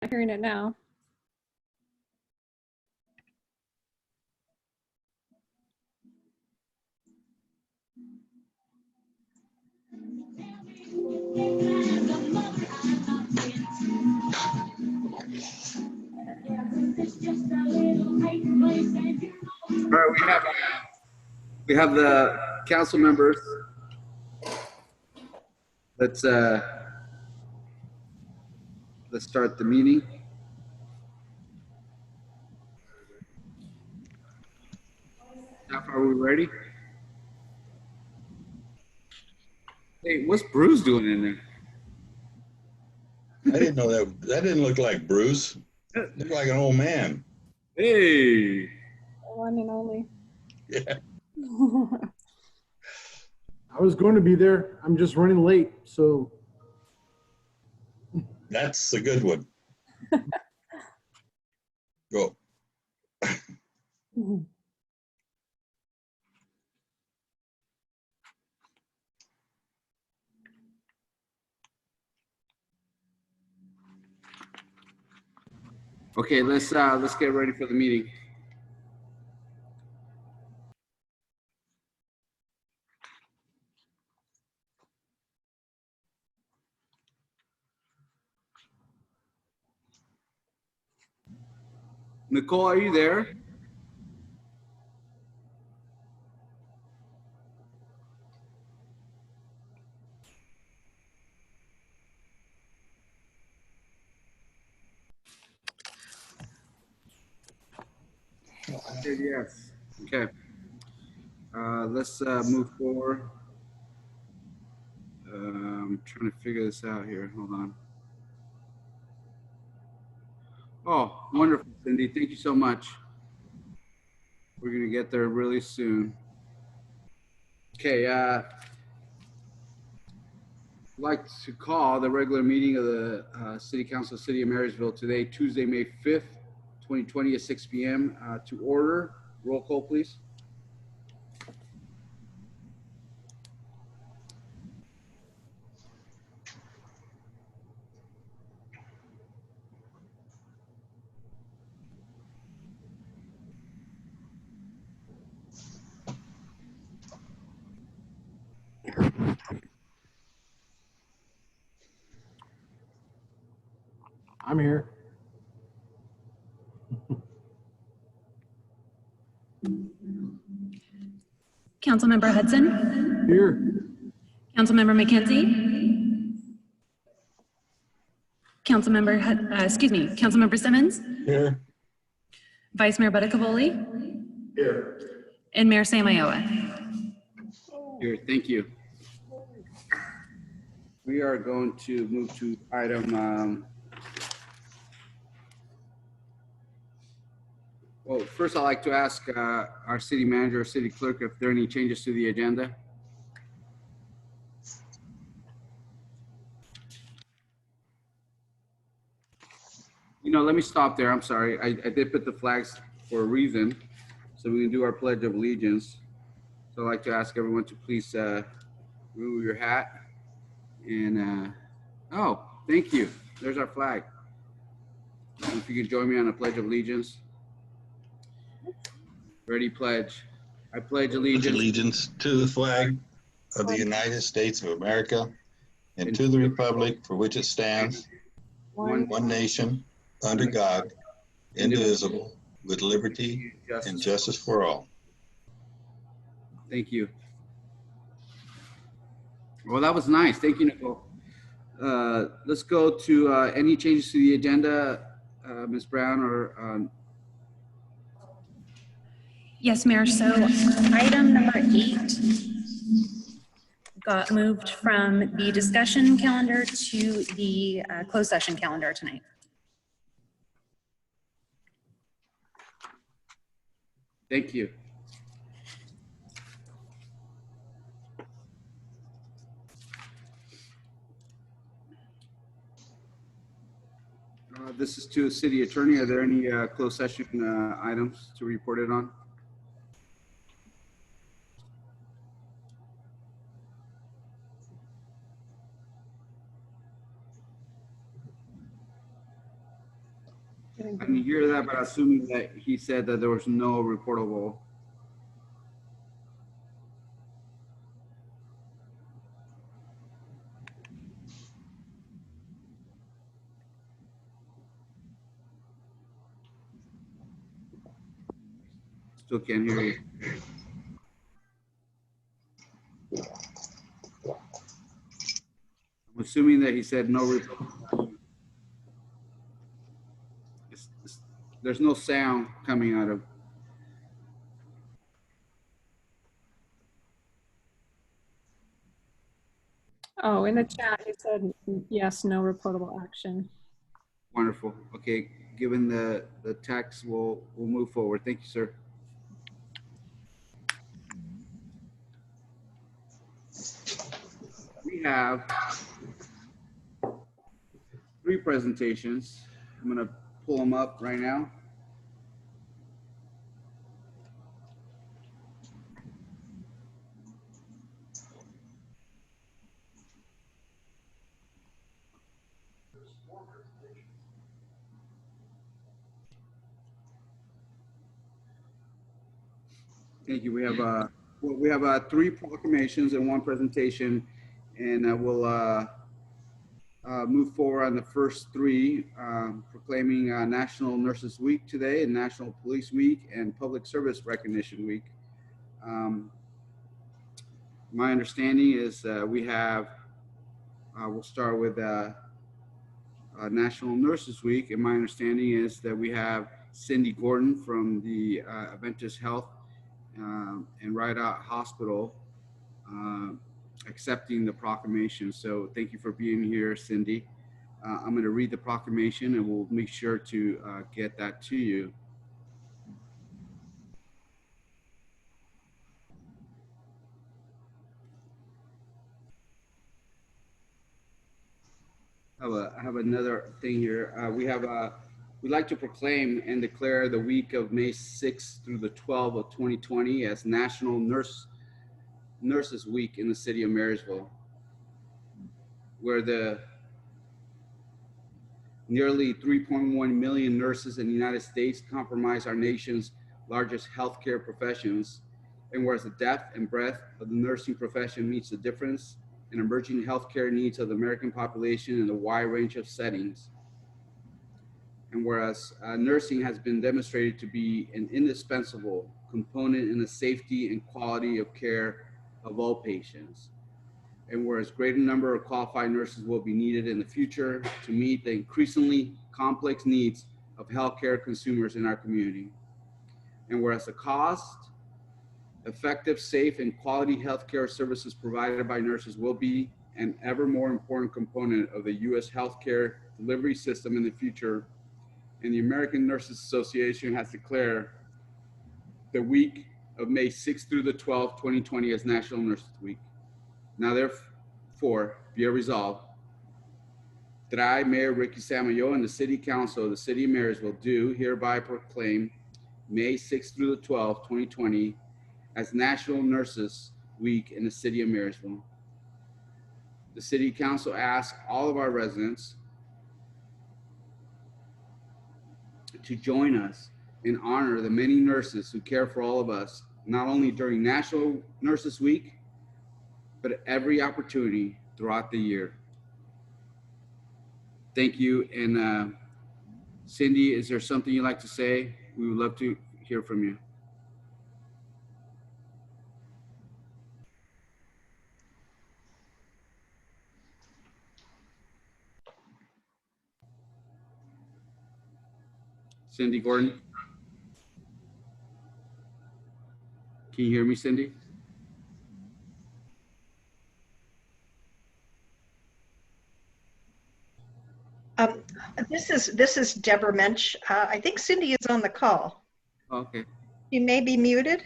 I'm hearing it now. All right, we have the council members. Let's start the meeting. Staff, are we ready? Hey, what's Bruce doing in there? I didn't know that. That didn't look like Bruce. It looked like an old man. Hey. One and only. Yeah. I was going to be there. I'm just running late, so. That's a good one. Go. Okay, let's get ready for the meeting. Nicole, are you there? Okay, yes. Okay. Let's move forward. I'm trying to figure this out here. Hold on. Oh, wonderful, Cindy. Thank you so much. We're going to get there really soon. Okay. I'd like to call the regular meeting of the City Council of the City of Marysville today, Tuesday, May 5th, 2020 at 6 p.m. To order. Roll call, please. I'm here. Councilmember Hudson. Here. Councilmember McKenzie. Councilmember Simmons. Here. Vice Mayor Buttacavoli. Here. And Mayor Samayoa. Here, thank you. We are going to move to item. Well, first I'd like to ask our city manager or city clerk if there are any changes to the agenda. You know, let me stop there. I'm sorry. I did put the flags for a reason, so we can do our Pledge of Allegiance. So I'd like to ask everyone to please remove your hat. And, oh, thank you. There's our flag. If you could join me on a Pledge of Allegiance. Ready, pledge. I pledge Allegiance to the flag of the United States of America and to the republic for which it stands, one nation, under God, indivisible, with liberty and justice for all. Thank you. Well, that was nice. Thank you, Nicole. Let's go to any changes to the agenda, Ms. Brown, or Yes, Mayor. So item number 8 got moved from the discussion calendar to the closed session calendar tonight. thank you. This is to a city attorney. Are there any closed session items to report it on? I didn't hear that, but assuming that he said that there was no reportable. Still can't hear you. I'm assuming that he said no reportable. There's no sound coming out of. Oh, in the chat, he said, yes, no reportable action. Wonderful. Okay, given the text, we'll move forward. Thank you, sir. We have 3 presentations. I'm going to pull them up right now. Thank you. We have 3 proclamations and 1 presentation, and we'll move forward on the first 3, proclaiming National Nurses Week today, and National Police Week, and Public Service Recognition Week. My understanding is we have. We'll start with National Nurses Week, and my understanding is that we have Cindy Gordon from the Adventist Health and Rite Out Hospital accepting the proclamation. So thank you for being here, Cindy. I'm going to read the proclamation, and we'll make sure to get that to you. I have another thing here. We'd like to proclaim and declare the week of May 6th through the 12th of 2020 as National Nurses Week in the city of Marysville, where the nearly 3.1 million nurses in the United States comprise our nation's largest healthcare professions, and whereas the depth and breadth of the nursing profession meets the difference and emerging healthcare needs of the American population in a wide range of settings. And whereas nursing has been demonstrated to be an indispensable component in the safety and quality of care of all patients. And whereas greater number of qualified nurses will be needed in the future to meet the increasingly complex needs of healthcare consumers in our community. And whereas the cost, effective, safe, and quality healthcare services provided by nurses will be an ever more important component of the U.S. healthcare delivery system in the future. And the American Nurses Association has declared the week of May 6th through the 12th, 2020 as National Nurses Week. Now therefore, be it resolved that I, Mayor Ricky Samayo, and the City Council of the City of Marysville do hereby proclaim May 6th through the 12th, 2020 as National Nurses Week in the City of Marysville. The City Council asks all of our residents to join us and honor the many nurses who care for all of us, not only during National Nurses Week, but at every opportunity throughout the year. Thank you. And Cindy, is there something you'd like to say? We would love to hear from you. Cindy Gordon? Can you hear me, Cindy? This is Deborah Mensch. I think Cindy is on the call. Okay. You may be muted.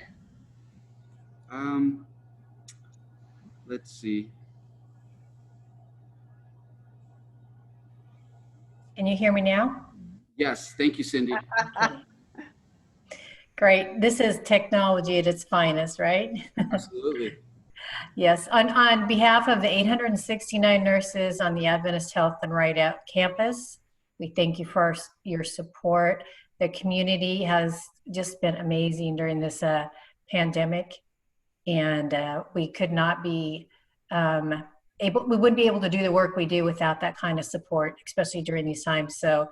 Let's see. Can you hear me now? Yes, thank you, Cindy. Great. This is technology at its finest, right? Absolutely. Yes. On behalf of the 869 nurses on the Adventist Health and Rite Out campus, We thank you for your support. The community has just been amazing during this pandemic, and we could not be we wouldn't be able to do the work we do without that kind of support, especially during these times. So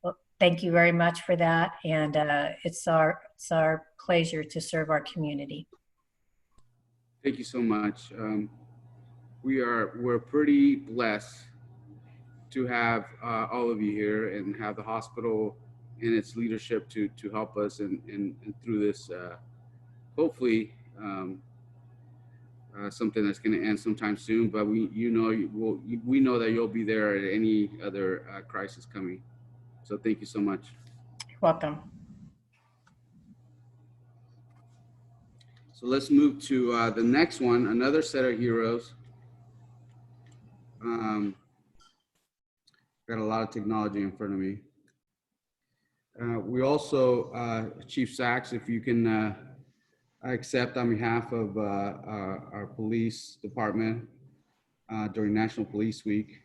well, thank you very much for that, and it's our pleasure to serve our community. Thank you so much. We're pretty blessed to have all of you here and have the hospital and its leadership to help us and through this, hopefully something that's going to end sometime soon. But we know that you'll be there at any other crisis coming. So thank you so much. You're welcome. So let's move to the next one, another set of heroes. Got a lot of technology in front of me. We also, Chief Sachs, if you can accept on behalf of our police department during National Police Week.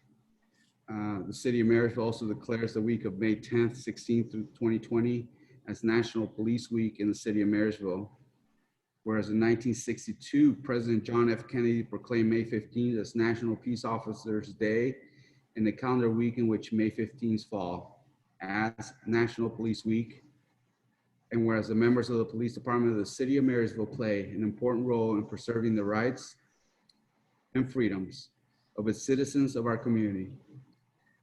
The city of Marysville also declares the week of May 10th, 16th through 2020 as National Police Week in the city of Marysville. Whereas in 1962, President John F. Kennedy proclaimed May 15th as National Peace Officers Day in the calendar week in which May 15th fall as National Police Week. And whereas the members of the police department of the city of Marysville play an important role in preserving the rights and freedoms of its citizens of our community.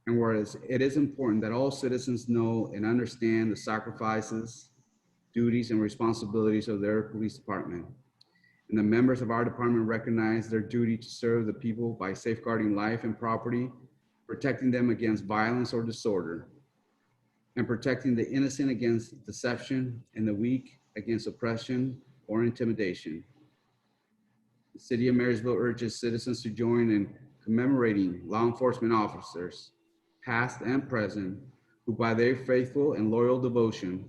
And whereas it is important that all citizens know and understand the sacrifices, duties, and responsibilities of their police department. And the members of our department recognize their duty to serve the people by safeguarding life and property, protecting them against violence or disorder, and protecting the innocent against deception and the weak against oppression or intimidation. The city of Marysville urges citizens to join in commemorating law enforcement officers, past and present, who by their faithful and loyal devotion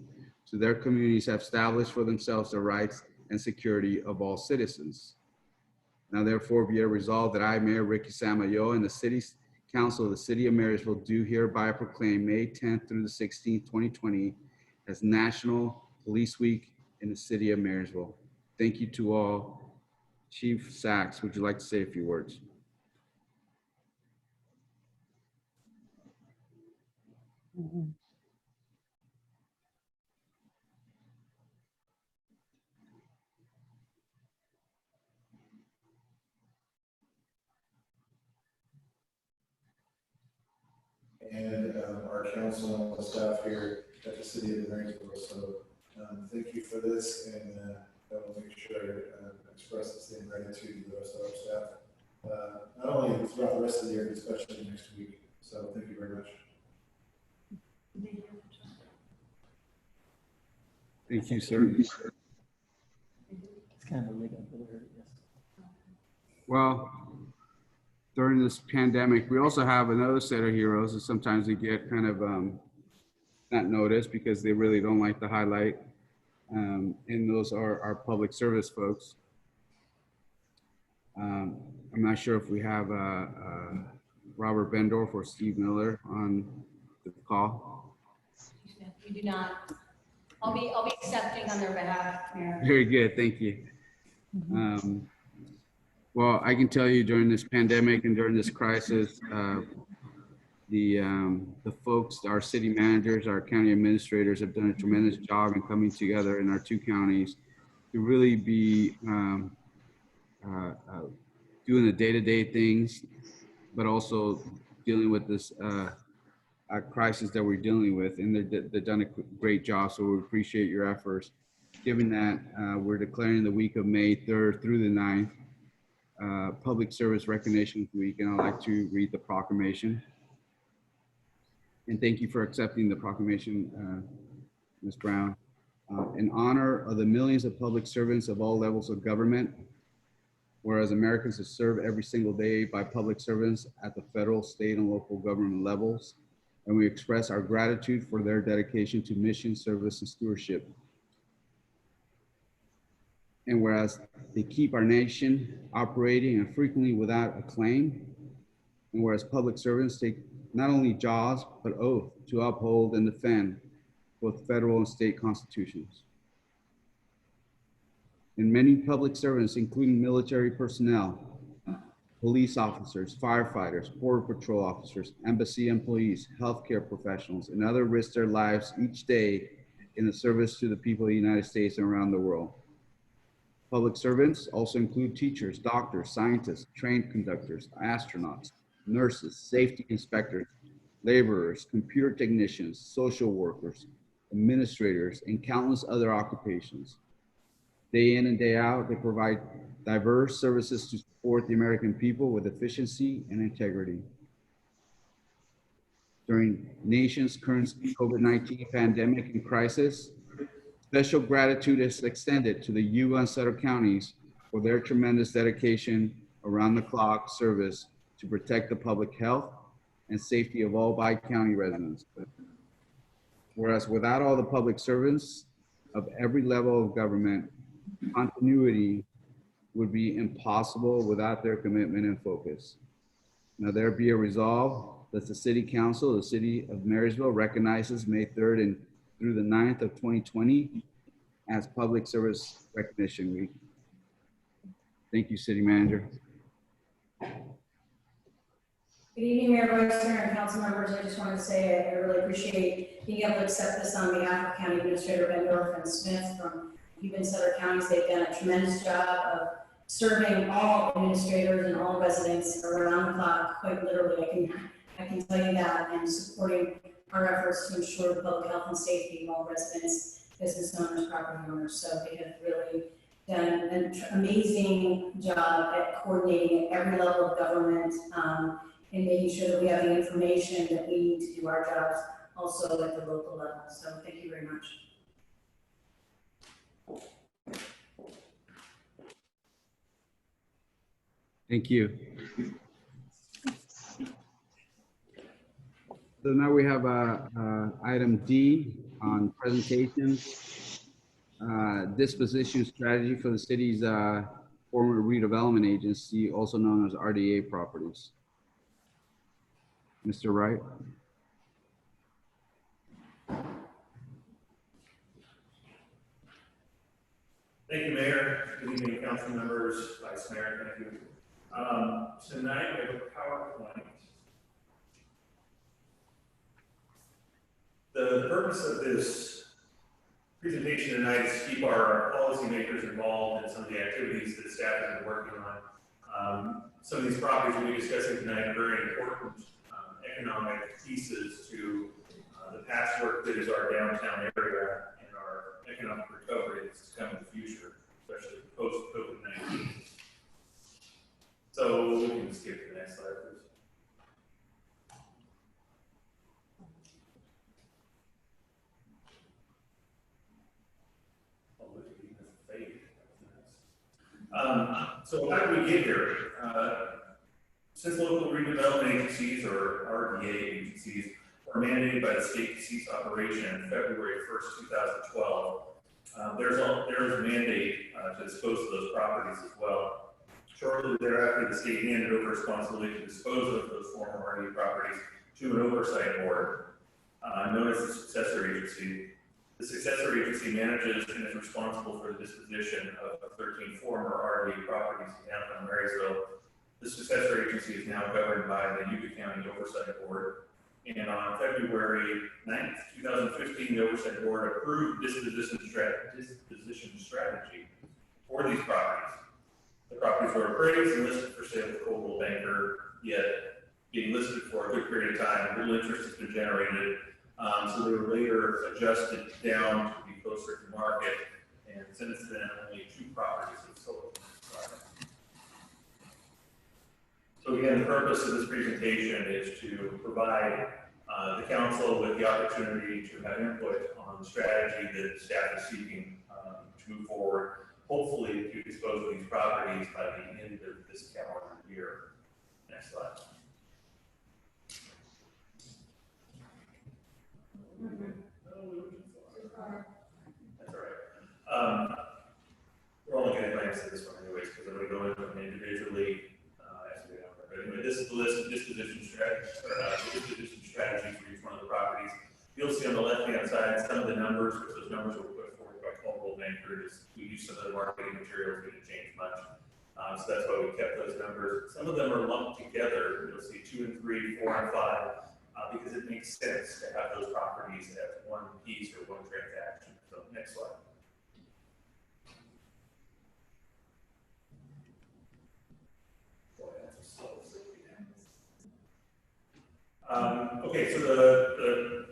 to their communities have established for themselves the rights and security of all citizens. Now therefore be it resolved that I, Mayor Ricky Samayo, and the City Council of the City of Marysville do hereby proclaim May 10th through the 16th, 2020 as National Police Week in the City of Marysville. Thank you to all. Chief Sachs, would you like to say a few words? And our council and all the staff here at the city of Marysville. So thank you for this, and I will make sure I express the same gratitude to the rest of our staff, not only throughout the rest of the year, but especially next week. So thank you very much. Thank you, sir. It's kind of a leg up over here, yes. Well, during this pandemic, we also have another set of heroes that sometimes we get kind of not noticed because they really don't like the highlight. And those are our public service folks. I'm not sure if we have Robert Bendorf or Steve Miller on the call. We do not. I'll be accepting on their behalf, Mayor. Very good, thank you. Well, I can tell you during this pandemic and during this crisis, the folks, our city managers, our county administrators have done a tremendous job in coming together in our two counties to really be doing the day-to-day things, but also dealing with this crisis that we're dealing with, and they've done a great job, so we appreciate your efforts. Given that we're declaring the week of May 3rd through the 9th Public Service Recognition Week, and I'd like to read the proclamation. And thank you for accepting the proclamation, Ms. Brown. In honor of the millions of public servants of all levels of government, whereas Americans are served every single day by public servants at the federal, state, and local government levels, and we express our gratitude for their dedication to mission, service, and stewardship. And whereas they keep our nation operating and frequently without a claim, and whereas public servants take not only JAWS, but oath to uphold and defend both federal and state constitutions. And many public servants, including military personnel, police officers, firefighters, border patrol officers, embassy employees, healthcare professionals, and others risk their lives each day in the service to the people of the United States and around the world. Public servants also include teachers, doctors, scientists, train conductors, astronauts, nurses, safety inspectors, laborers, computer technicians, social workers, administrators, and countless other occupations. Day in and day out, they provide diverse services to support the American people with efficiency and integrity. During nation's current COVID-19 pandemic and crisis, special gratitude is extended to the U.S. Sutter counties for their tremendous dedication around-the-clock service to protect the public health and safety of all Bi-County residents. Whereas without all the public servants of every level of government, continuity would be impossible without their commitment and focus. Now there be a resolve that the City Council of the City of Marysville recognizes May 3rd and through the 9th of 2020 as Public Service Recognition Week. Thank you, City Manager. Good evening, Mayor Vice Mayor and council members. I just wanted to say I really appreciate being able to accept this on behalf of County Administrator Van Dorf and Smith from Cuban Sutter counties. They've done a tremendous job of serving all administrators and all residents around the clock. Quite literally, I can tell you that, and supporting our efforts to ensure the public health and safety of all residents, business owners, property owners. So they have really done an amazing job at coordinating at every level of government and making sure that we have the information that we need to do our jobs also at the local level. So thank you very much. Thank you. So now we have item D on presentations, disposition strategy for the city's former redevelopment agency, also known as RDA properties. Mr. Wright. Thank you, Mayor. Good evening, council members, Vice Mayor, thank you. Tonight we have a PowerPoint. The purpose of this presentation tonight is to keep our policymakers involved in some of the activities that staff has been working on. Some of these properties we'll be discussing tonight are very important economic pieces to the patchwork that is our downtown area and our economic recovery that's to come in the future, especially post-COVID-19. So we can skip to the next slide, please. So how did we get here? Since local redevelopment agencies, or RDA agencies, were mandated by the state to cease operation February 1st, 2012, there's a mandate to dispose of those properties as well. Shortly thereafter, the state handed over responsibility to dispose of those former RDA properties to an oversight board known as the successor agency. The successor agency manages and is responsible for the disposition of 13 former RDA properties in downtown Marysville. The successor agency is now governed by the Yuba County Oversight Board. And on February 9th, 2015, the Oversight Board approved disposition strategy for these properties. The properties were appraised and listed for sale with Coldwell Banker, yet being listed for a good period of time, real interest has been generated. So they were later adjusted down to be closer to market, and since then, only 2 properties have sold. So again, the purpose of this presentation is to provide the council with the opportunity to have input on the strategy that staff is seeking to move forward, hopefully to dispose of these properties by the end of this calendar year. Next slide. That's all right. We're only going to glance at this one anyways, because I'm going to go into them individually as we go. But anyway, this is the list of disposition strategies, side, some of the numbers, which those numbers were put forward by Caldwell Banker, is we used some of the marketing materials, we didn't change much. So that's why we kept those numbers. Some of them are lumped together. You'll see 2 and 3, 4 and 5, because it makes sense to have those properties as one piece or one transaction. So next slide. Okay, so the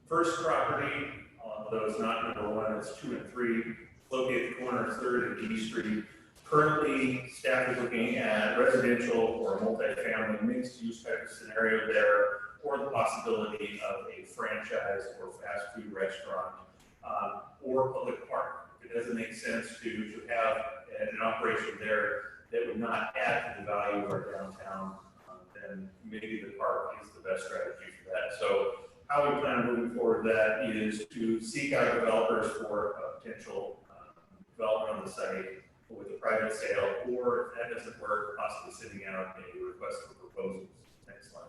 first property, although it's not number 1, it's 2 and 3, located at the corner of 3rd and D Street. Currently, staff is looking at residential or multifamily mixed-use type of scenario there, or the possibility of a franchise or fast food restaurant, or public park. It doesn't make sense to have an operation there that would not add to the value of our downtown, then maybe the park is the best strategy for that. So how we plan on moving forward with that is to seek out developers for potential development on the site with a private sale, or if that doesn't work, possibly sending out a request for proposals. Next slide.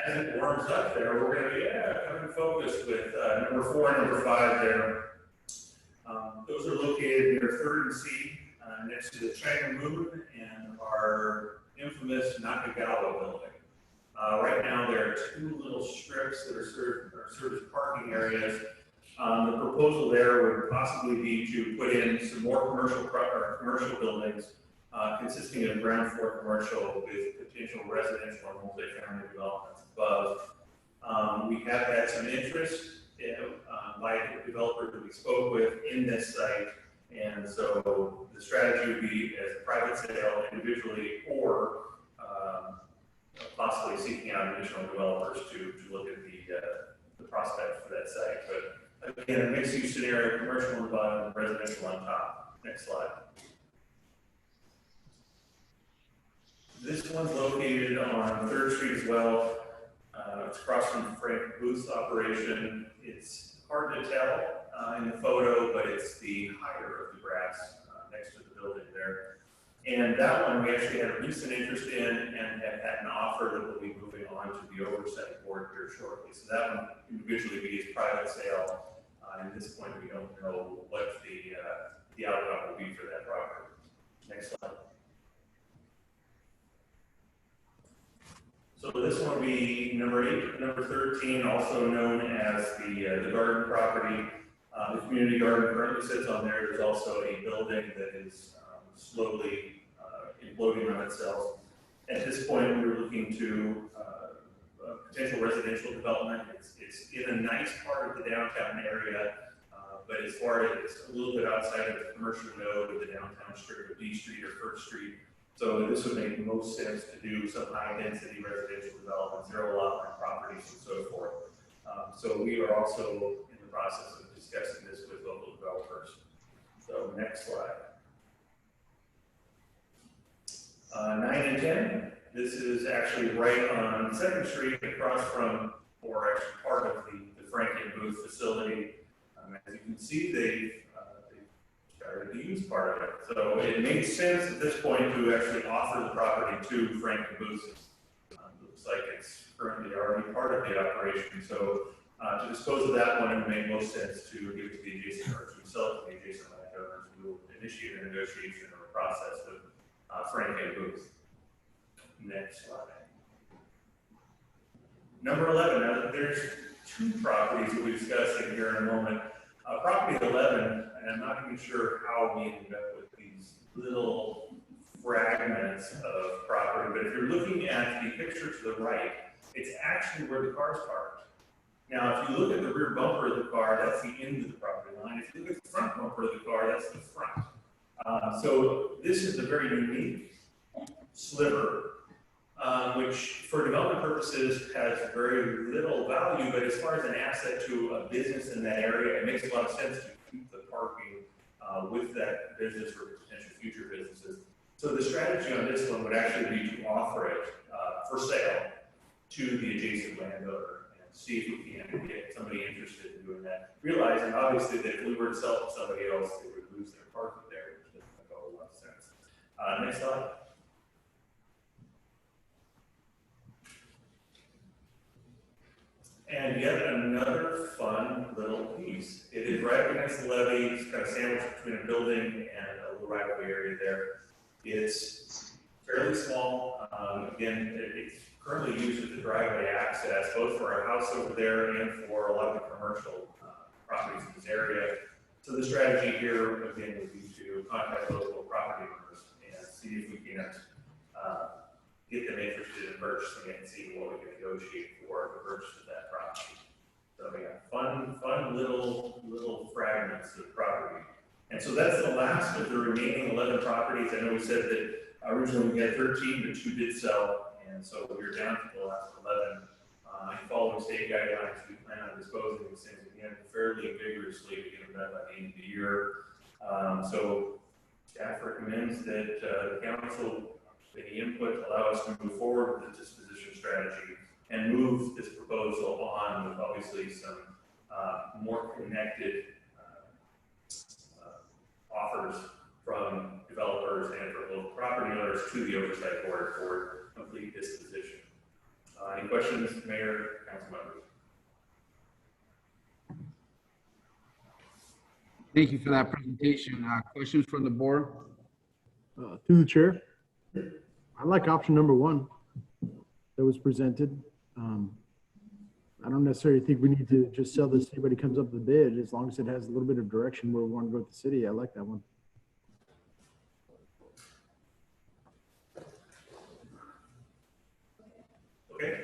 As it warms up there, we're going to be coming focused with number 4 and number 5 there. Those are located near 3rd and C, next to the China Moon and our infamous Nakagawa building. Right now, there are 2 little strips that are served as parking areas. The proposal there would possibly be to put in some more commercial buildings consisting of ground floor commercial with potential residential or multifamily developments above. We have had some interest by the developer that we spoke with in this site, and so the strategy would be as a private sale individually, or possibly seeking out additional developers to look at the prospect for that site. But again, a mixed-use scenario, commercial on the bottom, residential on top. Next slide. This one's located on 3rd Street as well. It's across from Frank Booth's operation. It's hard to tell in the photo, but it's the higher of the grass next to the building there. And that one we actually had a recent interest in and have had an offer that will be moving on to the oversight board here shortly. So that one individually be his private sale. At this point, we don't know what the outcome will be for that property. Next slide. So this one will be number 8, number 13, also known as the garden property. The community garden currently sits on there. There's also a building that is slowly imploding on itself. At this point, we're looking to potential residential development. It's in a nice part of the downtown area, but as far as it's a little bit outside of the commercial node of the downtown strip of D Street or 1st Street. So this would make most sense to do some high-density residential development, 0 lot line properties, and so forth. So we are also in the process of discussing this with local developers. So next slide. 9 and 10. This is actually right on 2nd Street, across from, or actually part of the Frank and Booth facility. As you can see, they've started to use part of it. So it makes sense at this point to actually offer the property to Frank and Booth. Looks like it's currently already part of the operation. So to dispose of that one, it would make most sense to give it to the adjacent, or to sell it to the adjacent landowners. We will initiate a negotiation or a process with Frank and Booth. Next slide. Number 11. Now, there's 2 properties that we'll discuss in here in a moment. Property 11, and I'm not even sure how we ended up with these little fragments of property, but if you're looking at the picture to the right, it's actually where the car's parked. Now, if you look at the rear bumper of the car, that's the end of the property line. If you look at the front bumper of the car, that's the front. So this is a very unique sliver, which for development purposes has very little value, but as far as an asset to a business in that area, it makes a lot of sense to keep the parking with that business or potential future businesses. So the strategy on this one would actually be to offer it for sale to the adjacent landowner and see if we can get somebody interested in doing that. Realizing obviously that if we were to sell it to somebody else, they would lose their parking there, which doesn't Next slide. And yet another fun little piece. It is right against the levee. It's kind of sandwiched between a building and a little right-of-way area there. It's fairly small. Again, it's currently used as the driveway access, both for our house over there and for a lot of the commercial properties in this area. So the strategy here, again, would be to contact local property owners and see if we can get them interested in purchasing it and see what we can negotiate for the purchase of that property. So we have fun little fragments of property. And so that's the last of the remaining 11 properties. I know we said that originally we had 13, but 2 did sell. And so we're down to the last 11. And following state guidelines, we plan on disposing of these things again fairly vigorously to get them done by the end of the year. So staff recommends that the council, any input, allow us to move forward with the disposition strategy and move this proposal on with obviously some more connected offers from developers and from local property owners to the oversight board for complete disposition. Any questions, Mayor, council members? Thank you for that presentation. Questions from the board? Through the chair, I like option number 1 that was presented. I don't necessarily think we need to just sell this to anybody comes up with a bid, as long as it has a little bit of direction where we want to go with the city. I like that one. Okay.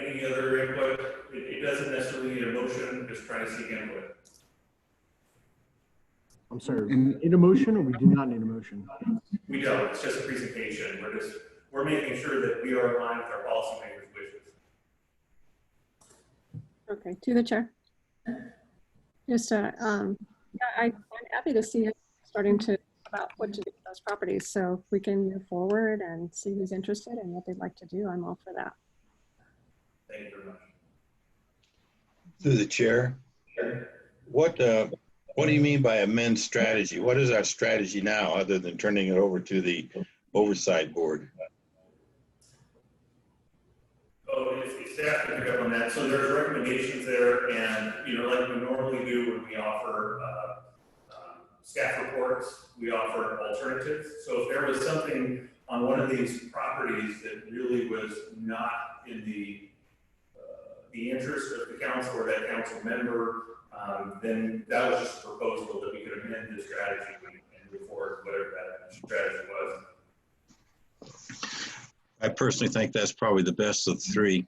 Any other input? It doesn't necessarily need a motion, just trying to seek input. I'm sorry, we need a motion or we do not need a motion? We don't, it's just a presentation. We're making sure that we are aligned with our policymakers' wishes. Okay, to the chair. Just, yeah, I'm happy to see it starting to about what to do with those properties. So if we can move forward and see who's interested and what they'd like to do, I'm all for that. Thank you very much. Through the chair, what do you mean by amend strategy? What is our strategy now other than turning it over to the oversight board? Oh, if staff can pick up on that. So there's recommendations there, and like we normally do when we offer staff reports, we offer alternatives. So if there was something on one of these properties that really was not in the interest of the council or that council member, then that was just a proposal that we could amend the strategy and move forward, whatever that strategy was. I personally think that's probably the best of the 3.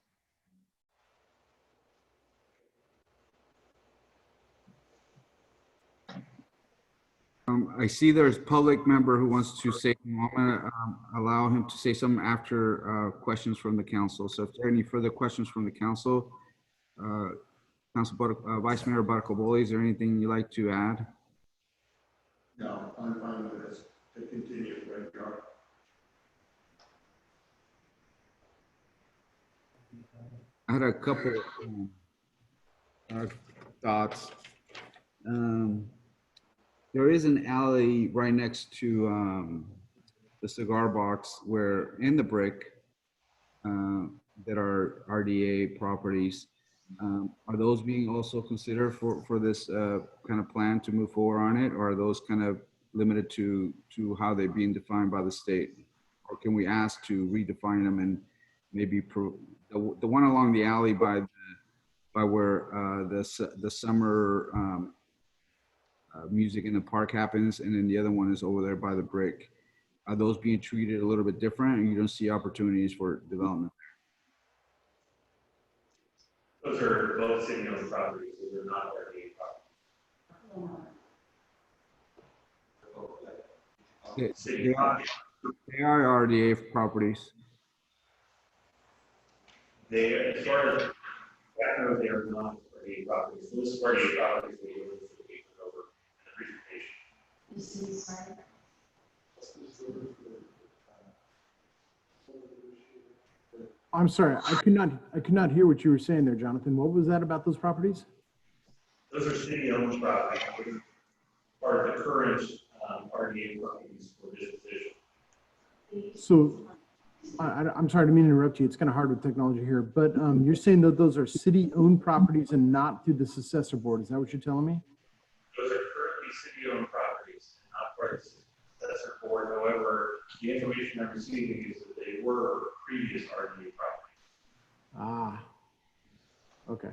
I see there's public member who wants to say, I'm going to allow him to say something after questions from the council. So if there are any further questions from the council, Vice Mayor Barcoboli, is there anything you'd like to add? No, I'm fine with this. To continue, right, John? I had a couple thoughts. There is an alley right next to the cigar box where in the brick that are RDA properties. Are those being also considered for this kind of plan to move forward on it, or are those kind of limited to how they're being defined by the state? Or can we ask to redefine them and maybe the one along the alley by where the summer music in the park happens, and then the other one is over there by the brick. Are those being treated a little bit different, and you don't see opportunities for development? Those are both city-owned properties, so they're not RDA properties. They are RDA properties. They, as far as I know, they are not RDA properties. Those are RDA properties that you went over in the presentation. I'm sorry, I could not hear what you were saying there, Jonathan. What was that about those properties? Those are city-owned properties, part of the current RDA properties for disposition. So I'm sorry to mean to interrupt you. It's kind of hard with technology here, but you're saying that those are city-owned properties and not through the successor board. Is that what you're telling me? Those are currently city-owned properties, not part of the successor board. However, the information I'm receiving is that they were previous RDA properties. Ah, okay.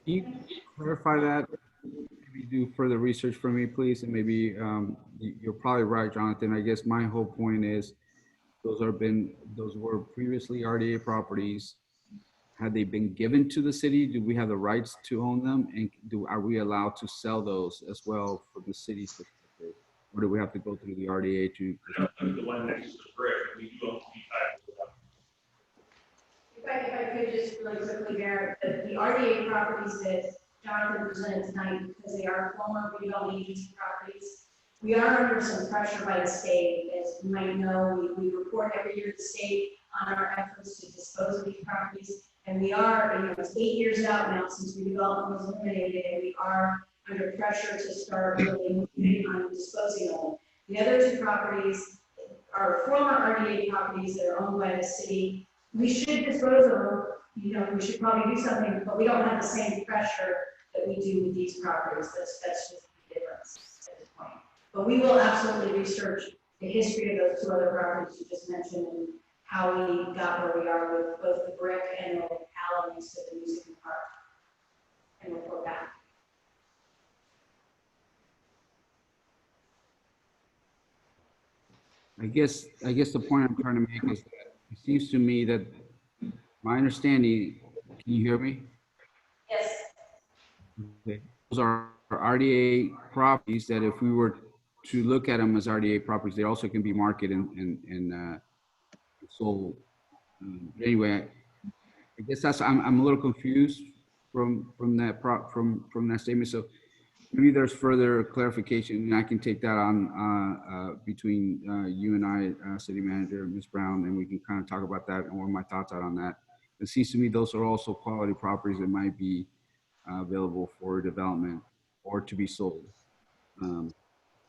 Can you clarify that? Maybe do further research for me, please, and maybe you're probably right, Jonathan. I guess my whole point is those were previously RDA properties. Had they been given to the city? Do we have the rights to own them? And are we allowed to sell those as well for the city's perspective? Or do we have to go through the RDA to? The one next to the brick, we do own the title to them. If I could just really quickly, Mayor, the RDA properties that Jonathan presented tonight, because they are former redevelopment agency properties, we are under some pressure by the state. As you might know, we report every year to the state on our efforts to dispose of these properties. And we are, it's 8 years out now since redevelopment was eliminated, and we are under pressure to start really moving on disposing of them. The other two properties are former RDA properties that are owned by the city. We should dispose of them, we should probably do something, but we don't have the same pressure that we do with these properties. That's just the difference at this point. But we will absolutely research the history of those two other properties you just mentioned and how we got where we are with both the brick and the localities to the museum park, and report back. I guess the point I'm trying to make is that it seems to me that my understanding, can you hear me? Yes. Okay. Those are RDA properties that if we were to look at them as RDA properties, they also can be marketed and sold. Anyway, I guess I'm a little confused from that statement. So maybe there's further clarification, and I can take that on between you and I, City Manager, Ms. Brown, and we can kind of talk about that and what my thoughts are on that. It seems to me those are also quality properties that might be available for development or to be sold.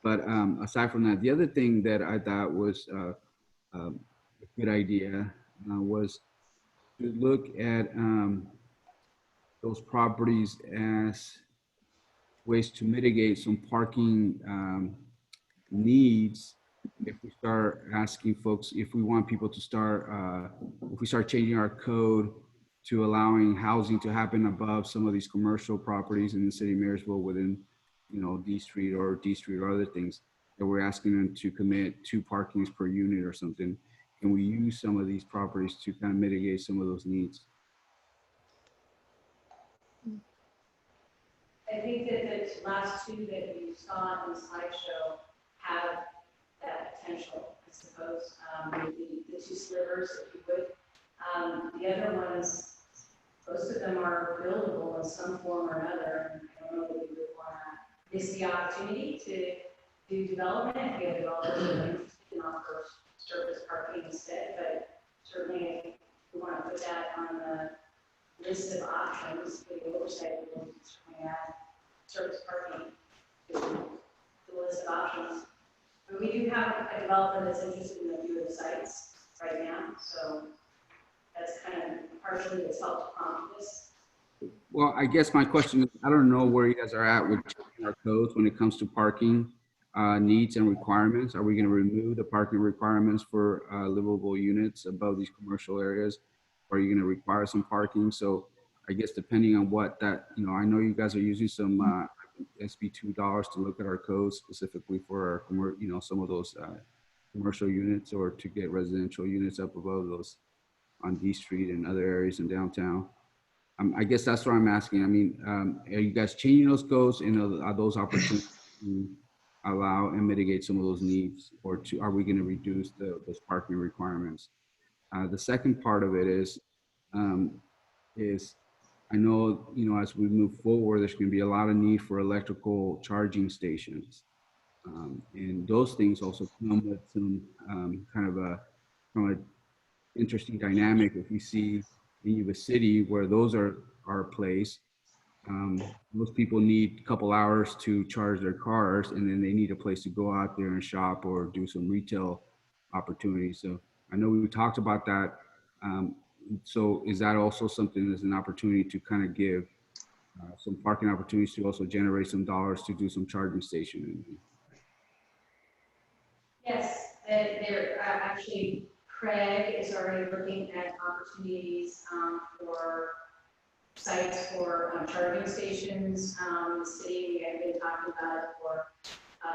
But aside from that, the other thing that I thought was a good idea was to look at those properties as ways to mitigate some parking needs if we start asking folks, if we want people to start, if we start changing our code to allowing housing to happen above some of these commercial properties in the city of Marysville within, D Street or other things that we're asking them to commit 2 parkings per unit or something. Can we use some of these properties to kind of mitigate some of those needs? I think that the last two that you saw in the slideshow have that potential, I suppose. The 2 slivers, if you would. The other ones, most of them are buildable in some form or another. I don't know that we would want to miss the opportunity to do development if we have developers that are interested in offer surface parking instead. But certainly, if we want to put that on the list of options for the oversight, we will certainly add surface parking to the list of options. But we do have a developer that's interested in a few of the sites right now, so that's kind of partially what's helped prompt this. Well, I guess my question is, I don't know where you guys are at with changing our codes when it comes to parking needs and requirements. Are we going to remove the parking requirements for livable units above these commercial areas? Or are you going to require some parking? So I guess depending on what that, I know you guys are using some SB2 dollars to look at our codes specifically for our, some of those commercial units or to get residential units up above those on D Street and other areas in downtown. I guess that's what I'm asking. I mean, are you guys changing those codes and are those opportunities to allow and mitigate some of those needs, or are we going to reduce those parking requirements? The second part of it is I know, as we move forward, there's going to be a lot of need for electrical charging stations. And those things also come with some kind of from an interesting dynamic. If we see in Yuba City where those are placed, Most people need a couple hours to charge their cars, and then they need a place to go out there and shop or do some retail opportunities. So I know we talked about that. Um, so is that also something as an opportunity to kind of give some parking opportunities to also generate some dollars to do some charging station? Yes, there, actually, Craig is already looking at opportunities for sites for charging stations. The city, we have been talking about it for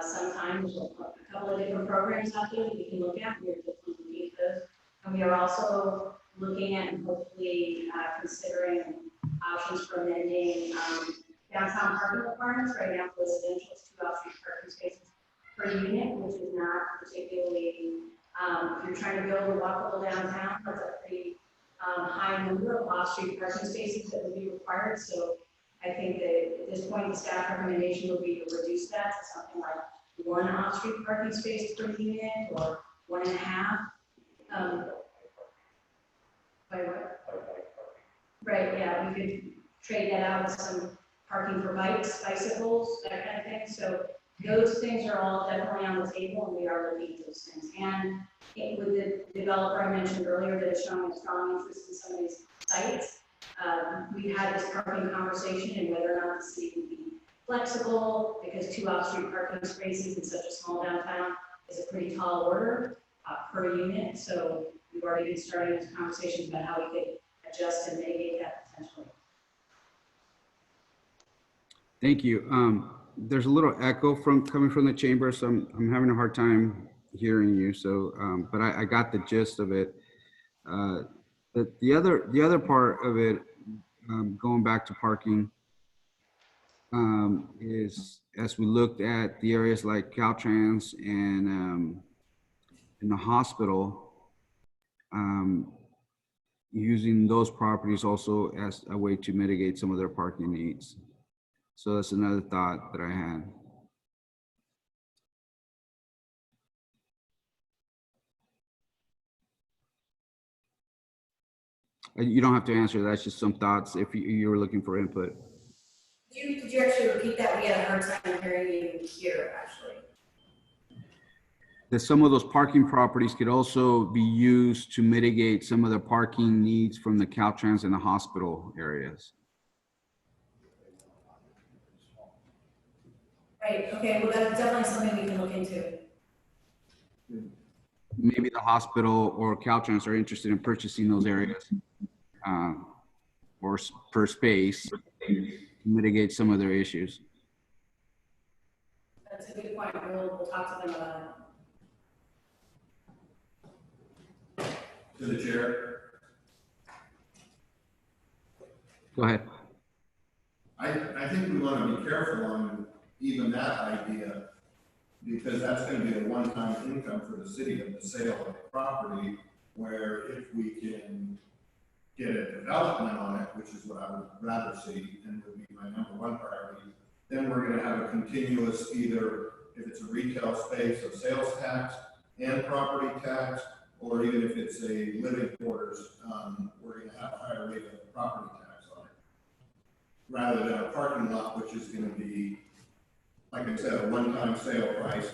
some time. There's a couple of different programs out there that we can look at. We're just looking at those. And we are also looking at and hopefully considering options for amending downtown parking requirements. Right now, residential is 2 off-street parking spaces per unit, which is not particularly, if you're trying to build a walkable downtown, that's a pretty high number of off-street parking spaces that would be required. So I think that at this point, the staff recommendation would be to reduce that to something like 1 off-street parking space per unit or 1.5. By what? Right, yeah, we could trade that out with some parking for bikes, bicycles, that kind of thing. So those things are all definitely on the table, and we are looking at those things. And with the developer I mentioned earlier that is showing a strong interest in some of these sites, we've had this parking conversation and whether or not the city would be flexible, because 2 off-street parking spaces in such a small downtown is a pretty tall order per unit. So we've already been starting these conversations about how we could adjust and mitigate that potentially. Thank you. There's a little echo coming from the chamber, so I'm having a hard time hearing you. So, but I got the gist of it. The other part of it, going back to parking, is as we looked at the areas like Caltrans and in the hospital, using those properties also as a way to mitigate some of their parking needs. So that's another thought that I had. You don't have to answer. That's just some thoughts if you were looking for input. Could you actually repeat that? We had a hard time hearing you here, actually. That some of those parking properties could also be used to mitigate some of the parking needs from the Caltrans and the hospital areas. Right, okay, well, that's definitely something we can look into. Maybe the hospital or Caltrans are interested in purchasing those areas or per space to mitigate some of their issues. That's a good point. We'll talk to them about it. To the chair. Go ahead. I think we want to be careful on even that idea, because that's going to be a one-time income for the city of the sale of the property, where if we can get a development on it, which is what I would rather see and would be my #1 priority, then we're going to have a continuous, either if it's a retail space, a sales tax and property tax, or even if it's a living quarters, we're going to have a higher rate of property tax on it, rather than a parking lot, which is going to be, like I said, a one-time sale price,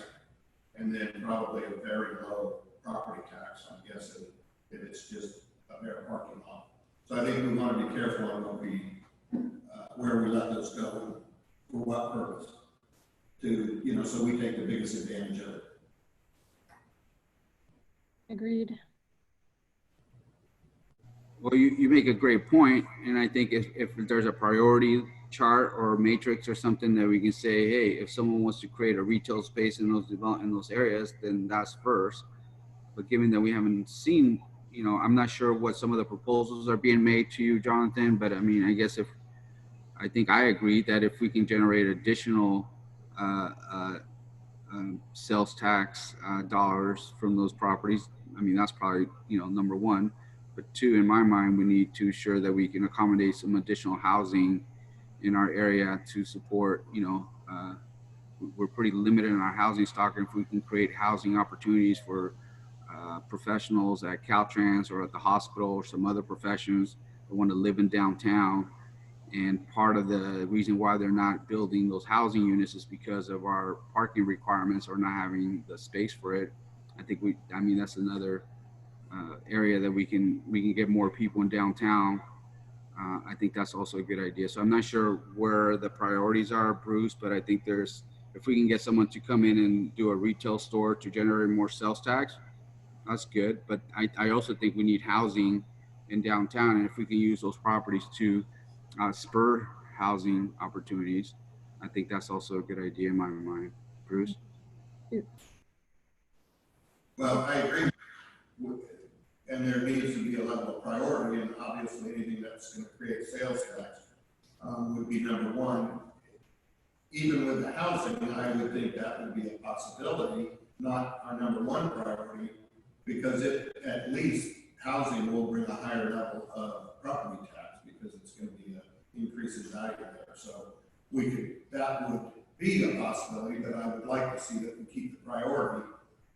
and then probably a very low property tax, I'm guessing, if it's just a bare parking lot. So I think we want to be careful on what where we let those go and for what purpose, to, so we take the biggest advantage of it. Agreed. Well, you make a great point, and I think if there's a priority chart or matrix or something that we can say, hey, if someone wants to create a retail space in those areas, then that's first. But given that we haven't seen, I'm not sure what some of the proposals are being made to you, Jonathan, but I mean, I guess I think I agree that if we can generate additional sales tax dollars from those properties, I mean, that's probably, #1. But 2, in my mind, we need to ensure that we can accommodate some additional housing in our area to support, we're pretty limited in our housing stock. And if we can create housing opportunities for professionals at Caltrans or at the hospital or some other professions that want to live in downtown, And part of the reason why they're not building those housing units is because of our parking requirements or not having the space for it. I mean, that's another area that we can get more people in downtown. I think that's also a good idea. So I'm not sure where the priorities are, Bruce, but I think if we can get someone to come in and do a retail store to generate more sales tax, that's good. But I also think we need housing in downtown. And if we can use those properties to spur housing opportunities, I think that's also a good idea in my mind. Bruce? Well, I agree. And there needs to be a level of priority, and obviously anything that's going to create sales tax would be number one. Even with the housing, I would think that would be a possibility, not our number one priority, because at least housing will bring a higher level of property tax because it's going to be an increase in value there. So that would be a possibility, but I would like to see that we keep the priority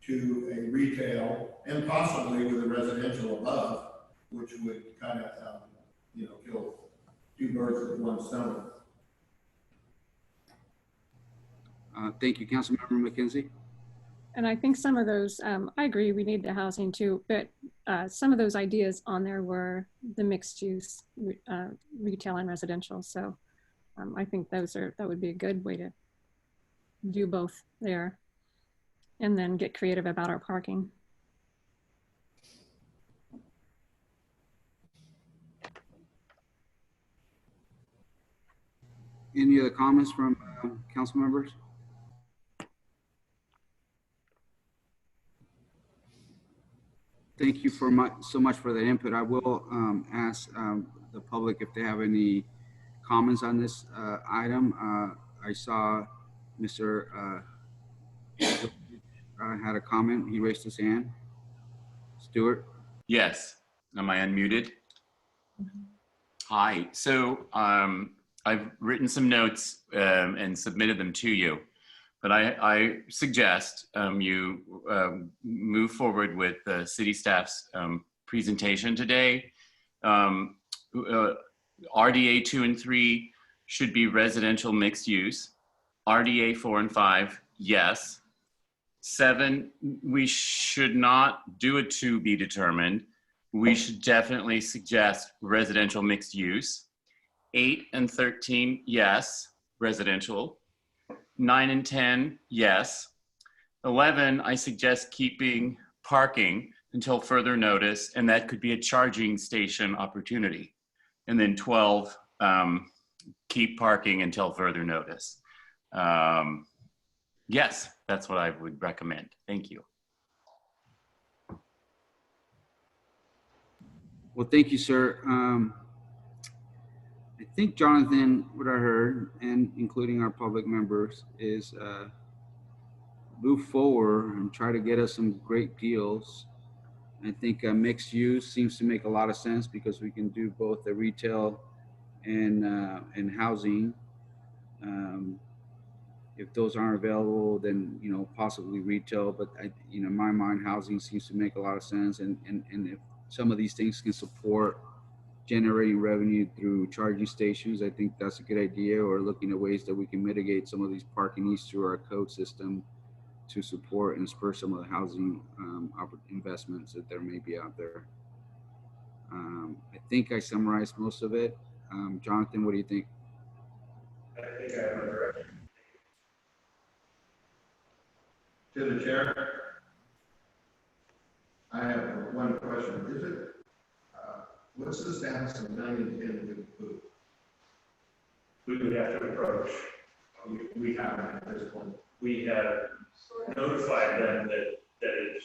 to a retail and possibly with a residential above, which would kind of, kill two birds with one stone. Thank you, Councilmember McKenzie. And I think some of those, I agree, we need the housing too, but some of those ideas on there were the mixed use retail and residential. So I think that would be a good way to do both there and then get creative about our parking. Any other comments from council members? Thank you so much for the input. I will ask the public if they have any comments on this item. I saw Mr. Had a comment. He raised his hand. Stuart? Yes. Am I unmuted? Hi. So I've written some notes and submitted them to you, but I suggest you move forward with the city staff's presentation today. RDA 2 and 3 should be residential mixed use. RDA 4 and 5, yes. 7, we should not do a to be determined. We should definitely suggest residential mixed use. 8 and 13, yes, residential. 9 and 10, yes. 11, I suggest keeping parking until further notice, and that could be a charging station opportunity. And then 12, keep parking until further notice. Yes, that's what I would recommend. Thank you. Well, thank you, sir. I think, Jonathan, what I heard, and including our public members, is move forward and try to get us some great deals. I think mixed use seems to make a lot of sense because we can do both the retail and housing. If those aren't available, then possibly retail. But in my mind, housing seems to make a lot of sense. And if some of these things can support generating revenue through charging stations, I think that's a good idea. Or looking at ways that we can mitigate some of these parking needs through our code system to support and spur some of the housing investments that there may be out there. I think I summarized most of it. Jonathan, what do you think? I think I have a direction. To the chair, I have one question. Is it, what's the status of 9 and 10 with food? We would have to approach. We haven't at this point. We have notified them that it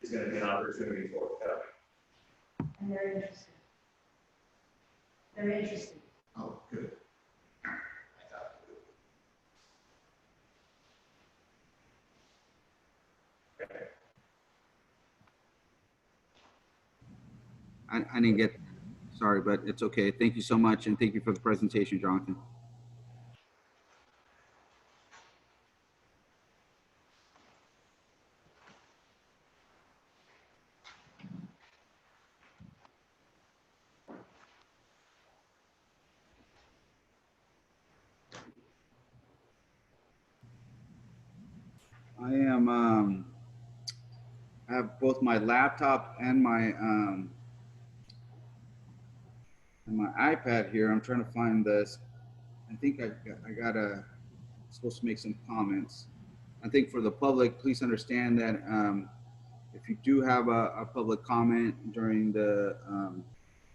is going to be an opportunity for it. And they're interested. They're interested. Oh, good. I didn't get, sorry, but it's okay. Thank you so much. And thank you for the presentation, Jonathan. I have both my laptop and my iPad here. I'm trying to find this. I think I gotta supposed to make some comments. I think for the public, please understand that if you do have a public comment during the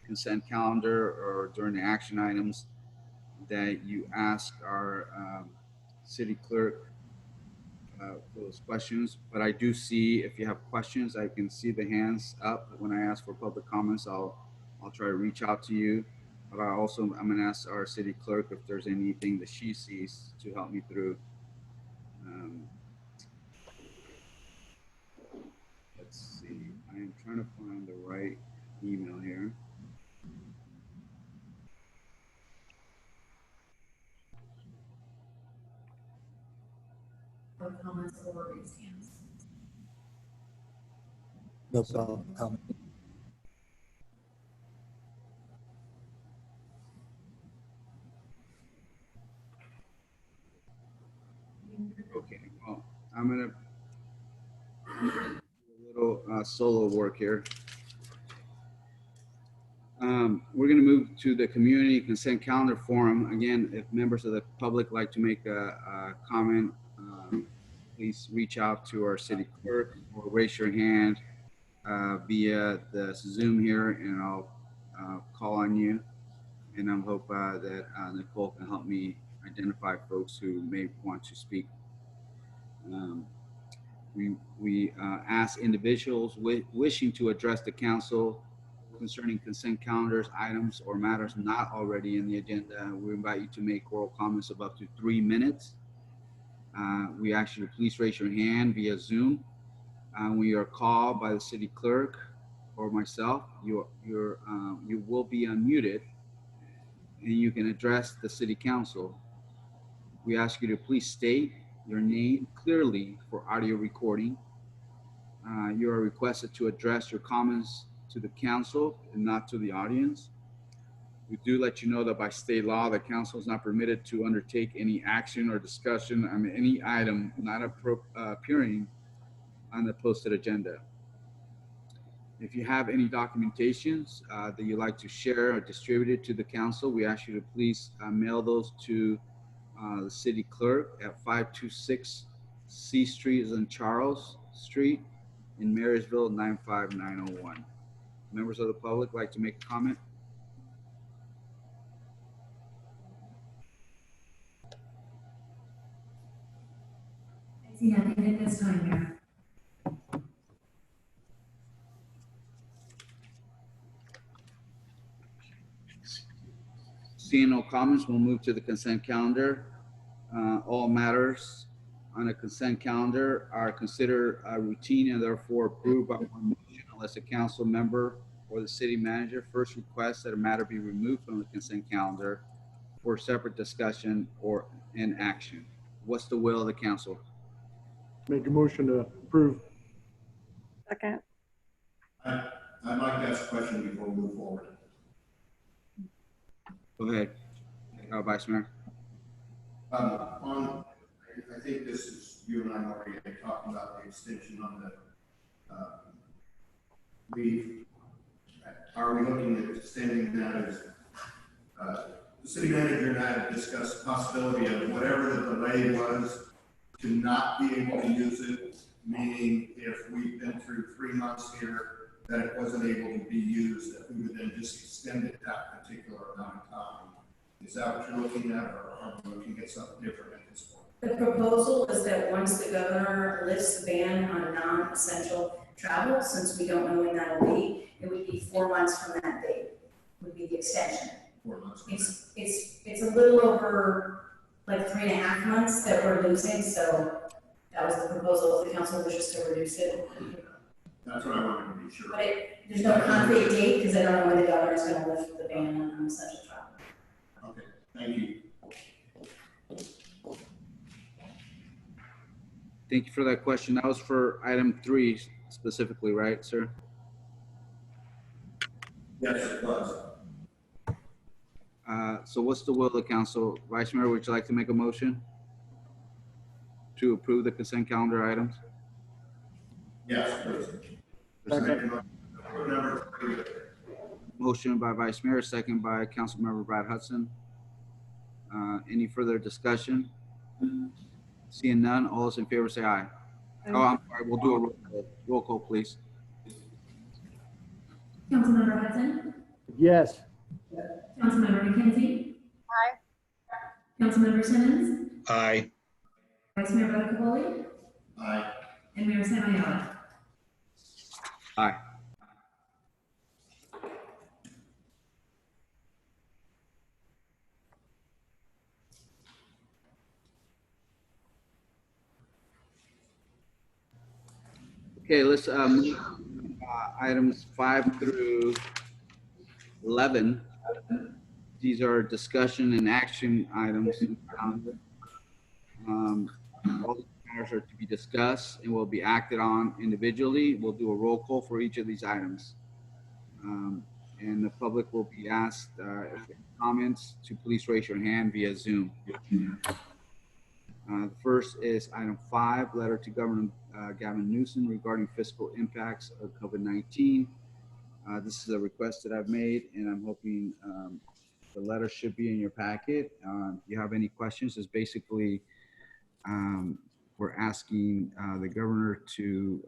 consent calendar or during the action items, that you ask our city clerk for those questions. But I do see if you have questions, I can see the hands up. When I ask for public comments, I'll try to reach out to you. But I'm gonna ask our city clerk if there's anything that she sees to help me through. Let's see. I am trying to find the right email here. Or comments or raised hands. No problem. Comment. Okay, well, I'm gonna do a little solo work here. We're gonna move to the community consent calendar forum. Again, if members of the public like to make a comment, please reach out to our city clerk or raise your hand via the Zoom here, and I'll call on you. And I hope that Nicole can help me identify folks who may want to speak. We ask individuals wishing to address the council concerning consent calendars, items, or matters not already in the agenda. We invite you to make oral comments of up to 3 minutes. We ask you to please raise your hand via Zoom. When you are called by the city clerk or myself, you will be unmuted and you can address the city council. We ask you to please state your name clearly for audio recording. You are requested to address your comments to the council and not to the audience. We do let you know that by state law, the council is not permitted to undertake any action or discussion on any item not appearing on the posted agenda. If you have any documentations that you'd like to share or distribute it to the council, we ask you to please mail those to the city clerk at 526 C Street in Charles Street in Marysville, 95901. Members of the public like to make a comment? I see nothing at this time, Mayor. Seeing no comments, we'll move to the consent calendar. All matters on a consent calendar are considered routine and therefore approved by one motion unless a council member or the city manager first requests that a matter be removed from the consent calendar for separate discussion or in action. What's the will of the council? Make a motion to approve. Second. I'd like to ask a question before we move forward. Go ahead, Vice Mayor. I think this is, you and I already talking about the extension on the leave. Are we looking at extending that as the city manager and I have discussed the possibility of whatever the delay was to not be able to use it, meaning if we've been through 3 months here that it wasn't able to be used, that we would then just extend it that particular amount of time. Is that what you're looking at, or are we looking at something different at this point? The proposal is that once the governor lifts the ban on non-essential travel, since we don't know when that'll be, it would be 4 months from that date, would be the extension. 4 months. It's a little over like 3.5 months that we're losing, so that was the proposal. If the council wishes to reduce it. That's what I wanted to be sure. But there's no concrete date because I don't know when the governor is going to lift the ban on non-essential travel. Okay, thank you. Thank you for that question. That was for item 3 specifically, right, sir? Yes, it was. So what's the will of the council? Vice Mayor, would you like to make a motion? to approve the consent calendar items? Yes, please. Number 3. Motion by Vice Mayor, second by Councilmember Brad Hudson. Any further discussion? Seeing none, all those in favor say aye. Oh, I'm sorry, we'll do a roll call. Roll call, please. Councilmember Hudson, Yes. Councilmember McKenzie. Aye. Councilmember Simmons, Aye. Vice Mayor Buckaboli, Aye. and Mayor Samayoa. Aye. Okay, let's move items 5 through 11. These are discussion and action items. All these matters are to be discussed and will be acted on individually. We'll do a roll call for each of these items. And the public will be asked if they have comments to please raise your hand via Zoom. The first is item 5, letter to Governor Gavin Newsom regarding fiscal impacts of COVID-19. This is a request that I've made, and I'm hoping the letter should be in your packet. If you have any questions, it's basically we're asking the governor to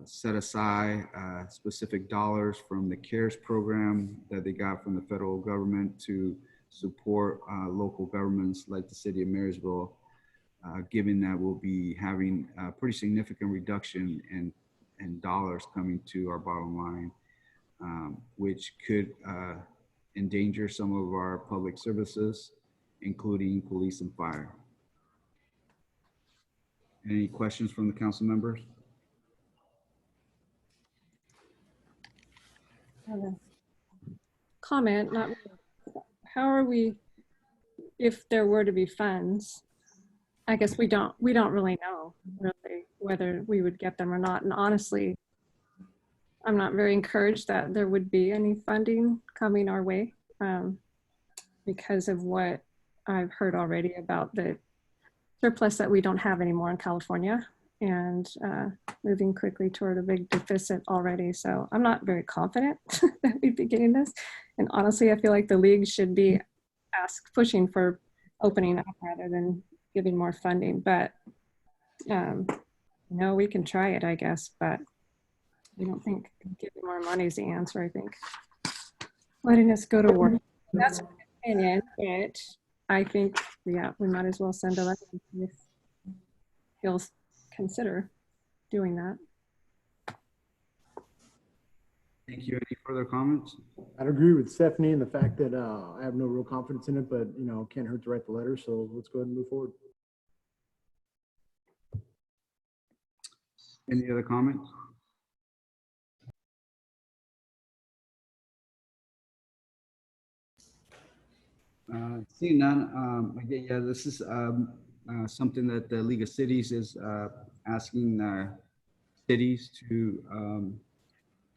set aside specific dollars from the CARES program that they got from the federal government to support local governments like the city of Marysville, given that we'll be having a pretty significant reduction in dollars coming to our bottom line, which could endanger some of our public services, including police and fire. Any questions from the council members? Comment, not how are we, if there were to be funds, I guess we don't really know really whether we would get them or not. And honestly, I'm not very encouraged that there would be any funding coming our way because of what I've heard already about the surplus that we don't have anymore in California and moving quickly toward a big deficit already. So I'm not very confident that we'd be getting this. And honestly, I feel like the league should be pushing for opening up rather than giving more funding. But no, we can try it, I guess. But I don't think giving more money is the answer. I think letting us go to work. That's my opinion, but I think, yeah, we might as well send a letter if he'll consider doing that. Thank you. Any further comments? I'd agree with Stephanie in the fact that I have no real confidence in it, but you know, can't hurt to write the letter. So let's go ahead and move forward. Any other comments? Seeing none, again, yeah, this is something that the League of Cities is asking cities to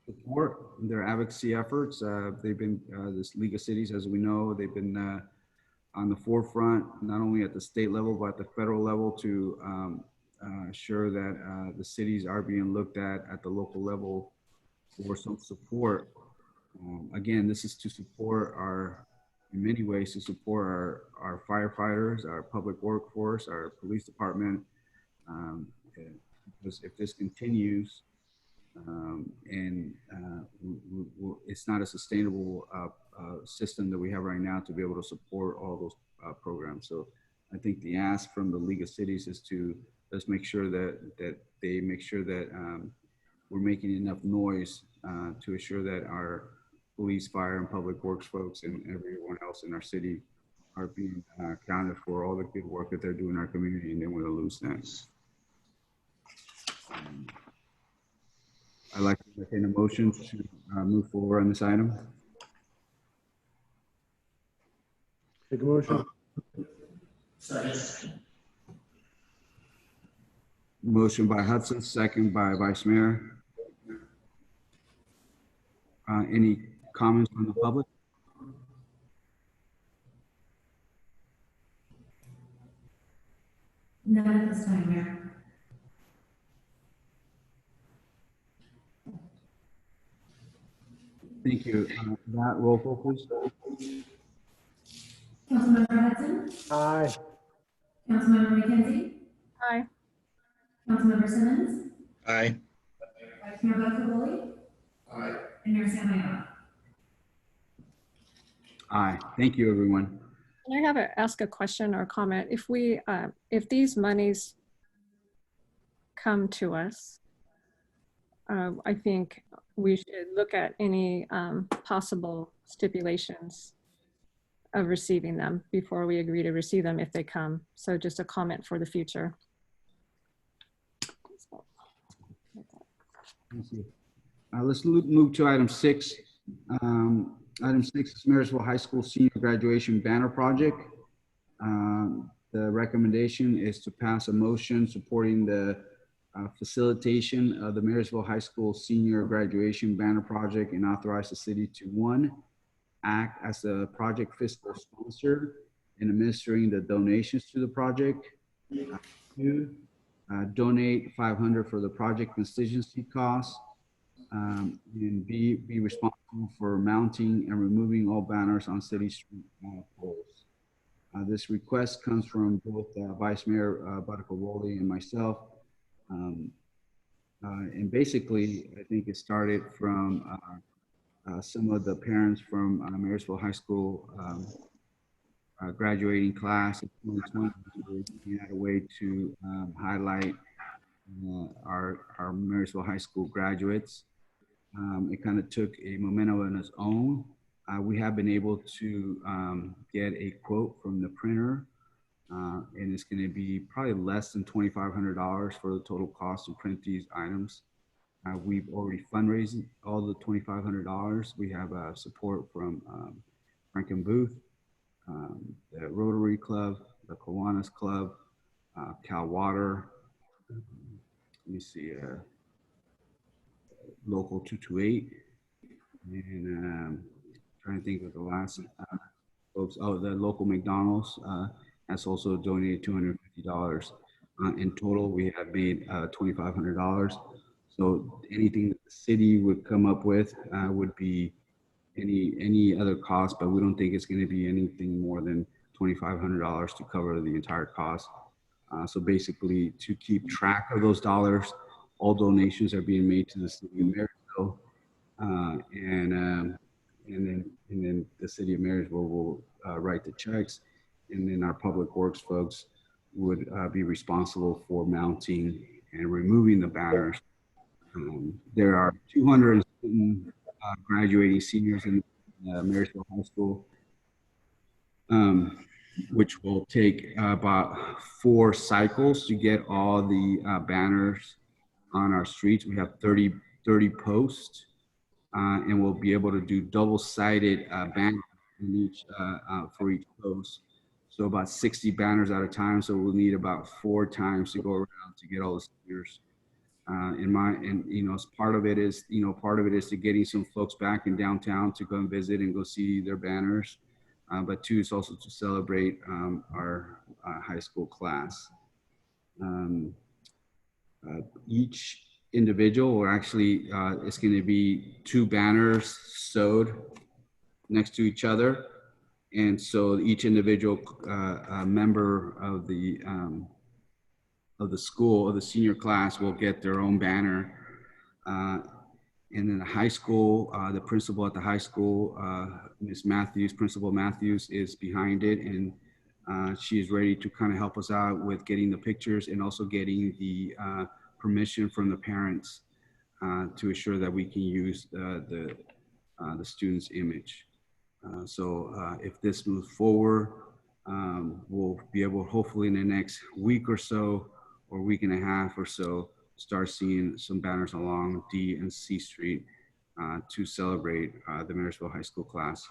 support their advocacy efforts. They've been, this League of Cities, as we know, they've been on the forefront, not only at the state level, but at the federal level to ensure that the cities are being looked at the local level for some support. Again, this is to support in many ways to support our firefighters, our public workforce, our police department. Because if this continues, it's not a sustainable system that we have right now to be able to support all those programs. So I think the ask from the League of Cities is to let's make sure that they make sure that we're making enough noise to assure that our police, fire, and public works folks and everyone else in our city are being accounted for all the good work that they're doing in our community, and they want to lose that. I'd like to entertain a motion to move forward on this item. Take a motion. Second. Motion by Hudson, second by Vice Mayor. Any comments from the public? None at this time, Mayor. Thank you. That roll call, please. Councilmember Hudson, Aye. Councilmember McKenzie, Aye. Councilmember Simmons, Aye. Vice Mayor Buckaboli, Aye. and Mayor Samayoa. Aye. Thank you, everyone. Can I ask a question or comment? If we, if these monies come to us, I think we should look at any possible stipulations of receiving them before we agree to receive them if they come. So just a comment for the future. Thank you. Let's move to item 6. Item 6 is Marysville High School Senior Graduation Banner Project. The recommendation is to pass a motion supporting the facilitation of the Marysville High School Senior Graduation Banner Project and authorize the city to 1, act as a project fiscal sponsor in administering the donations to the project. 2, donate $500 for the project contingency costs. And be responsible for mounting and removing all banners on city street poles. This request comes from both Vice Mayor Buttacaroli and myself. And basically, I think it started from some of the parents from Marysville High School graduating class of 2020. We had a way to highlight our Marysville High School graduates. It kind of took a momentum on its own. We have been able to get a quote from the printer, and it's going to be probably less than $2,500 for the total cost to print these items. We've already fundraised all the $2,500. We have support from Franklin Booth, the Rotary Club, the Kiwanis Club, Cal Water. Let me see, Local 228, and trying to think of the last folks. Oh, the local McDonald's has also donated $250. In total, we have made $2,500. So anything that the city would come up with would be any other cost, but we don't think it's going to be anything more than $2,500 to cover the entire cost. So basically, to keep track of those dollars, all donations are being made to the city of Marysville, and then the city of Marysville will write the checks, and then our public works folks would be responsible for mounting and removing the banners. There are 200 graduating seniors in Marysville High School, which will take about 4 cycles to get all the banners on our streets. We have 30 posts, and we'll be able to do double-sided banners in each for each post. So about 60 banners at a time. So we'll need about 4 times to go around to get all the seniors. And you know, part of it is to getting some folks back in downtown to go and visit and go see their banners. But 2 is also to celebrate our high school class. Each individual, or actually it's going to be 2 banners sewed next to each other. And so each individual member of the school, of the senior class, will get their own banner. And then the high school, the principal at the high school, Ms. Matthews, Principal Matthews, is behind it, and she is ready to kind of help us out with getting the pictures and also getting the permission from the parents to assure that we can use the student's image. So if this moves forward, we'll be able, hopefully in the next week or so, or week and a half or so, start seeing some banners along D and C Street to celebrate the Marysville High School class.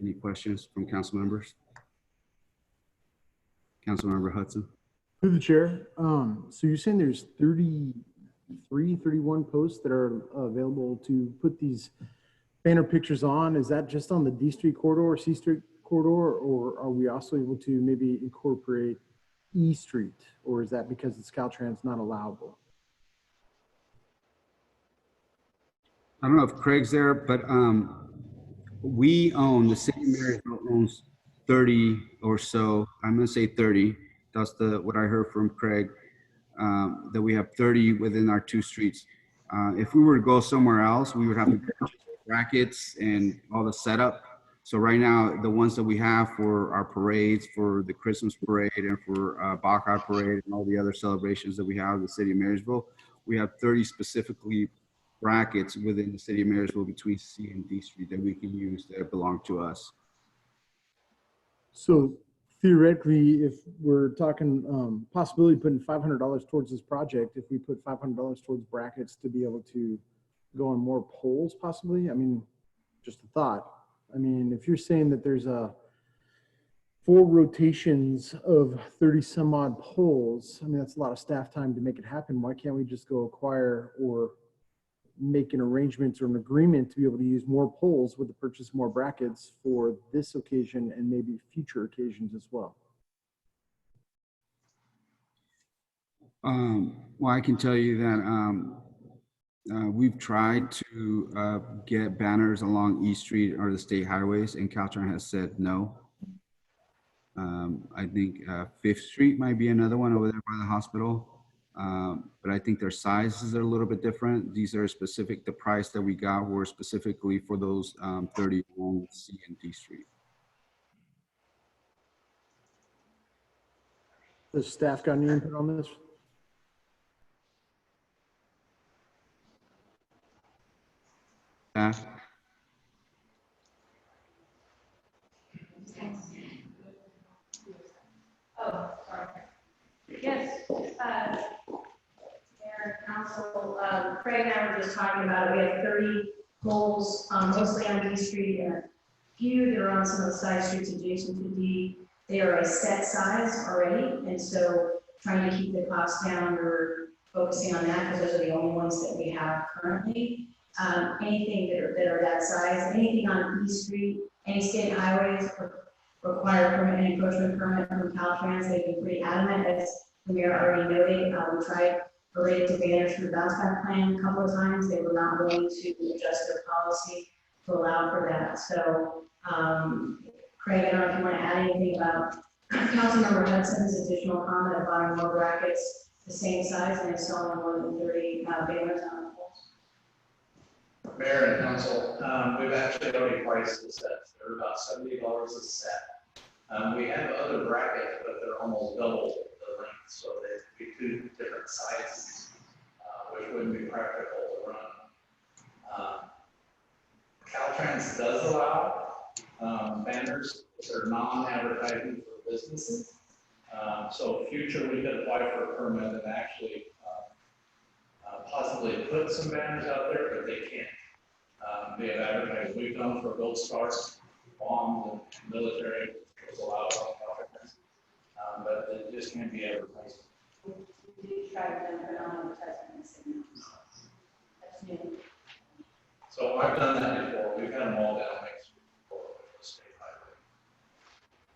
Any questions from council members? Councilmember Hudson. Through the chair. So you're saying there's 31 posts that are available to put these banner pictures on. Is that just on the D Street corridor or C Street corridor, or are we also able to maybe incorporate E Street, or is that because it's Caltrans not allowable? I don't know if Craig's there, but the city of Marysville owns 30 or so. I'm gonna say 30. That's what I heard from Craig, that we have 30 within our 2 streets. If we were to go somewhere else, we would have to purchase brackets and all the setup. So right now, the ones that we have for our parades, for the Christmas parade and for Baccarat parade and all the other celebrations that we have in the city of Marysville, we have 30 specifically brackets within the city of Marysville between C and D Street that we can use that belong to us. So theoretically, if we're talking possibility of putting $500 towards this project, if we put $500 towards brackets to be able to go on more poles, possibly, I mean, just a thought. I mean, if you're saying that there's 4 rotations of 30 some odd poles, I mean, that's a lot of staff time to make it happen. Why can't we just go acquire or make an arrangement or an agreement to be able to use more poles with the purchase of more brackets for this occasion and maybe future occasions as well? Well, I can tell you that we've tried to get banners along East Street or the state highways, and Caltrans has said no. I think 5th Street might be another one over there by the hospital. But I think their sizes are a little bit different. These are specific, the price that we got were specifically for those 30 along C and D Street. Does staff got any input on this? Oh, sorry. Yes, Mayor, Council, Craig and I were just talking about it. We have 30 poles, mostly on D Street, and a few that are on some of the side streets adjacent to D. They are a set size already, and so trying to keep the cost down, we're focusing on that because those are the only ones that we have currently. Anything that are that size, anything on E Street, any state highways require permit and encroachment permit from Caltrans. They've been pretty adamant, as the mayor already noted. We tried related to banners through the bounce back plan a couple of times. They were not willing to adjust their policy to allow for that. So, Craig, I don't know if you want to add anything about Councilmember Hudson's additional comment about buying more brackets the same size and installing more than 30 banners on the poles. Mayor and council, we've actually already priced the sets. They're about $70 a set. We have other brackets, but they're almost double the length, so they'd be 2 different sizes, which wouldn't be practical to run. Caltrans does allow banners that are non-advertising for businesses. So future, we could apply for a permit and actually possibly put some banners out there, but they can't. They have advertised. We've done for Gold Stars, bombs, and military was allowed on Caltrans, but it just can't be advertised. We tried them for non-advertising. That's new. So I've done that before. We've had them all down next week before the state highway.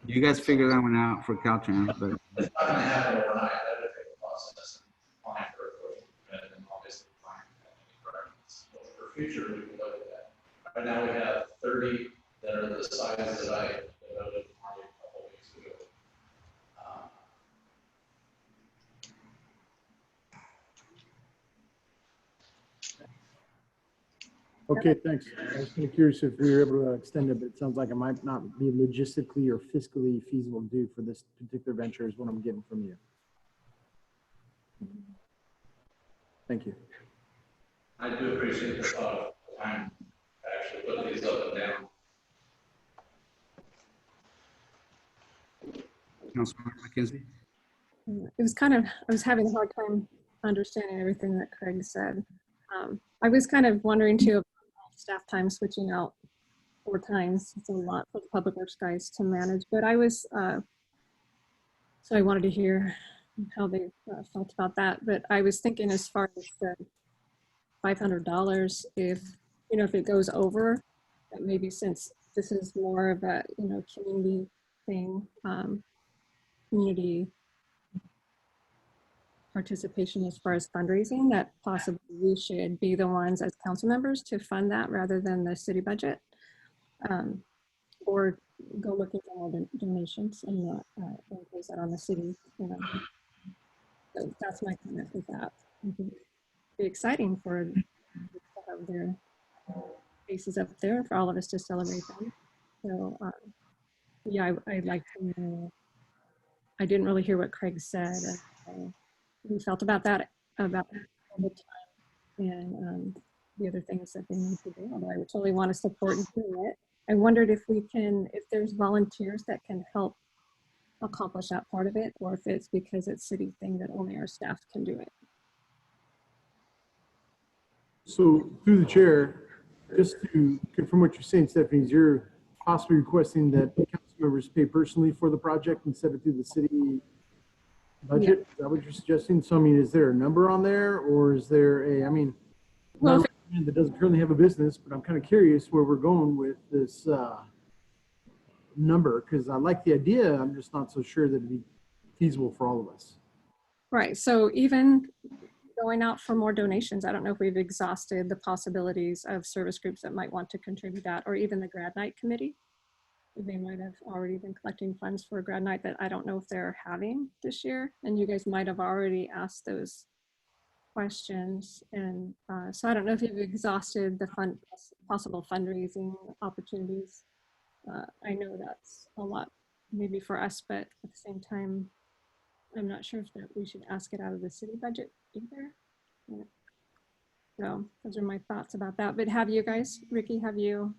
You guys figure that one out for Caltrans, but It's not going to happen overnight. That would take a process and applying for a permit and obviously applying for any requirements. So for future, we can look at that. Right now we have 30 that are the size that I noted a couple weeks ago. Okay, thanks. I was kind of curious if we were able to extend it, but it sounds like it might not be logistically or fiscally feasible to do for this particular venture is what I'm getting from you. Thank you. I do appreciate the thought of time to actually put these up and down. Councilmember McKenzie? It was kind of, I was having a hard time understanding everything that Craig said. I was kind of wondering too, about staff time switching out 4 times. It's a lot for the public works guys to manage, but I was, so I wanted to hear how they felt about that. But I was thinking as far as the $500, if, you know, if it goes over, that maybe since this is more of a, you know, community thing, community participation as far as fundraising, that possibly we should be the ones as council members to fund that rather than the city budget. Or go looking for more donations and not impose that on the city. So that's my comment with that. I think it'd be exciting for them to have their faces up there and for all of us to celebrate them. So yeah, I'd like to know. I didn't really hear what Craig said. He felt about that, about the time and the other things that they need to do. Although I would totally want to support doing it. I wondered if we can, if there's volunteers that can help accomplish that part of it, or if it's because it's city thing that only our staff can do it. So through the chair, just to confirm what you're saying, Stephanie, is you're possibly requesting that the council members pay personally for the project instead of through the city budget? Yeah. Is that what you're suggesting? So I mean, is there a number on there, or is there a, I mean, well, that doesn't currently have a business, but I'm kind of curious where we're going with this number, because I like the idea. I'm just not so sure that it'd be feasible for all of us. right. So even going out for more donations, I don't know if we've exhausted the possibilities of service groups that might want to contribute that, or even the grad night committee. They might have already been collecting funds for a grad night that I don't know if they're having this year. And you guys might have already asked those questions. And so I don't know if you've exhausted the possible fundraising opportunities. I know that's a lot maybe for us, but at the same time, I'm not sure if that we should ask it out of the city budget either. Yeah. So those are my thoughts about that. But have you guys, Ricky, have you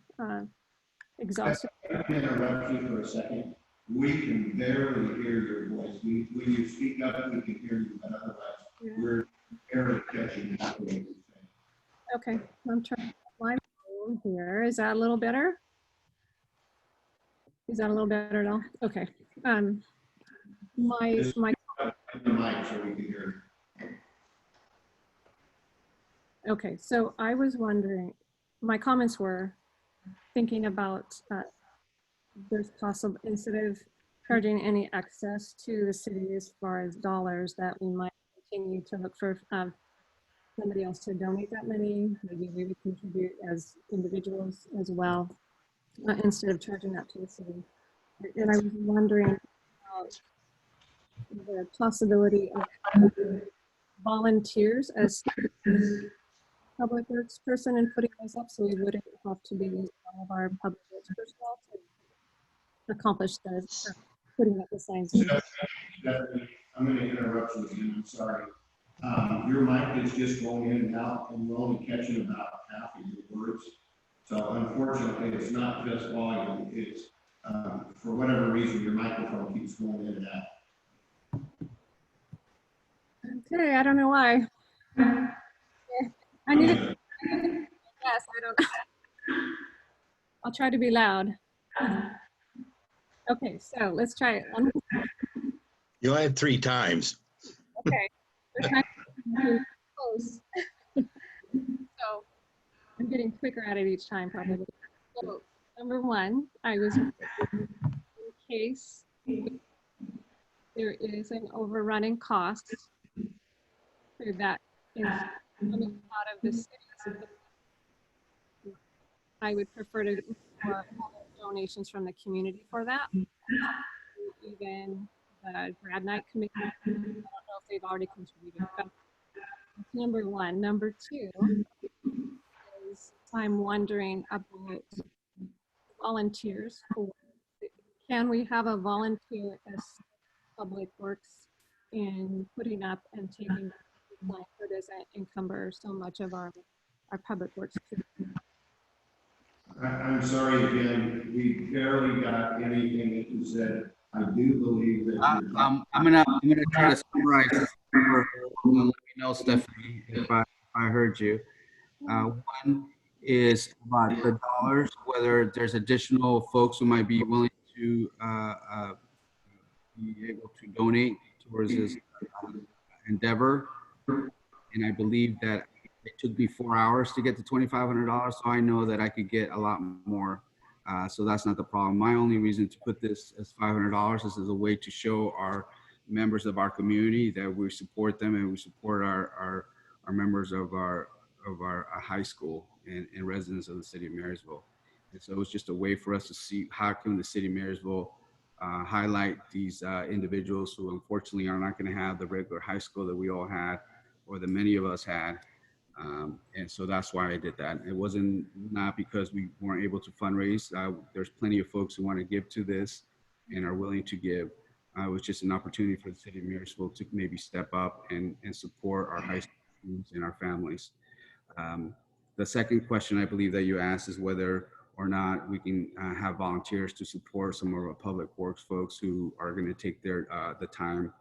exhausted? I can interrupt you for a second. We can barely hear your voice. When you speak up, we can hear you, but otherwise, we're barely catching what you're saying. Okay, I'm trying my phone here. Is that a little better? Is that a little better at all? Okay. My The mic so we can hear you. Okay, so I was wondering, my comments were thinking about there's possible, instead of charging any excess to the city as far as dollars, that we might continue to look for somebody else to donate that money. Maybe we would contribute as individuals as well, instead of charging that to the city. And I was wondering about the possibility of volunteers as public works person and putting those up, so we wouldn't have to be using all of our public works personnel to accomplish the putting up the signs. Stephanie, I'm going to interrupt you again. I'm sorry. Your mic is just going in and out, and we're only catching about half of your words. So unfortunately, it's not just volume. It's for whatever reason, your microphone keeps going in and out. Okay, I don't know why. I need to, yes, I don't know. I'll try to be loud. Okay, so let's try it. You only have 3 times. Okay, we're trying to close. So I'm getting quicker at it each time, probably. So number one, I was in case there is an overrunning cost so that is coming out of the city. I would prefer to more donations from the community for that. Even the grad night committee, I don't know if they've already contributed, but that's number one. Number two is I'm wondering about volunteers. Can we have a volunteer as public works in putting up and taking so it doesn't encumber so much of our public works? I'm sorry again. We barely got anything that you said. I do believe that I'm gonna try to summarize this for let me know, Stephanie, if I heard you. One is about the dollars, whether there's additional folks who might be willing to be able to donate towards this endeavor. And I believe that it took me 4 hours to get to $2,500, so I know that I could get a lot more. So that's not the problem. My only reason to put this as $500 is as a way to show our members of our community, that we support them and we support our members of our high school and residents of the city of Marysville. And so it's just a way for us to see how can the city of Marysville highlight these individuals who unfortunately are not going to have the regular high school that we all had or that many of us had. And so that's why I did that. It wasn't not because we weren't able to fundraise. There's plenty of folks who want to give to this and are willing to give. It was just an opportunity for the city of Marysville to maybe step up and support our high school students and our families. The second question I believe that you asked is whether or not we can have volunteers to support some of our public works folks who are going to take their the time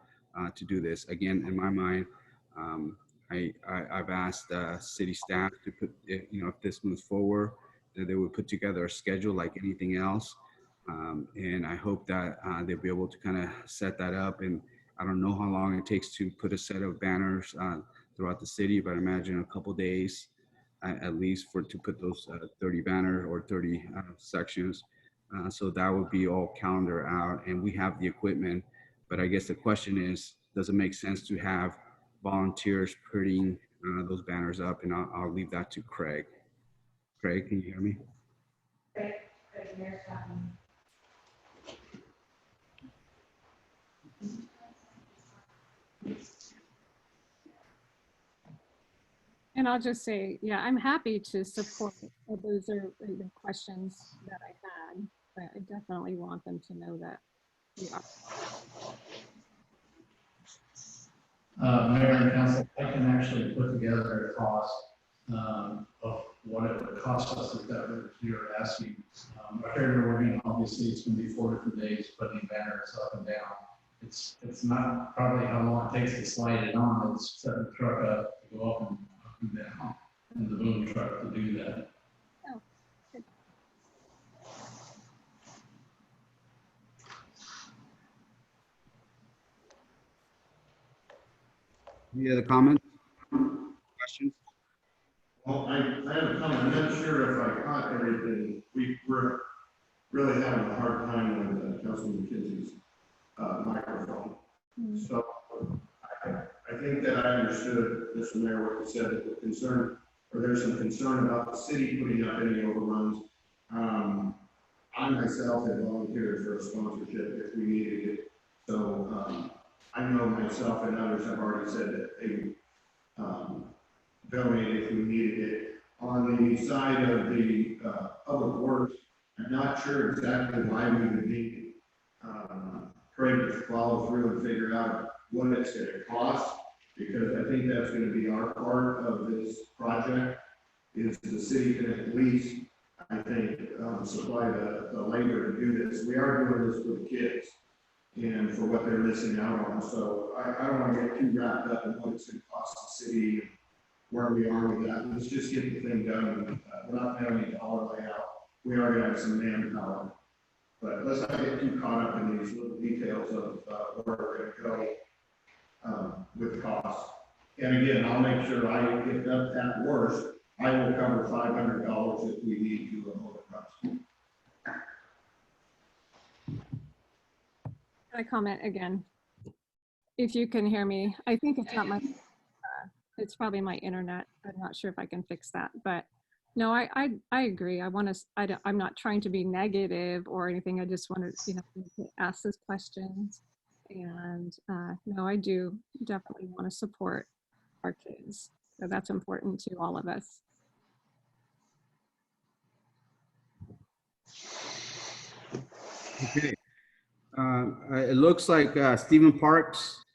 to do this. Again, in my mind, I've asked city staff to put, if this moves forward, that they would put together a schedule like anything else. And I hope that they'll be able to kind of set that up. And I don't know how long it takes to put a set of banners throughout the city, but I imagine a couple days at least to put those 30 banners or 30 sections. So that would be all calendar out, and we have the equipment. But I guess the question is, does it make sense to have volunteers putting those banners up? And I'll leave that to Craig. Craig, can you hear me? And I'll just say, yeah, I'm happy to support. Those are the questions that I had, but I definitely want them to know that we are. Mayor and council, I can actually put together a cost of what it would cost us if that were you're asking. Our area warning, obviously, it's going to be 4 different days putting banners up and down. It's not probably how long it takes to slide it on. It's setting the truck up to go up and down, and the boom truck to do that. Oh, good. Any other comments? Questions? Well, I have a comment. I'm not sure if I caught everything. We're really having a hard time with Councilman McKenzie's microphone. So I think that I understood, Mr. Mayor, what you said, that the concern, or there's some concern about the city putting up any overruns. I myself had volunteered for a sponsorship if we needed it. So I know myself and others have already said that they would donate if we needed it. On the side of the public works, I'm not sure exactly why we would need Craig to follow through and figure out what it's going to cost, because I think that's going to be our part of this project. Is the city can at least, I think, supply the labor to do this. We are doing this for the kids and for what they're missing out on. So I don't want to get too wrapped up in what it's going to cost the city and where we are with that. Let's just get the thing done. We're not having a dollar layout. We are going to have some manpower. But let's not get too caught up in these little details of where we're going to go with costs. And again, I'll make sure if that's at worst, I will cover $500 if we need to hold it cost. Can I comment again? If you can hear me, I think it's not my, it's probably my internet. I'm not sure if I can fix that, but no, I agree. I'm not trying to be negative or anything. I just wanted, to ask those questions. And no, I do definitely want to support our kids. So that's important to all of us. Okay. It looks like Stephen Parks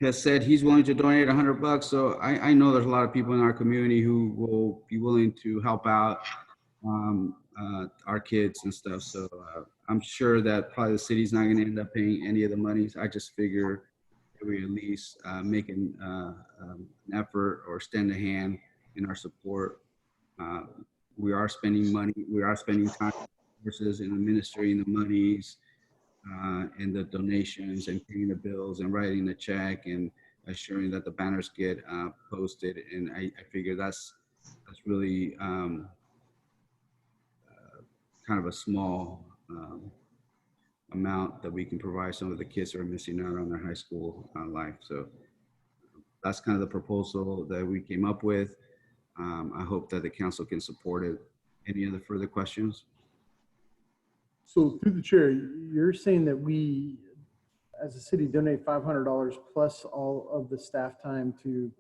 has said he's willing to donate $100. So I know there's a lot of people in our community who will be willing to help out our kids and stuff. So I'm sure that probably the city's not going to end up paying any of the monies. I just figure that we at least make an effort or extend a hand in our support. We are spending money. We are spending time, resources in administering the monies and the donations and paying the bills and writing the check and assuring that the banners get posted. And I figure that's really kind of a small amount that we can provide some of the kids who are missing out on their high school life. So that's kind of the proposal that we came up with. I hope that the council can support it. Any other further questions? So through the chair, you're saying that we, as a city, donate $500 plus all of the staff time to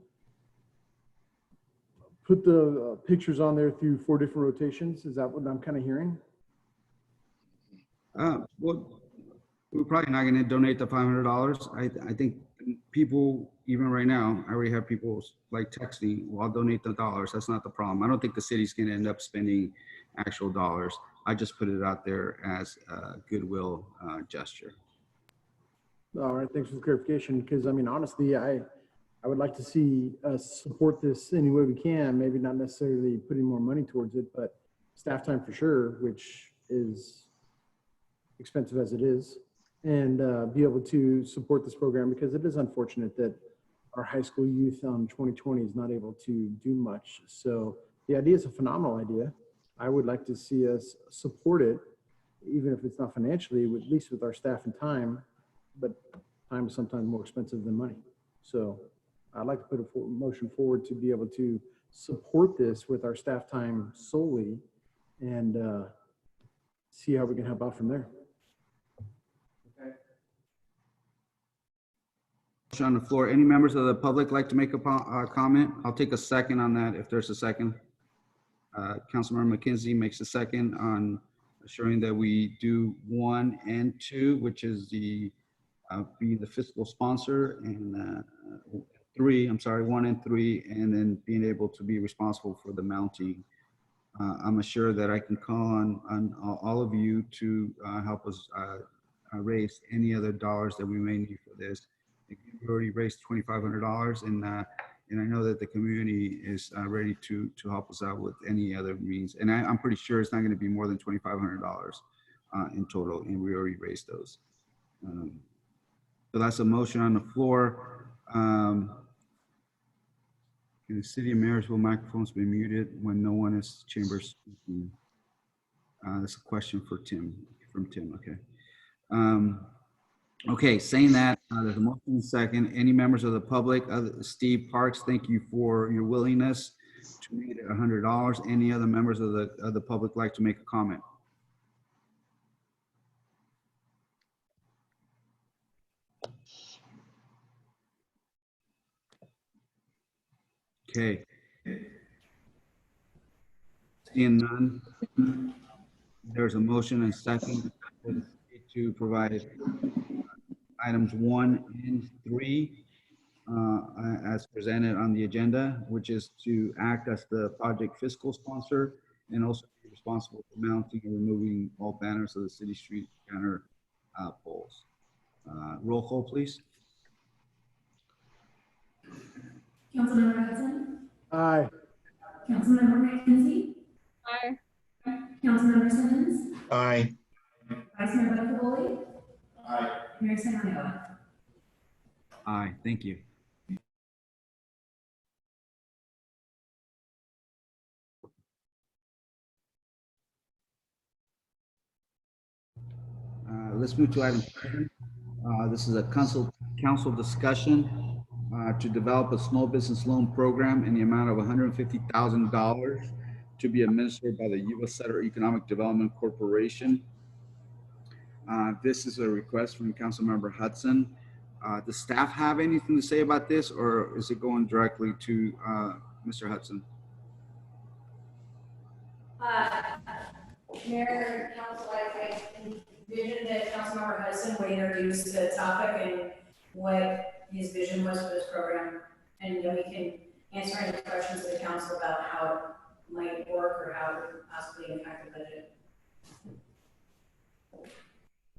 put the pictures on there through 4 different rotations? Is that what I'm kind of hearing? Well, we're probably not going to donate the $500. I think people, even right now, I already have people like texting, well, I'll donate the dollars. That's not the problem. I don't think the city's going to end up spending actual dollars. I just put it out there as a goodwill gesture. All right, thanks for the clarification. Because I mean, honestly, I would like to see us support this any way we can. Maybe not necessarily putting more money towards it, but staff time for sure, which is expensive as it is, and be able to support this program, because it is unfortunate that our high school youth 2020 is not able to do much. So the idea is a phenomenal idea. I would like to see us support it, even if it's not financially, at least with our staff and time, but time is sometimes more expensive than money. So I'd like to put a motion forward to be able to support this with our staff time solely, and see how we can help out from there. On the floor, any members of the public like to make a comment? I'll take a second on that if there's a second. Councilmember McKenzie makes a second on assuring that we do 1 and 2, which is the be the fiscal sponsor, and 3, I'm sorry, 1 and 3, and then being able to be responsible for the mounting. I'm assured that I can call on all of you to help us raise any other dollars that we may need for this. We've already raised $2,500, and I know that the community is ready to help us out with any other means. And I'm pretty sure it's not going to be more than $2,500 in total, and we already raised those. So that's a motion on the floor. In the city of Marysville, microphones be muted when no one is chambers speaking. That's a question for Tim, from Tim. Okay. Okay, saying that, there's a motion and a second. Any members of the public, Steve Parks, thank you for your willingness to meet at $100. Any other members of the public like to make a comment? Okay. Seeing none, there's a motion and second to provide items 1 and 3 as presented on the agenda, which is to act as the project fiscal sponsor and also be responsible for mounting and removing all banners of the city street banner poles. Roll call, please. Councilmember Hudson? Aye. Councilmember McKenzie? Aye. Councilmember Simmons? Aye. Vice Mayor Buckaboli? Aye. Mayor Santana? Aye, thank you. Let's move to item 7. This is a council discussion to develop a small business loan program in the amount of $150,000 to be administered by the U.S. Sutter Economic Development Corporation. This is a request from Councilmember Hudson. Does staff have anything to say about this, or is it going directly to Mr. Hudson? Mayor, Council, I envision that Councilmember Hudson would introduce the topic and what his vision was for this program. And then we can answer any questions to the council about how it might work or how it would possibly impact the budget.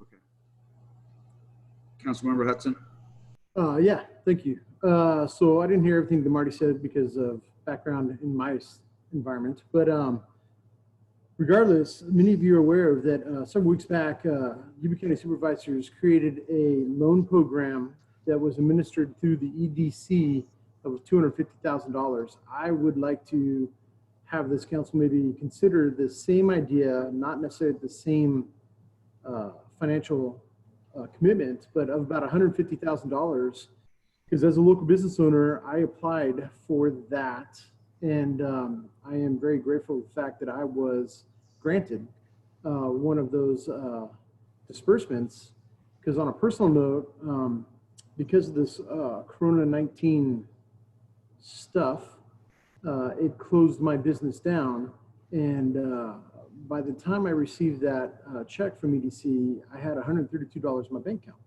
Okay. Councilmember Hudson? Yeah, thank you. So I didn't hear everything that Marty said because of background in my environment, but regardless, many of you are aware that several weeks back, Yuba County Supervisors created a loan program that was administered through the EDC that was $250,000. I would like to have this council maybe consider the same idea, not necessarily the same financial commitment, but of about $150,000. Because as a local business owner, I applied for that, and I am very grateful for the fact that I was granted one of those disbursements. Because on a personal note, because of this Corona-19 stuff, it closed my business down, and by the time I received that check from EDC, I had $132 in my bank account.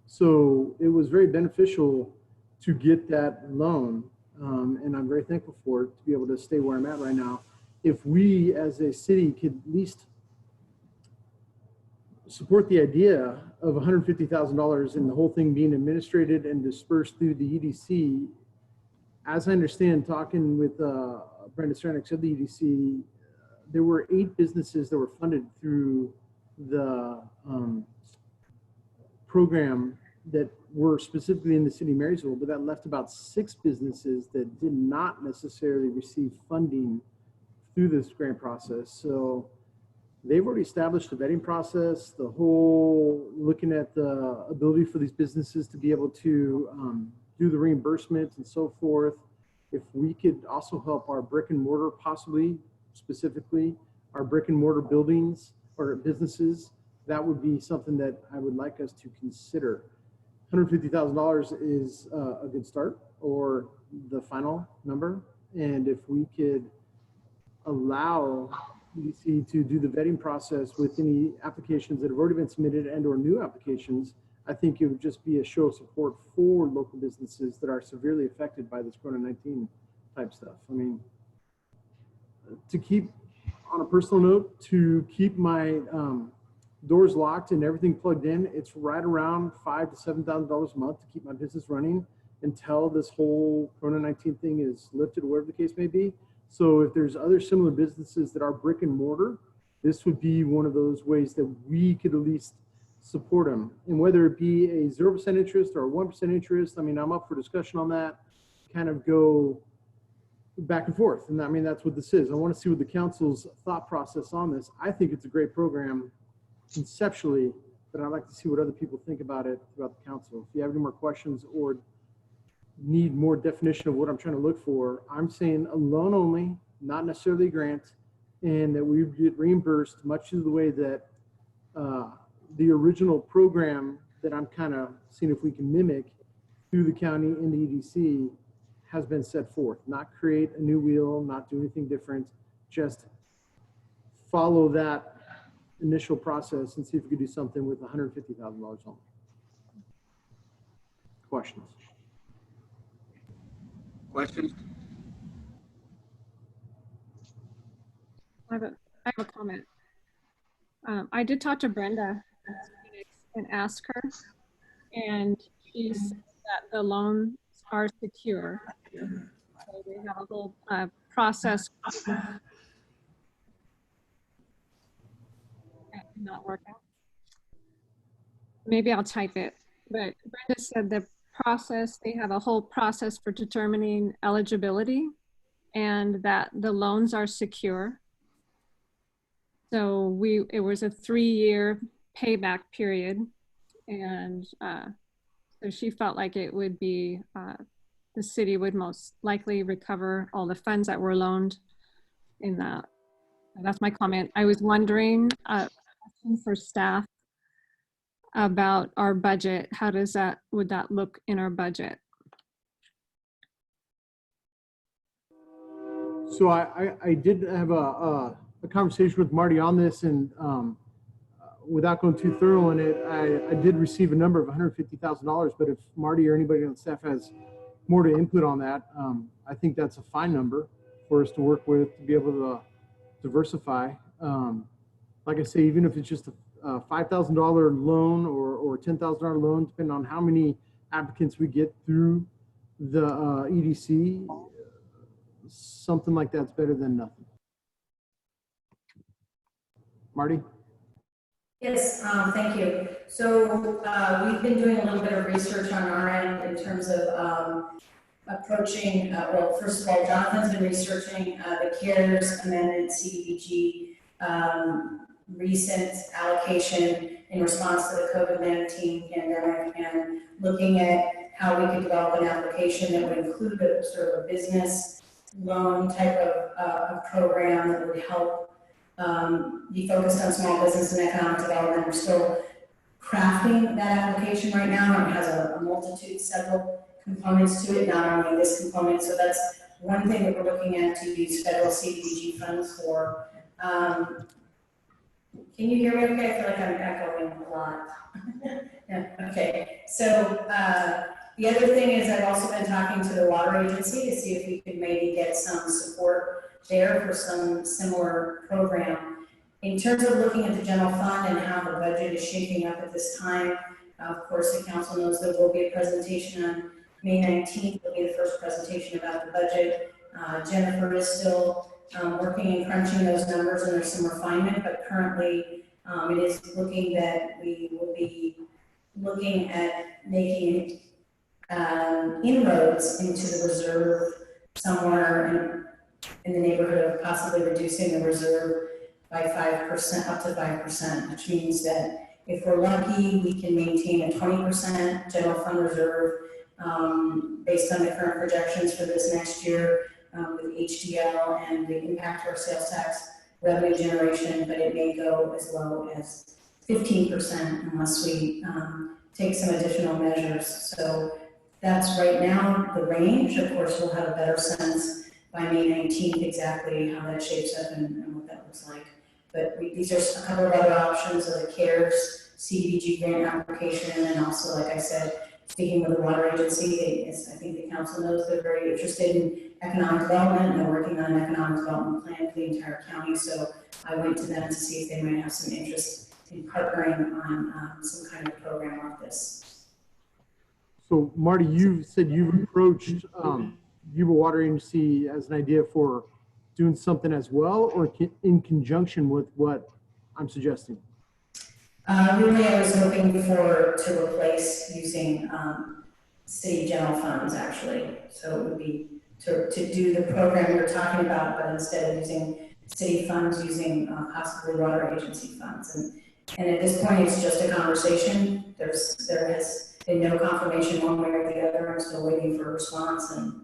So it was very beneficial to get that loan, and I'm very thankful for it to be able to stay where I'm at right now. If we as a city could at least support the idea of $150,000 and the whole thing being administrated and dispersed through the EDC, as I understand, talking with Brenda Cernik of the EDC, there were 8 businesses that were funded through the program that were specifically in the city of Marysville, but that left about 6 businesses that did not necessarily receive funding through this grant process. So they've already established a vetting process, the whole looking at the ability for these businesses to be able to do the reimbursements and so forth. If we could also help our brick and mortar, possibly specifically our brick and mortar buildings or businesses, that would be something that I would like us to consider. $150,000 is a good start, or the final number. And if we could allow EDC to do the vetting process with any applications that have already been submitted and or new applications, I think it would just be a show of support for local businesses that are severely affected by this Corona-19 type stuff. I mean, to keep, on a personal note, to keep my doors locked and everything plugged in, it's right around $5,000 to $7,000 a month to keep my business running until this whole Corona-19 thing is lifted, whatever the case may be. So if there's other similar businesses that are brick and mortar, this would be one of those ways that we could at least support them. And whether it be a 0% interest or a 1% interest, I mean, I'm up for discussion on that, kind of go back and forth. And I mean, that's what this is. I want to see what the council's thought process on this. I think it's a great program conceptually, but I'd like to see what other people think about it throughout the council. If you have any more questions or need more definition of what I'm trying to look for, I'm saying a loan only, not necessarily a grant, and that we get reimbursed much of the way that the original program that I'm kind of seeing if we can mimic through the county and the EDC has been set forth. Not create a new wheel, not do anything different, just follow that initial process and see if we could do something with $150,000 only. Questions? Questions? I have a comment. I did talk to Brenda and ask her, and she said that the loans are secure. So they have a whole process. That did not work out. Maybe I'll type it, but Brenda said the process, they have a whole process for determining eligibility and that the loans are secure. So it was a 3-year payback period. And so she felt like it would be, the city would most likely recover all the funds that were loaned in that. That's my comment. I was wondering, for staff about our budget. How would that look in our budget? So I did have a conversation with Marty on this, and without going too thorough in it, I did receive a number of $150,000, but if Marty or anybody on staff has more to input on that, I think that's a fine number for us to work with to be able to diversify. Like I say, even if it's just a $5,000 loan or $10,000 loan, depending on how many applicants we get through the EDC, something like that's better than nothing. Marty? Yes, thank you. So we've been doing a little bit of research on our end in terms of approaching, well, first of all, Jonathan's been researching the CARES amendment CDBG recent allocation in response to the COVID-19 pandemic and looking at how we could develop an application that would include a sort of a business loan type of program that would help be focused on small business and economic development. We're still crafting that application right now, and it has a multitude, several components to it, not only this component. So that's one thing that we're looking at to use federal CDBG funds for. Can you hear me okay? I feel like I'm echoing a lot. Yeah, okay. So the other thing is I've also been talking to the water agency to see if we could maybe get some support there for some similar program. In terms of looking at the general fund and how the budget is shaping up at this time, of course, the council knows there will be a presentation on May 19th. Will be the first presentation about the budget. Jennifer is still working and crunching those numbers, and there's some refinement, but currently it is looking that we will be looking at making inroads into the reserve somewhere in the neighborhood of possibly reducing the reserve by 5%, up to 5%, which means that if we're lucky, we can maintain a 20% general fund reserve based on the current projections for this next year with HDL and the impact to our sales tax revenue generation, but it may go as low as 15% unless we take some additional measures. So that's right now the range. Of course, we'll have a better sense by May 19th exactly how that shapes up and what that looks like. But these are a couple of other options of the CARES CDBG grant application, and then also, like I said, speaking with the water agency, I think the council knows they're very interested in economic development, and they're working on an economic development plan for the entire county. So I went to them to see if they might have some interest in partnering on some kind of program like this. So Marty, you said you've approached Yuba Water Agency as an idea for doing something as well, or in conjunction with what I'm suggesting? Really, I was hoping to replace using city general funds, actually. So it would be to do the program you're talking about, but instead of using city funds, using possibly water agency funds. And at this point, it's just a conversation. There has been no confirmation one way or the other. I'm still waiting for a response, and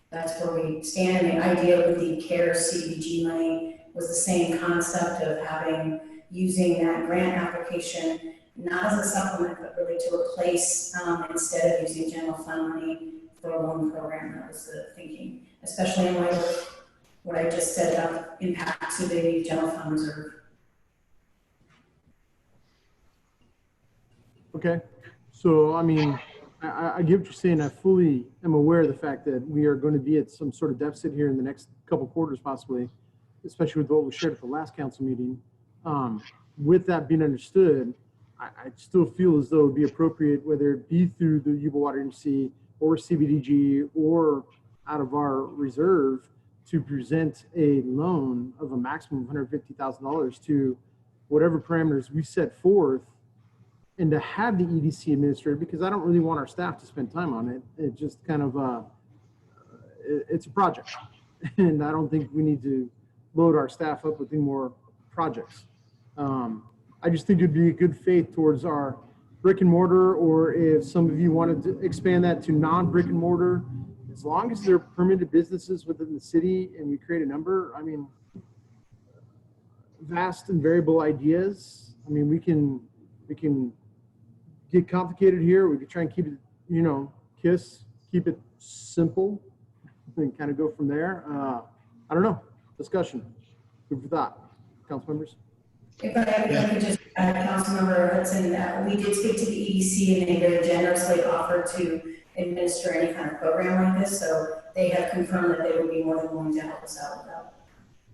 that's where we stand. And the idea with the CARES CDBG money was the same concept of using that grant application not as a supplement, but really to replace instead of using general fund money for a loan program. That was the thinking, especially in light of what I just said about the impact to the general fund reserve. Okay, so I mean, I get what you're saying. I fully am aware of the fact that we are going to be at some sort of deficit here in the next couple quarters, possibly, especially with what was shared at the last council meeting. With that being understood, I still feel as though it would be appropriate, whether it be through the Yuba Water Agency or CBDG or out of our reserve, to present a loan of a maximum of $150,000 to whatever parameters we set forth, and to have the EDC administrator, because I don't really want our staff to spend time on it. It just kind of, it's a project. And I don't think we need to load our staff up with any more projects. I just think it'd be a good faith towards our brick and mortar, or if some of you wanted to expand that to non-brick and mortar, as long as they're permitted businesses within the city and we create a number. I mean, vast and variable ideas. I mean, we can get complicated here. We could try and keep it, keep it simple and kind of go from there. I don't know. Discussion. Food for thought. Council members. If I could just add, Councilmember Hudson, we did speak to the EDC, and they very generously offered to administer any kind of program like this. So they have confirmed that they would be more than willing to help us out with that.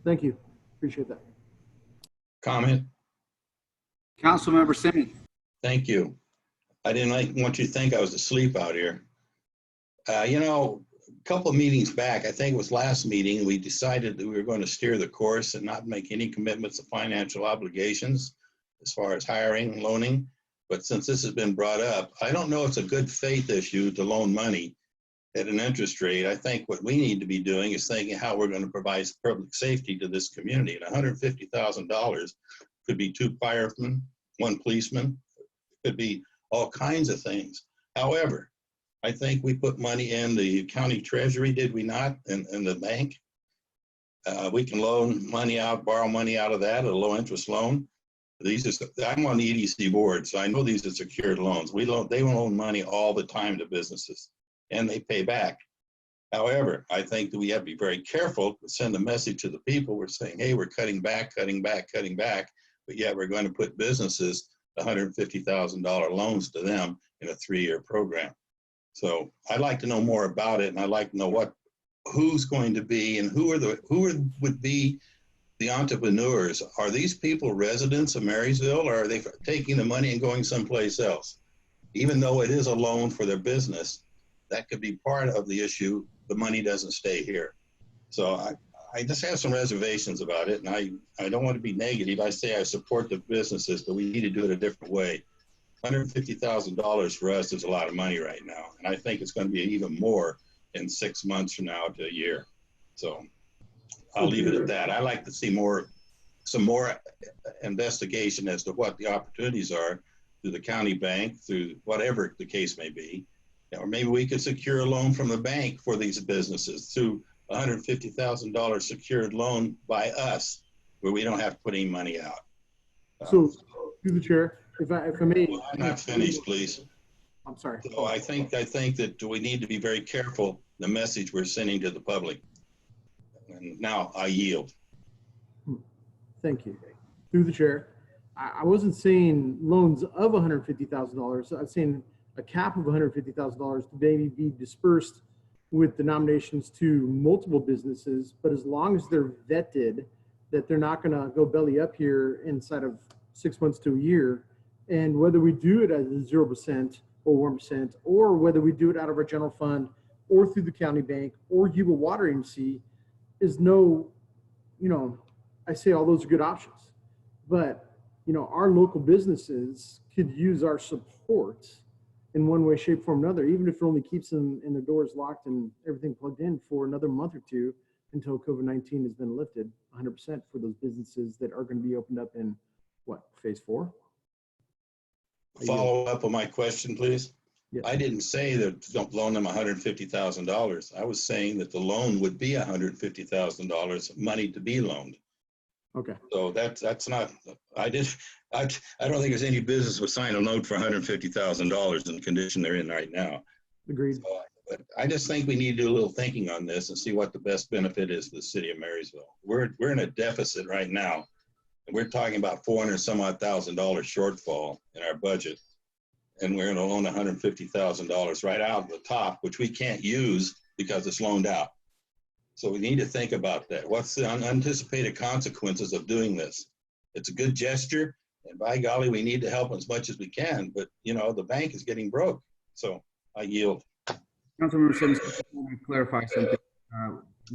Thank you. Appreciate that. Comment? Councilmember Singh. Thank you. I didn't want you to think I was asleep out here. A couple of meetings back, I think it was last meeting, we decided that we were going to steer the course and not make any commitments of financial obligations as far as hiring, loaning. But since this has been brought up, I don't know it's a good faith issue to loan money at an interest rate. I think what we need to be doing is thinking how we're going to provide public safety to this community. And $150,000 Could be 2 firemen, 1 policeman, could be all kinds of things. However, I think we put money in the county treasury, did we not, in the bank? We can loan money out, borrow money out of that, a low interest loan. I'm on the EDC board, so I know these are secured loans. They loan money all the time to businesses, and they pay back. However, I think that we have to be very careful to send a message to the people. We're saying, hey, we're cutting back, but yet we're going to put businesses $150,000 loans to them in a 3-year program. So I'd like to know more about it, and I'd like to know who's going to be and who would be the entrepreneurs. Are these people residents of Marysville, or are they taking the money and going someplace else? Even though it is a loan for their business, that could be part of the issue. The money doesn't stay here. So I just have some reservations about it, and I don't want to be negative. I say I support the businesses, but we need to do it a different way. $150,000 for us is a lot of money right now, and I think it's going to be even more in 6 months from now to a year. So I'll leave it at that. I like to see some more investigation as to what the opportunities are through the county bank, through whatever the case may be. Or maybe we could secure a loan from the bank for these businesses through $150,000 secured loan by us, where we don't have to put any money out. So, through the chair, if I may. Well, I'm not finished, please. I'm sorry. So I think that we need to be very careful the message we're sending to the public. And now I yield. Thank you. Through the chair, I wasn't saying loans of $150,000. I was saying a cap of $150,000 to maybe be dispersed with denominations to multiple businesses, but as long as they're vetted, that they're not going to go belly up here inside of 6 months to a year. And whether we do it at 0% or 1%, or whether we do it out of our general fund or through the county bank or Yuba Water Agency, is no, I say all those are good options, but our local businesses could use our support in one way, shape, form, another, even if it only keeps them and the doors locked and everything plugged in for another month or two until COVID-19 has been lifted 100% for those businesses that are going to be opened up in phase 4? Follow up on my question, please. Yes. I didn't say that don't loan them $150,000. I was saying that the loan would be $150,000 money to be loaned. Okay. So that's not. I don't think there's any business would sign a note for $150,000 in the condition they're in right now. Agreed. So, but I just think we need to do a little thinking on this and see what the best benefit is to the city of Marysville. We're in a deficit right now. We're talking about $400,000 shortfall in our budget, and we're going to loan $150,000 right out of the top, which we can't use because it's loaned out. So we need to think about that. What's the unanticipated consequences of doing this? It's a good gesture, and by golly, we need to help as much as we can. But the bank is getting broke. So I yield. Councilmember Sims, I want to clarify something.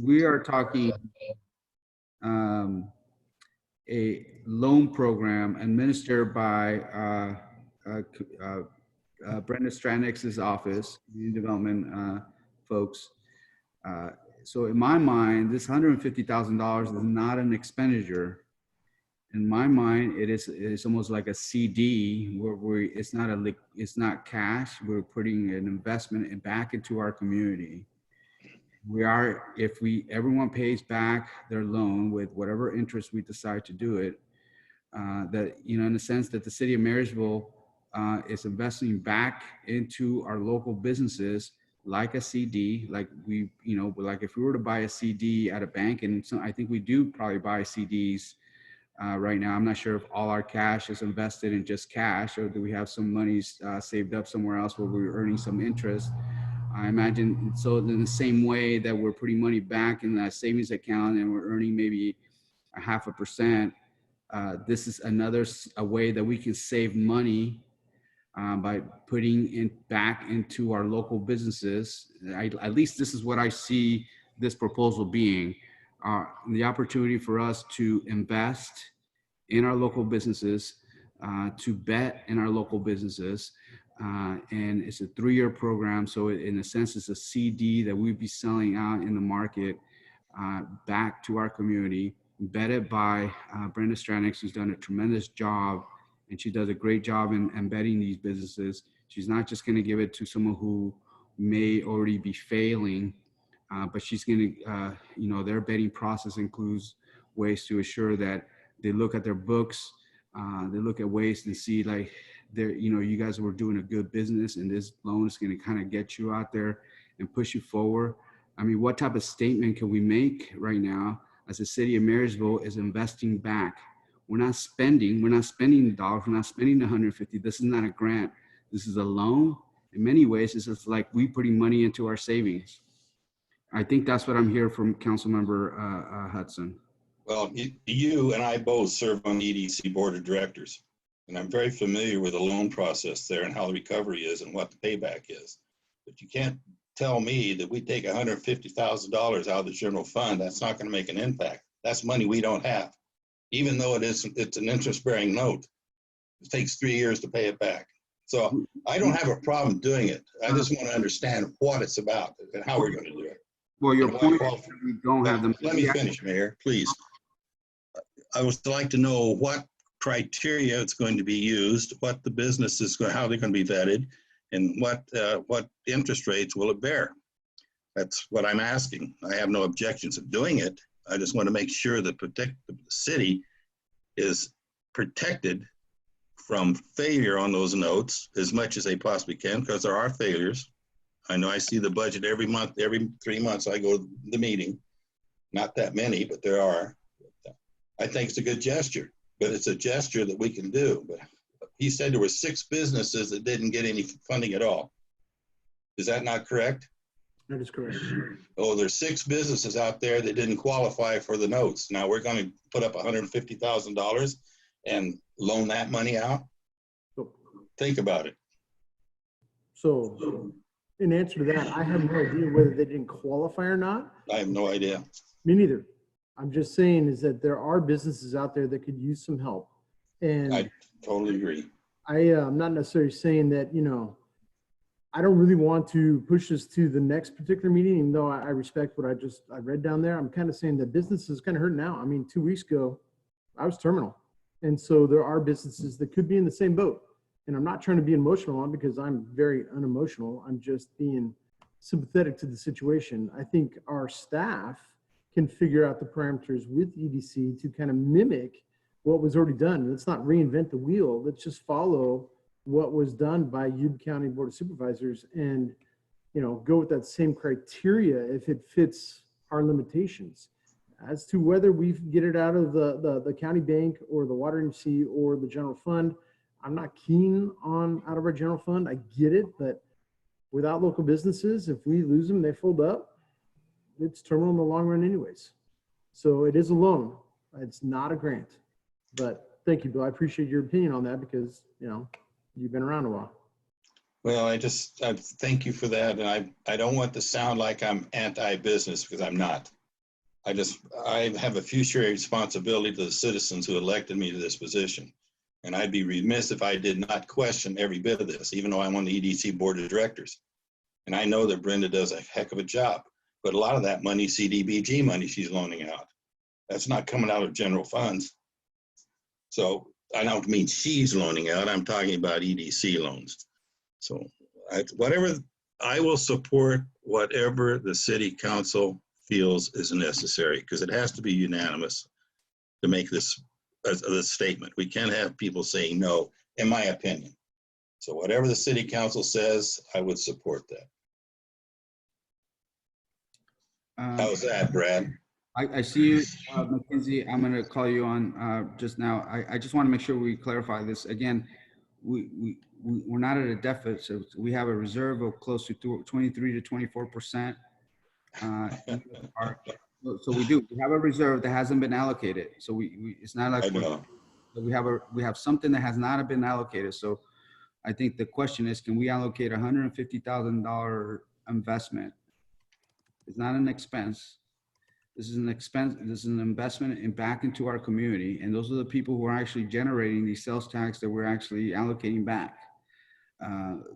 We are talking a loan program administered by Brenda Stranix's office, the development folks. So in my mind, this $150,000 is not an expenditure. In my mind, it's almost like a CD where it's not cash. We're putting an investment back into our community. If everyone pays back their loan with whatever interest we decide to do it, that, in the sense that the city of Marysville is investing back into our local businesses like a CD, like like if we were to buy a CD at a bank, and I think we do probably buy CDs right now. I'm not sure if all our cash is invested in just cash, or do we have some monies saved up somewhere else where we're earning some interest. I imagine so in the same way that we're putting money back in that savings account and we're earning maybe 0.5%. This is a way that we can save money by putting it back into our local businesses. At least this is what I see this proposal being. The opportunity for us to invest in our local businesses, to bet in our local businesses. And it's a 3-year program. So in a sense, it's a CD that we'd be selling out in the market back to our community. vetted by Brenda Stranix, who's done a tremendous job, and she does a great job in vetting these businesses. She's not just going to give it to someone who may already be failing, but she's going to, their vetting process includes ways to assure that they look at their books, they look at ways to see like, you guys were doing a good business, and this loan is going to kind of get you out there and push you forward. I mean, what type of statement can we make right now as the city of Marysville is investing back? We're not spending the dollars, we're not spending the 150. This is not a grant. This is a loan. In many ways, it's just like we putting money into our savings. I think that's what I'm hearing from Councilmember Hudson. Well, you and I both serve on the EDC Board of Directors, and I'm very familiar with the loan process there and how the recovery is and what the payback is. But you can't tell me that we take $150,000 out of the general fund. That's not going to make an impact. That's money we don't have. Even though it's an interest-bearing note, it takes 3 years to pay it back. So I don't have a problem doing it. I just want to understand what it's about and how we're going to do it. Well, your point is we don't have them. Let me finish, Mayor, please. I would like to know what criteria it's going to be used, what the business is, how they're going to be vetted, and what interest rates will it bear. That's what I'm asking. I have no objections of doing it. I just want to make sure that the city is protected from failure on those notes as much as they possibly can, because there are failures. I know I see the budget every month, every 3 months I go to the meeting. Not that many, but there are. I think it's a good gesture, but it's a gesture that we can do. But he said there were 6 businesses that didn't get any funding at all. Is that not correct? That is correct. Oh, there's 6 businesses out there that didn't qualify for the notes. Now we're going to put up $150,000 and loan that money out. Think about it. So in answer to that, I have no idea whether they didn't qualify or not. I have no idea. Me neither. I'm just saying is that there are businesses out there that could use some help. And I totally agree. I'm not necessarily saying that, I don't really want to push this to the next particular meeting, even though I respect what I read down there. I'm kind of saying that business is kind of hurting now. I mean, 2 weeks ago, I was terminal. And so there are businesses that could be in the same boat. And I'm not trying to be emotional on because I'm very unemotional. I'm just being sympathetic to the situation. I think our staff can figure out the parameters with EDC to kind of mimic what was already done. Let's not reinvent the wheel. Let's just follow what was done by Yuba County Board of Supervisors and, go with that same criteria if it fits our limitations. As to whether we get it out of the county bank or the water agency or the general fund, I'm not keen on out of our general fund. I get it, but without local businesses, if we lose them, they fold up, it's terminal in the long run anyways. So it is a loan. It's not a grant. But thank you, Bill. I appreciate your opinion on that because, you've been around a while. Well, I thank you for that. And I don't want to sound like I'm anti-business because I'm not. I have a fiduciary responsibility to the citizens who elected me to this position. And I'd be remiss if I did not question every bit of this, even though I'm on the EDC Board of Directors. And I know that Brenda does a heck of a job, but a lot of that money, CDBG money she's loaning out. That's not coming out of general funds. So I don't mean she's loaning out, I'm talking about EDC loans. So I will support whatever the city council feels is necessary, because it has to be unanimous to make this statement. We can't have people saying no, in my opinion. So whatever the city council says, I would support that. How's that, Brad? I see you, Mackenzie. I'm going to call you on just now. I just want to make sure we clarify this. Again, we're not at a deficit. We have a reserve of close to 23 to 24%. So we do. We have a reserve that hasn't been allocated. So it's not like we have something that has not been allocated. So I think the question is, can we allocate $150,000 investment? It's not an expense. This is an expense. This is an investment back into our community. And those are the people who are actually generating these sales tax that we're actually allocating back.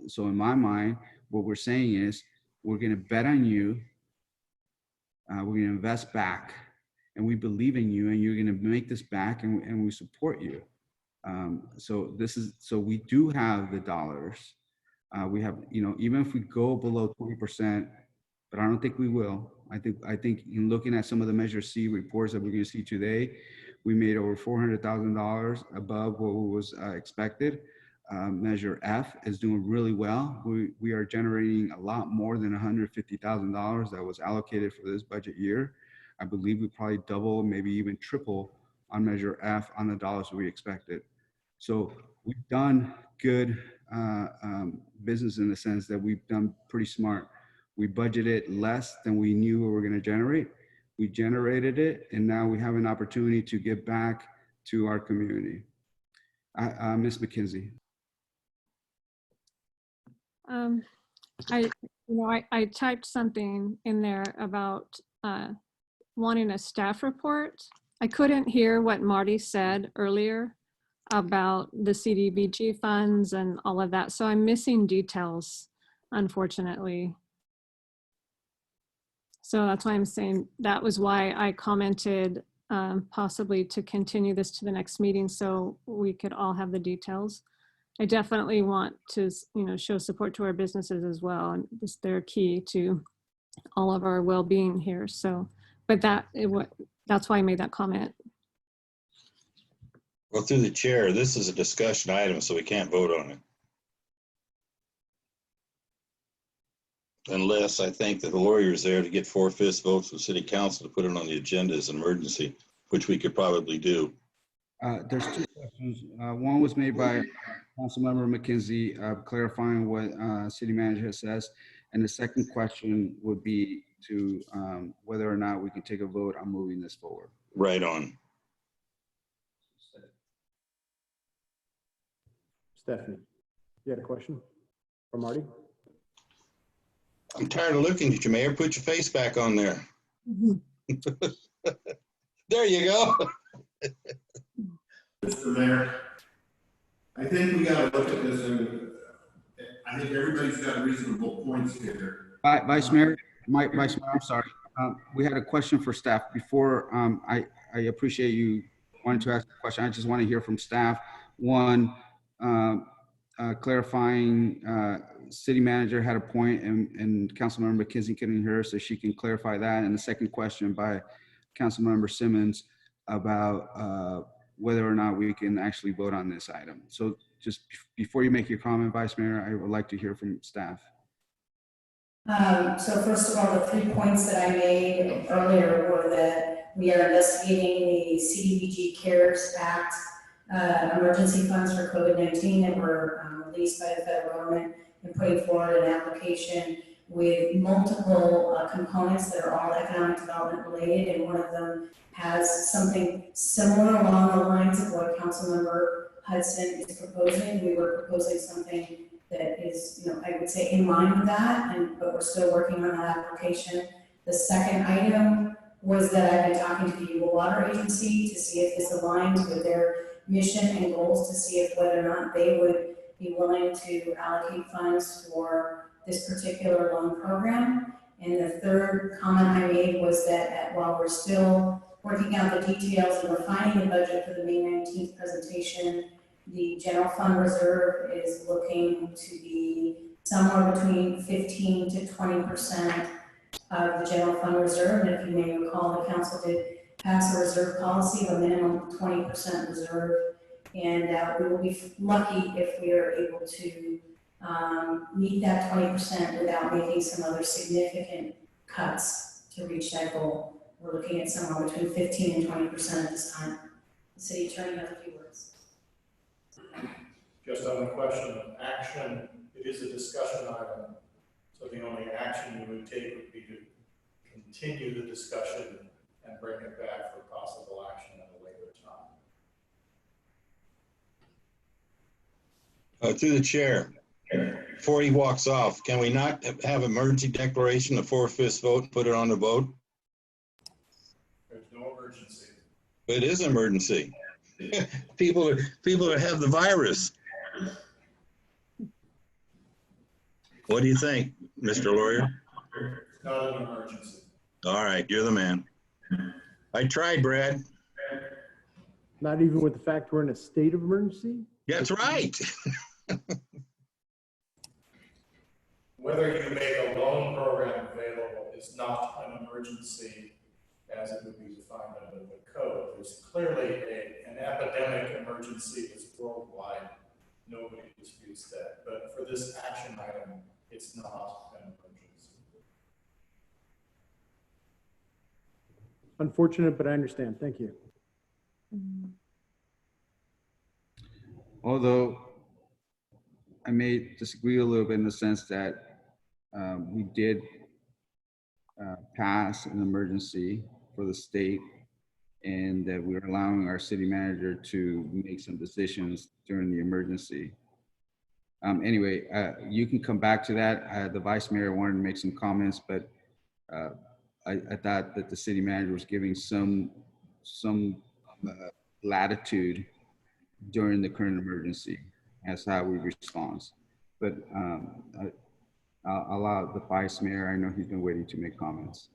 So in my mind, what we're saying is we're going to bet on you. We're going to invest back, and we believe in you, and you're going to make this back, and we support you. So we do have the dollars. We have, even if we go below 20%, but I don't think we will. I think in looking at some of the Measure C reports that we're going to see today, we made over $400,000 above what was expected. Measure F is doing really well. We are generating a lot more than $150,000 that was allocated for this budget year. I believe we probably double, maybe even triple on Measure F on the dollars we expected. So we've done good business in the sense that we've done pretty smart. We budgeted less than we knew we were going to generate. We generated it, and now we have an opportunity to give back to our community. Ms. McKenzie. I typed something in there about wanting a staff report. I couldn't hear what Marty said earlier about the CDBG funds and all of that. So I'm missing details, unfortunately. So that's why I'm saying that was why I commented possibly to continue this to the next meeting so we could all have the details. I definitely want to, show support to our businesses as well. And they're key to all of our well-being here. So, but that's why I made that comment. Well, through the chair, this is a discussion item, so we can't vote on it. Unless I think that the lawyer's there to get 4/5 votes from city council to put it on the agenda as an emergency, which we could probably do. There's two questions. One was made by Councilmember McKenzie, clarifying what city manager says. And the second question would be to whether or not we can take a vote on moving this forward. Right on. Stephanie, you had a question for Marty? I'm tired of looking at you, Mayor. Put your face back on there. There you go. Mr. Mayor, I think we got to look at this, and I think everybody's got reasonable points here. Vice Mayor, I'm sorry. We had a question for staff before. I appreciate you wanting to ask a question. I just want to hear from staff. One, clarifying, city manager had a point, and Councilmember McKenzie couldn't hear her, so she can clarify that. And the second question by Councilmember Simmons about whether or not we can actually vote on this item. So just before you make your comment, Vice Mayor, I would like to hear from staff. So first of all, the 3 points that I made earlier were that we are investigating the CDBG CARES Act emergency funds for COVID-19 that were released by the federal government, and putting forward an application with multiple components that are all economic development related, and one of them has something similar along the lines of what Councilmember Hudson is proposing. We were proposing something that is, I would say in line with that, but we're still working on that application. The second item was that I've been talking to the Utah Water Agency to see if this aligns with their mission and goals, to see if whether or not they would be willing to allocate funds for this particular loan program. And the third comment I made was that while we're still working out the details and refining the budget for the May 19th presentation, the general fund reserve is looking to be somewhere between 15 to 20% of the general fund reserve. And if you may recall, the council did pass a reserve policy of a minimum of 20% reserve. And we will be lucky if we are able to meet that 20% without making some other significant cuts to reach that goal. We're looking at somewhere between 15 and 20% at this time. The city attorney has a few words. Just on the question of action, it is a discussion item. So the only action you would take would be to continue the discussion and bring it back for possible action at a later time. Through the chair, before he walks off, can we not have emergency declaration, a 4/5 vote, and put it on the vote? There's no emergency. It is an emergency. people that have the virus. What do you think, Mr. Lawyer? It's not an emergency. All right, you're the man. I tried, Brad. Not even with the fact we're in a state of emergency? That's right. Whether you make a loan program available is not an emergency as it would be defined under the code. There's clearly an epidemic emergency that's worldwide. Nobody disputes that. But for this action item, it's not an emergency. Unfortunate, but I understand. Thank you. Although I may disagree a little bit in the sense that we did pass an emergency for the state, and that we're allowing our city manager to make some decisions during the emergency. Anyway, you can come back to that. The vice mayor wanted to make some comments, but I thought that the city manager was giving some latitude during the current emergency as how we respond. But I'll allow the vice mayor, I know he's been waiting to make comments.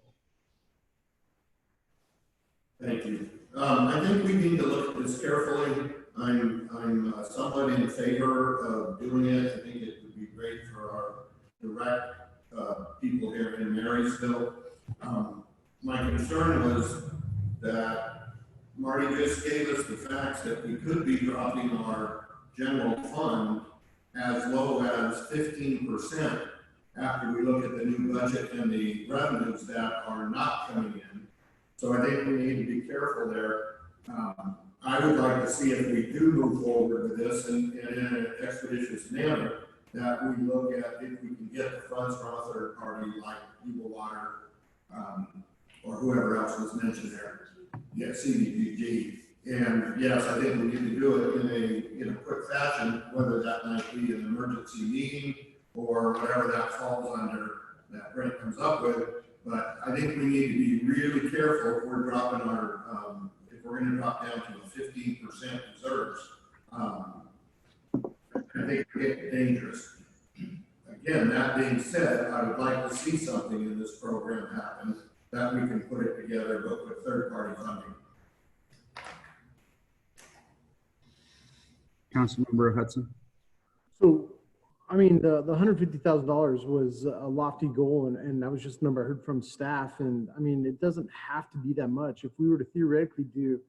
Thank you. I think we need to look at this carefully. I'm somewhat in favor of doing it. I think it would be great for our direct people here in Marysville. My concern was that Marty just gave us the facts that we could be dropping our general fund as low as 15% after we look at the new budget and the revenues that are not coming in. So I think we need to be careful there. I would like to see if we do move forward with this and in an expeditious manner, that we look at if we can get the funds from a third party like Eagle Water or whoever else was mentioned there. Yeah, CDBG. And yes, I think we need to do it in a quick fashion, whether that might be an emergency meeting or whatever that falls under that Brent comes up with. But I think we need to be really careful if we're dropping our, if we're going to drop down to a 15% reserves. I think it gets dangerous. Again, that being said, I would like to see something in this program happen that we can put it together, but with third-party funding. Councilmember Hudson. So, I mean, the $150,000 was a lofty goal, and that was just a number I heard from staff. And I mean, it doesn't have to be that much. If we were to theoretically do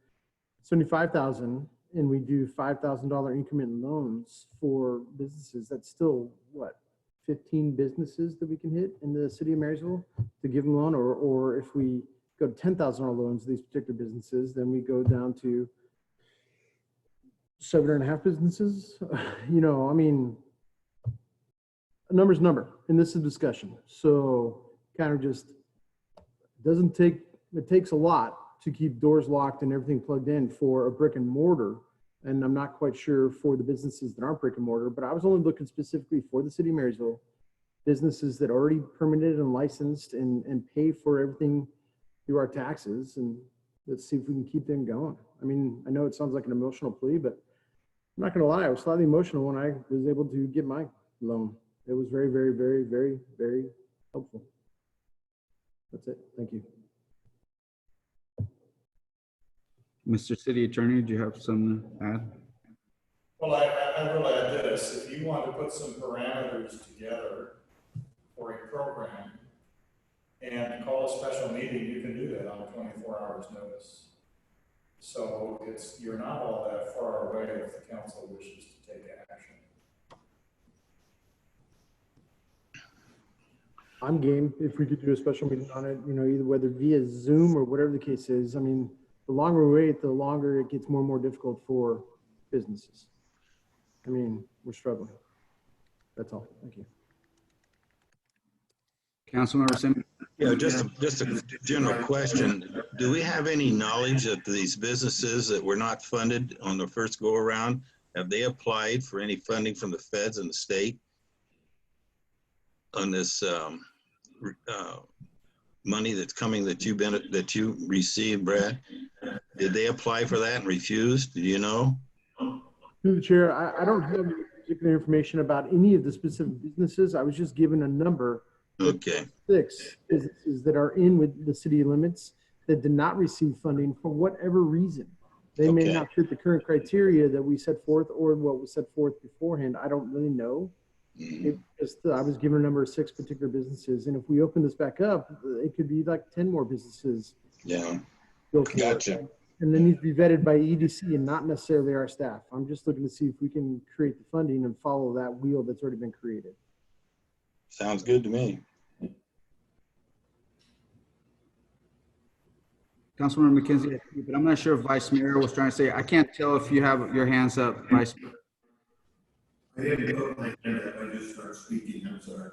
75,000 and we do $5,000 increment loans for businesses, that's still what, 15 businesses that we can hit in the city of Marysville to give them a loan, or if we go to $10,000 loans to these particular businesses, then we go down to 7.5 businesses. You know, I mean, a number's a number, and this is a discussion. So kind of just it takes a lot to keep doors locked and everything plugged in for a brick and mortar. And I'm not quite sure for the businesses that aren't brick and mortar, but I was only looking specifically for the city of Marysville, businesses that already permitted and licensed and pay for everything through our taxes. And let's see if we can keep them going. I mean, I know it sounds like an emotional plea, but I'm not gonna lie, I was slightly emotional when I was able to get my loan. It was very, very, very, very, very helpful. That's it. Thank you. Mr. City Attorney, do you have something to add? Well, I will add this. If you want to put some parameters together for a program and call a special meeting, you can do that on 24 hours notice. So you're not all that far away if the council wishes to take action. I'm game if we could do a special meeting on it, you know, either whether via Zoom or whatever the case is. I mean, the longer we wait, the longer it gets more and more difficult for businesses. I mean, we're struggling. That's all. Thank you. Councilmember Simmons. Yeah, just a general question. Do we have any knowledge of these businesses that were not funded on the first go around? Have they applied for any funding from the feds and the state on this money that's coming that you received, Brad? Did they apply for that and refused? Do you know? Through the chair, I don't have any particular information about any of the specific businesses. I was just given a number. Okay. 6 businesses that are in with the city limits that did not receive funding for whatever reason. They may Okay. not fit the current criteria that we set forth or what was set forth beforehand. I don't really know. It just, I was given a number of 6 particular businesses. And if we open this back up, it could be like 10 more businesses. Yeah. Go for it. Gotcha. And they need to be vetted by EDC and not necessarily our staff. I'm just looking to see if we can create the funding and follow that wheel that's already been created. Sounds good to me. Councilmember McKenzie, but I'm not sure if Vice Mayor was trying to say, I can't tell if you have your hands up, Vice. I didn't put my hand up, I just started speaking, I'm sorry.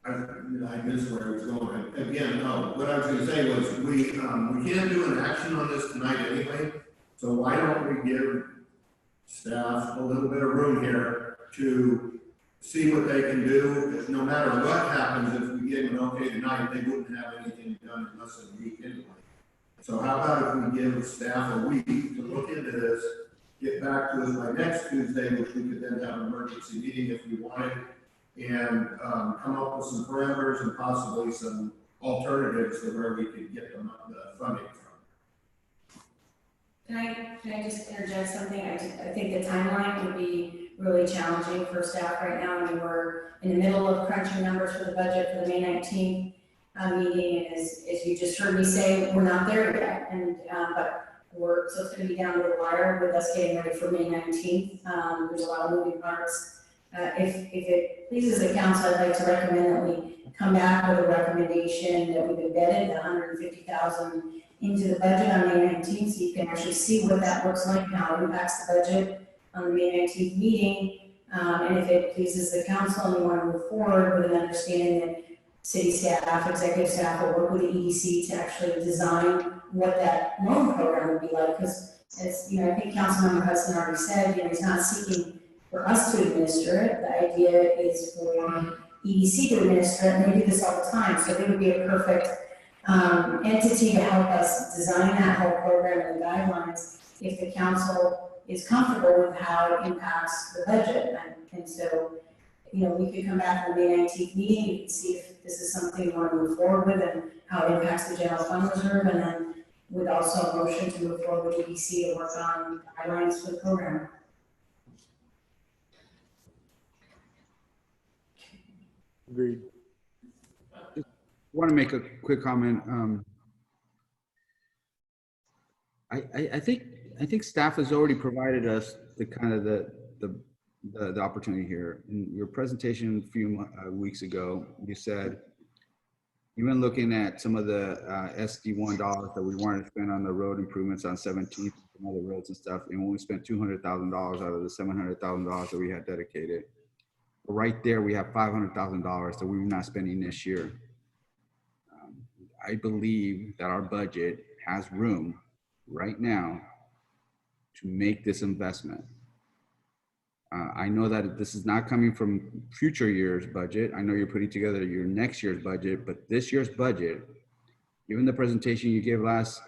I missed where I was going. Again, no, what I was gonna say was, we can't do an action on this tonight anyway, so why don't we give staff a little bit of room here to see what they can do, if no matter what happens, if we get an okay tonight, they wouldn't have anything done in less than a week anyway. So how about if we give staff a week to look into this, get back to us by next Tuesday, which we could then have an emergency meeting if we wanted, and come up with some parameters and possibly some alternatives to where we could get the funding from. Can I just interject something? I think the timeline would be really challenging for staff right now. I mean, we're in the middle of crunching numbers for the budget for the May 19th meeting, and as you just heard me say, we're not there yet. And but so it's going to be down to the wire with us getting ready for May 19th. There's a lot of moving parts. If it pleases the council, I'd like to recommend that we come back with a recommendation that we've embedded the $150,000 into the budget on May 19th, so you can actually see what that looks like and how it impacts the budget on the May 19th meeting. And if it pleases the council and you want to move forward with an understanding that city staff, executive staff will work with the EDC to actually design what that loan program would be like. Because as you know, I think Councilmember Hudson already said, he's not seeking for us to administer it. The idea is for EDC to administer it, and they do this all the time. So they would be a perfect entity to help us design that whole program and the guidelines if the council is comfortable with how it impacts the budget. And so, we could come back on the May 19th meeting, we can see if this is something we want to move forward with and how it impacts the general fund reserve, and then with also a motion to move forward with EDC to work on guidelines for the program. Agreed. I want to make a quick comment. I think staff has already provided us the kind of the opportunity here. In your presentation a few weeks ago, you said, even looking at some of the SD1 dollars that we wanted to spend on the road improvements on 17th and other roads and stuff, and we only spent $200,000 out of the $700,000 that we had dedicated. Right there, we have $500,000 that we're not spending this year. I believe that our budget has room right now to make this investment. I know that this is not coming from future year's budget. I know you're putting together your next year's budget, but this year's budget, given the presentation you gave last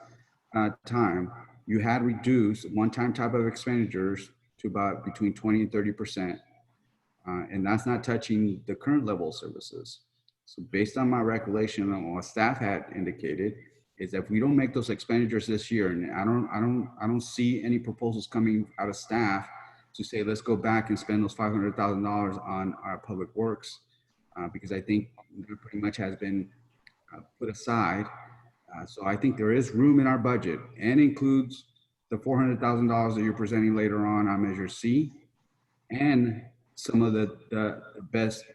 time, you had reduced one-time type of expenditures to about between 20 and 30%. And that's not touching the current level of services. So based on my recollection on what staff had indicated, is that if we don't make those expenditures this year, and I don't see any proposals coming out of staff to say, let's go back and spend those $500,000 on our public works, because I think it pretty much has been put aside. So I think there is room in our budget, and includes the $400,000 that you're presenting later on Measure C, and some of the best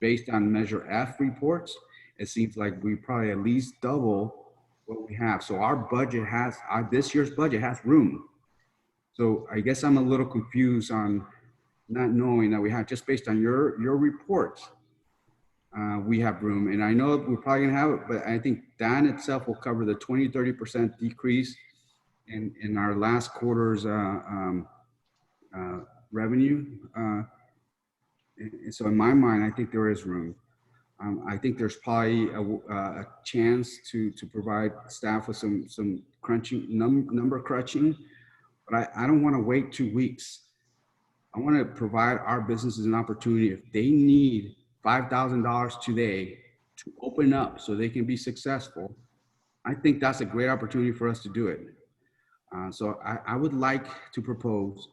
based on Measure F reports. It seems like we probably at least double what we have. So our budget has, this year's budget has room. So I guess I'm a little confused on not knowing that we have, just based on your reports, we have room. And I know we're probably gonna have it, but I think that itself will cover the 20-30% decrease in our last quarter's revenue. And so in my mind, I think there is room. I think there's probably a chance to provide staff with some crunching, number crunching, but I don't want to wait 2 weeks. I want to provide our businesses an opportunity. If they need $5,000 today to to open up so they can be successful, I think that's a great opportunity for us to do it. So I would like to propose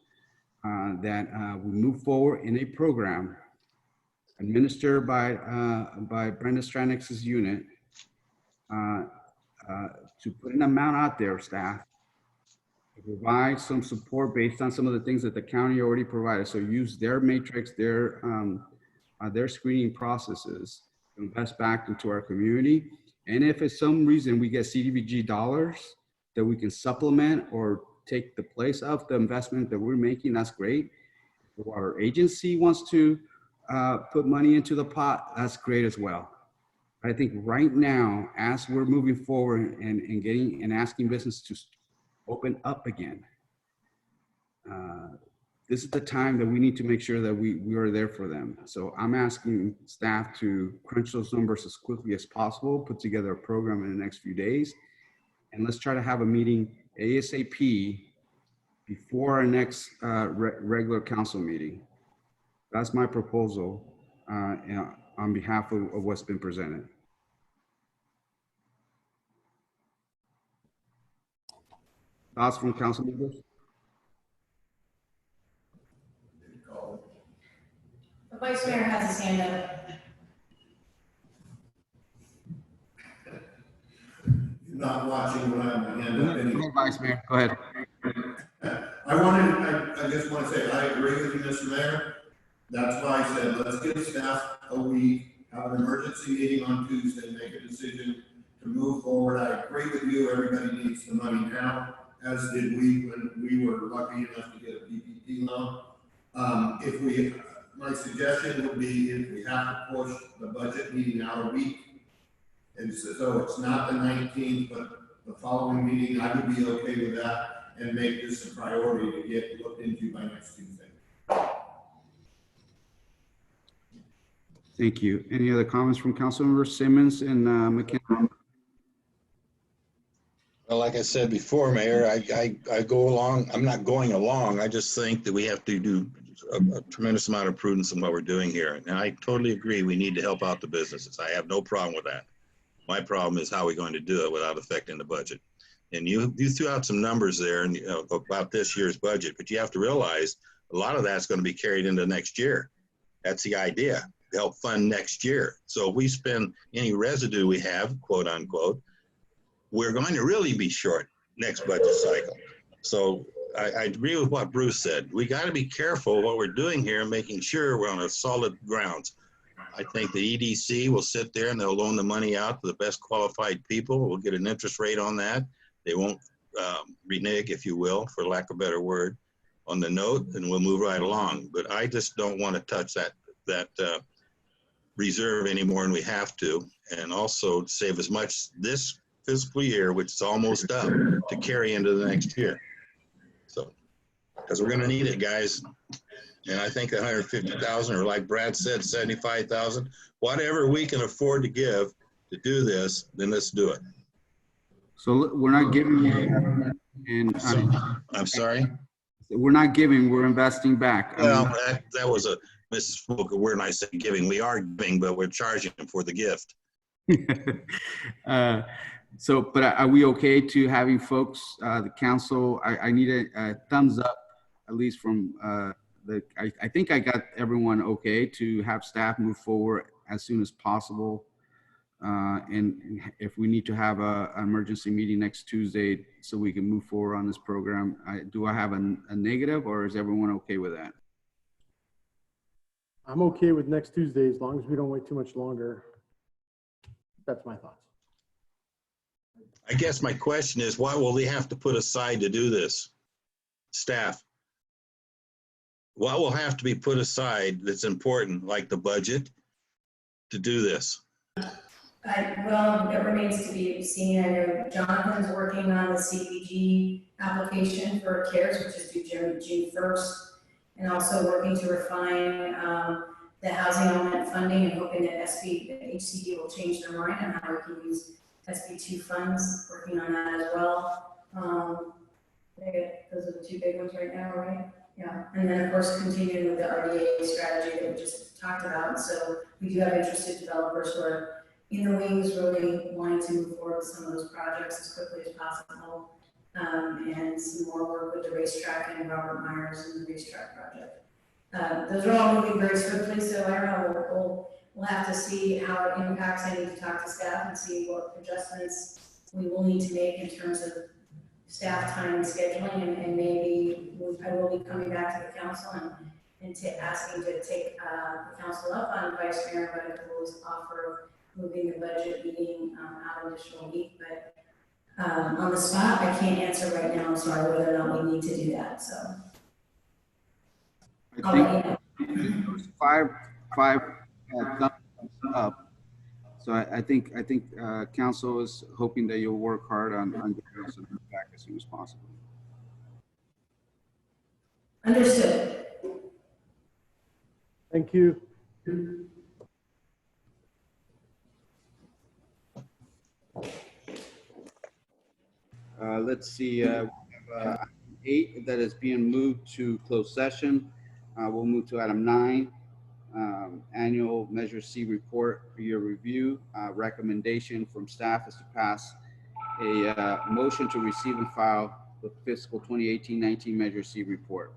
that we move forward in a program administered by Brenda Stranix's unit to put an amount out there, staff, to provide some support based on some of the things that the county already provided. So use their matrix, their screening processes to invest back into our community. And if for some reason we get CDBG dollars that we can supplement or take the place of the investment that we're making, that's great. If our agency wants to put money into the pot, that's great as well. I think right now, as we're moving forward and getting and asking business to open up again, this is the time that we need to make sure that we are there for them. So I'm asking staff to crunch those numbers as quickly as possible, put together a program in the next few days, and let's try to have a meeting ASAP before our next regular council meeting. That's my proposal on behalf of what's been presented. Thoughts from council members? The Vice Mayor has his hand up. You're not watching when I'm my hand up anyway. Vice Mayor, go ahead. I just want to say, I agree with you, Mr. Mayor. That's why I said, let's give staff a week, have an emergency meeting on Tuesday, make a decision to move forward. I agree with you, everybody needs the money now, as did we when we were lucky enough to get a PPP loan. My suggestion would be if we have to push the budget meeting out a week, and so it's not the 19th, but the following meeting, I would be okay with that and make this a priority to get looked into by next Tuesday. Thank you. Any other comments from council members Simmons and McKenna? Well, like I said before, Mayor, I go along, I'm not going along. I just think that we have to do a tremendous amount of prudence in what we're doing here. And I totally agree. We need to help out the businesses. I have no problem with that. My problem is how we're going to do it without affecting the budget. And you threw out some numbers there and about this year's budget, but you have to realize a lot of that's going to be carried into next year. That's the idea, to help fund next year. So if we spend any residue we have, quote unquote, we're going to really be short next budget cycle. So I agree with what Bruce said. We got to be careful what we're doing here and making sure we're on a solid grounds. I think the EDC will sit there and they'll loan the money out to the best qualified people. We'll get an interest rate on that. They won't renege, if you will, for lack of a better word, on the note, and we'll move right along. But I just don't want to touch that reserve any more than we have to, and also save as much this fiscal year, which is almost up, to carry into the next year. So, because we're going to need it, guys. And I think 150,000, or like Brad said, 75,000, whatever we can afford to give to do this, then let's do it. So we're not giving and I'm sorry. We're not giving, we're investing back. Well, that was a misspoke word, and I said giving. We are giving, but we're charging them for the gift. So, but are we okay to having folks, the council, I need a thumbs up, at least from I think I got everyone okay to have staff move forward as soon as possible. And if we need to have an emergency meeting next Tuesday so we can move forward on this program, do I have a negative, or is everyone okay with that? I'm okay with next Tuesday as long as we don't wait too much longer. That's my thoughts. I guess my question is, what will they have to put aside to do this? Staff. What will have to be put aside that's important, like the budget, to do this? Well, it remains to be seen. I know Jonathan's working on the CPG application for CARES, which is due June 1st, and also working to refine the housing element funding and hoping that HCD will change their mind on how we can use SB2 funds, working on that as well. Those are the two big ones right now, right? Yeah, and then of course continuing with the RDA strategy that we just talked about. And so we do have interested developers who are in the wings, really wanting to move forward with some of those projects as quickly as possible. And some more work with the racetrack and Robert Myers and the racetrack project. Those are all moving very swiftly, so I don't know, we'll have to see how it impacts. I need to talk to staff and see what adjustments we will need to make in terms of staff time and scheduling, and maybe I will be coming back to the council and asking to take the council up on Vice Mayor, but I could always offer moving the budget meeting out an additional week, but on the spot, I can't answer right now, I'm sorry, whether or not we need to do that, so. I'll let you know. There was five thumbs up. So I think council is hoping that you'll work hard on getting us back as soon as possible. Understood. Thank you. Let's see, we have item 8 that is being moved to closed session. We'll move to item 9, annual Measure C report for your review. Recommendation from staff is to pass a motion to receive and file the fiscal 2018-19 Measure C report.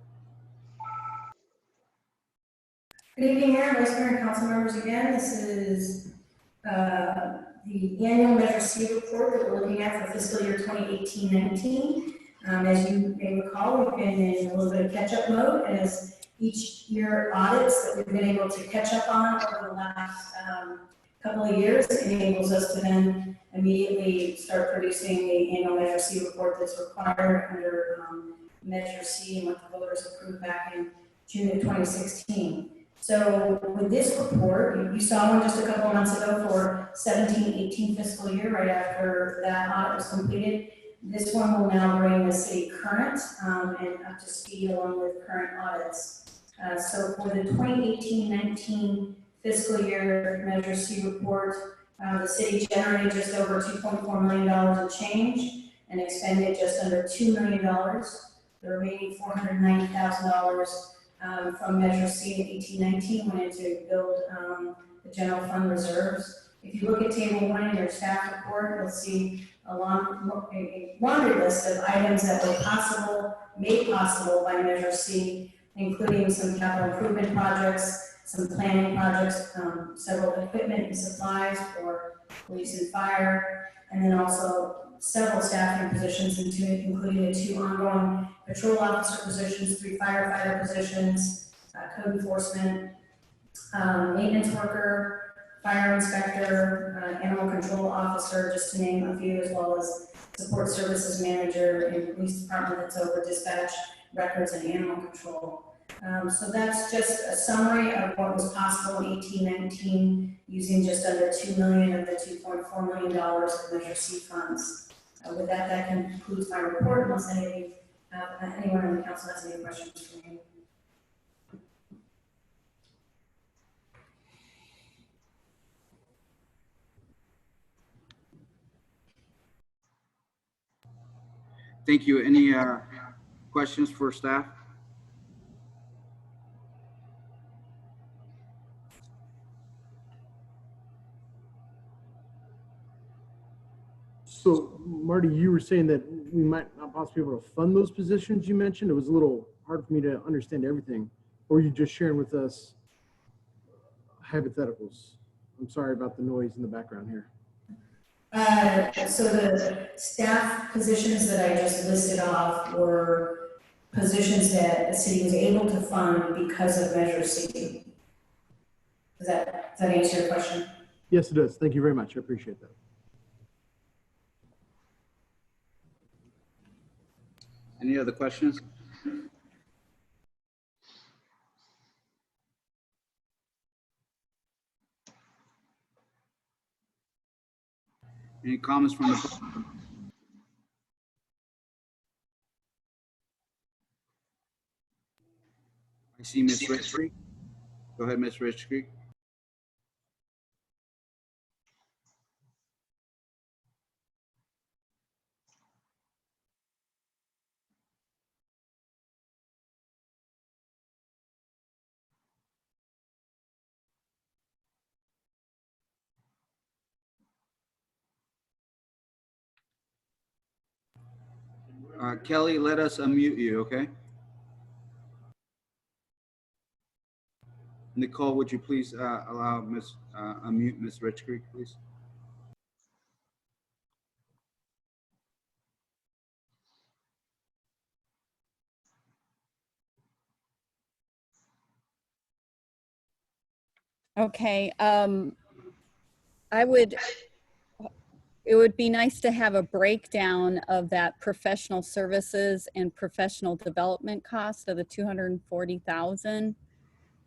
Good evening, Mayor, Vice Mayor, and council members again. This is the annual Measure C report that we're looking at for fiscal year 2018-19. As you may recall, we've been in a little bit of catch-up mode as each year audits that we've been able to catch up on over the last couple of years enables us to then immediately start producing the annual Measure C report that's required under Measure C and what the voters approved back in June of 2016. So with this report, you saw one just a couple of months ago for 17-18 fiscal year, right after that audit was completed. This one will now bring the city current and up to speed along with current audits. So for the 2018-19 fiscal year Measure C report, the city generated just over $2.4 million in change and expended just under $2 million. The remaining $490,000 from Measure C in 18-19 went into build the general fund reserves. If you look at table 1 in your staff report, you'll see a laundry list of items that were made possible by Measure C, including some capital improvement projects, some planning projects, several equipment and supplies for police and fire, and then also several staffing positions, including the 2 ongoing patrol officer positions, 3 firefighter positions, code enforcement, maintenance worker, fire inspector, animal control officer, just to name a few, as well as support services manager and police department that's over dispatch, records, and animal control. So that's just a summary of what was possible in 18-19 using just under $2 million of the $2.4 million of Measure C funds. With that, that concludes my report, unless anyone on the council has any questions for me. Thank you. Any questions for staff? So, Marty, you were saying that we might not possibly be able to fund those positions you mentioned. It was a little hard for me to understand everything. Or are you just sharing with us hypotheticals? I'm sorry about the noise in the background here. So the staff positions that I just listed off were positions that the city was able to fund because of Measure C. Does that answer your question? Yes, it does. Thank you very much. I appreciate that. Any other questions? Any comments from the public? I see Ms. Rich Creek. Go ahead, Ms. Rich Creek. Kelly, let us unmute you, okay? Nicole, would you please allow unmute Miss Rich Creek, please? Okay, it would be nice to have a breakdown of that professional services and professional development cost of the 240,000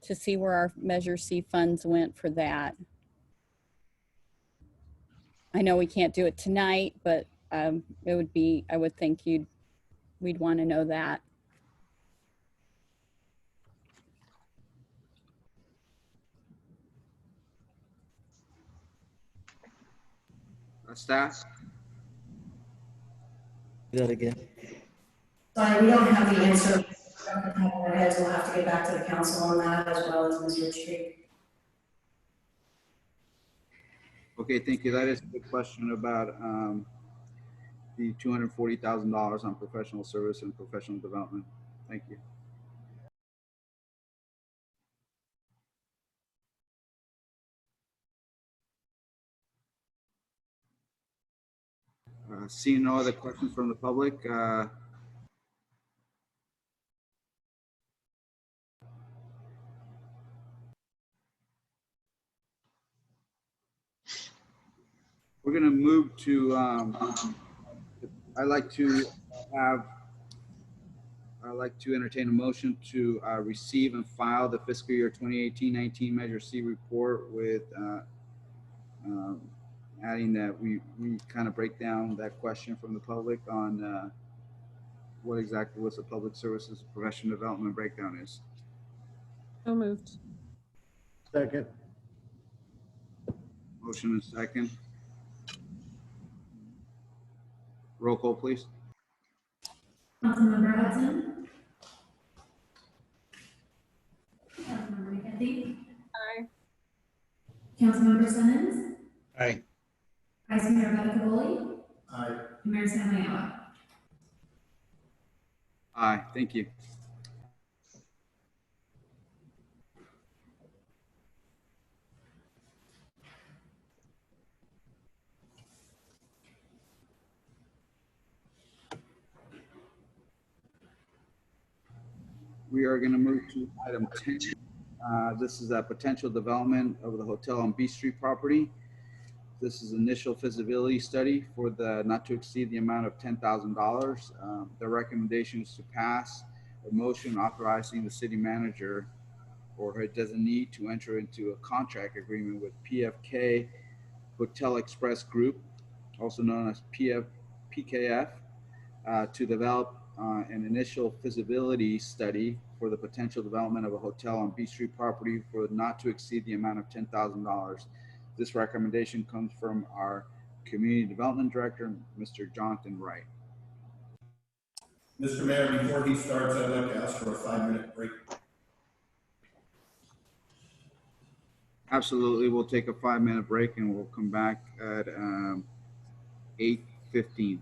to see where our Measure C funds went for that. I know we can't do it tonight, but it would be, I would think we'd want to know that. Staff? That again. Sorry, we don't have the answer off the top of our heads. We'll have to get back to the council on that as well as Ms. Ritchie. Okay, thank you. That is a good question about the $240,000 on professional service and professional development. Thank you. Seeing no other questions from the public, we're going to move to, I'd like to entertain a motion to receive and file the fiscal year 2018-19 Measure C report with adding that we kind of break down that question from the public on what exactly was the public services professional development breakdown is. So moved. Second. Motion is second. Roll call, please. Councilmember Hudson. Councilmember McKenzie. Aye. Councilmember Simmons. Aye. Vice Mayor Bettacaboli. Aye. Mayor Samayoa. Aye, thank you. We are going to move to item 10. This is a potential development of the hotel on B Street property. This is initial feasibility study for the not to exceed the amount of $10,000. The recommendation is to pass a motion authorizing the city manager or her designee to enter into a contract agreement with PFK Hotel Express Group, also known as PKF, to develop an initial feasibility study for the potential development of a hotel on B Street property for not to exceed the amount of $10,000. This recommendation comes from our Community Development Director, Mr. Jonathan Wright. Mr. Mayor, before he starts, I'd like to ask for a 5-minute break. Absolutely. We'll take a 5-minute break and we'll come back at 8:15.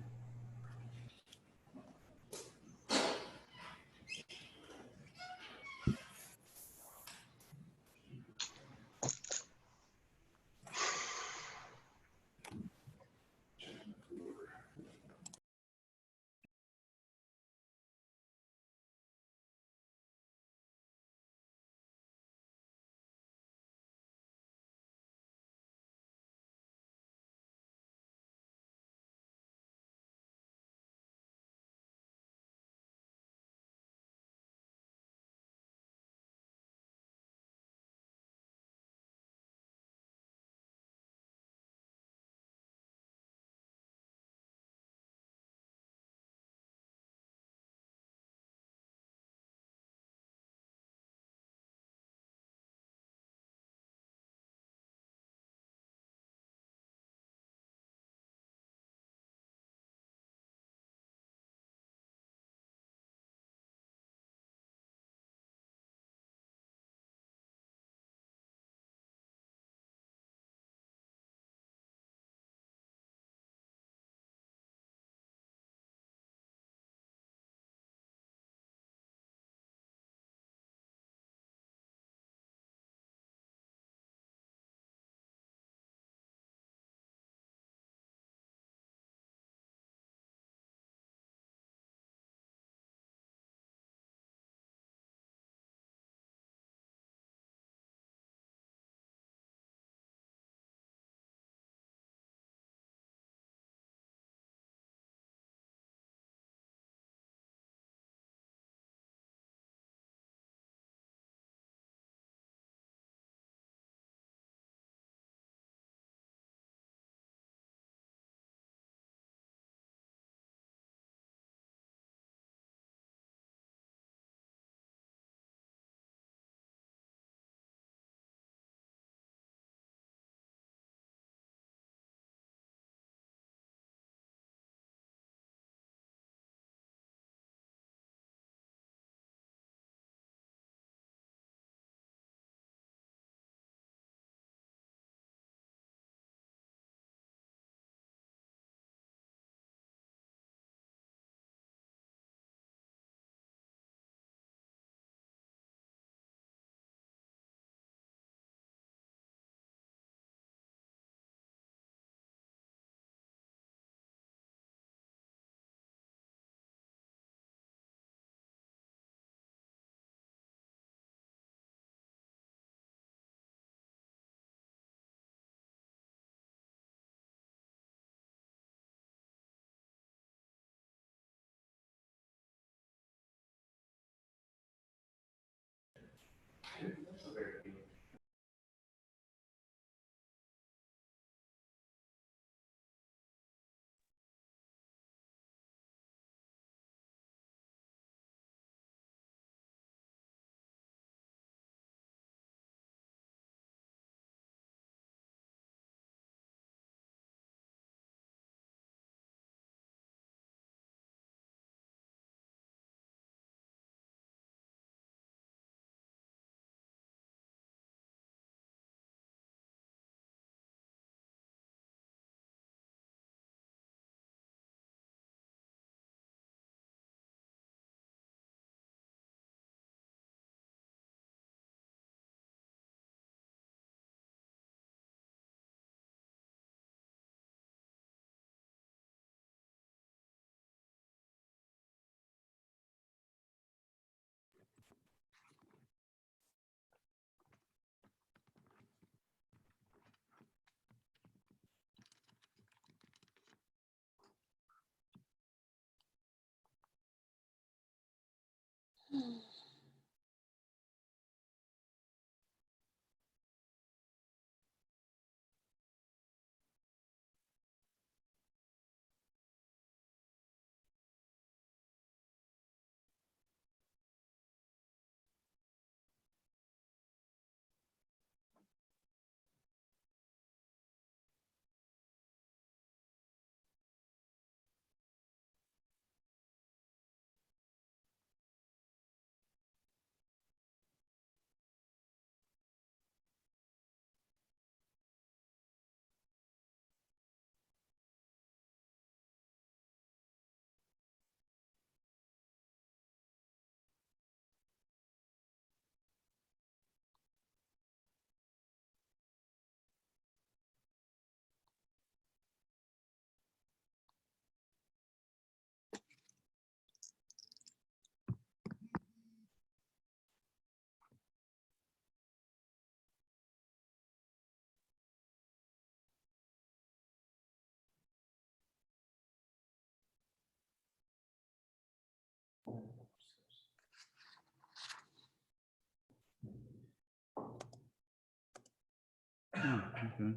Oh, okay.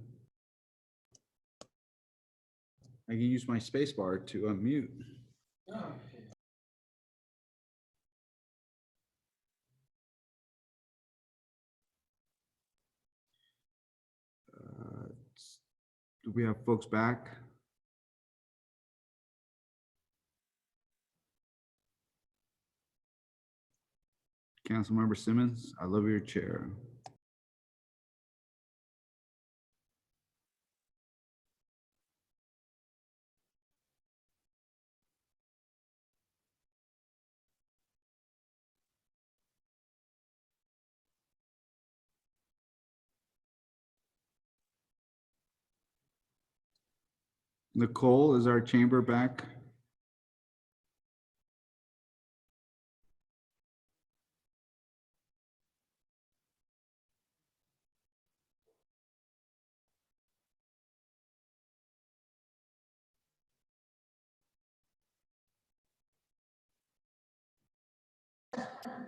I can use my space bar to unmute. Do we have folks back? Councilmember Simmons, I love your chair. Nicole, is our chamber back?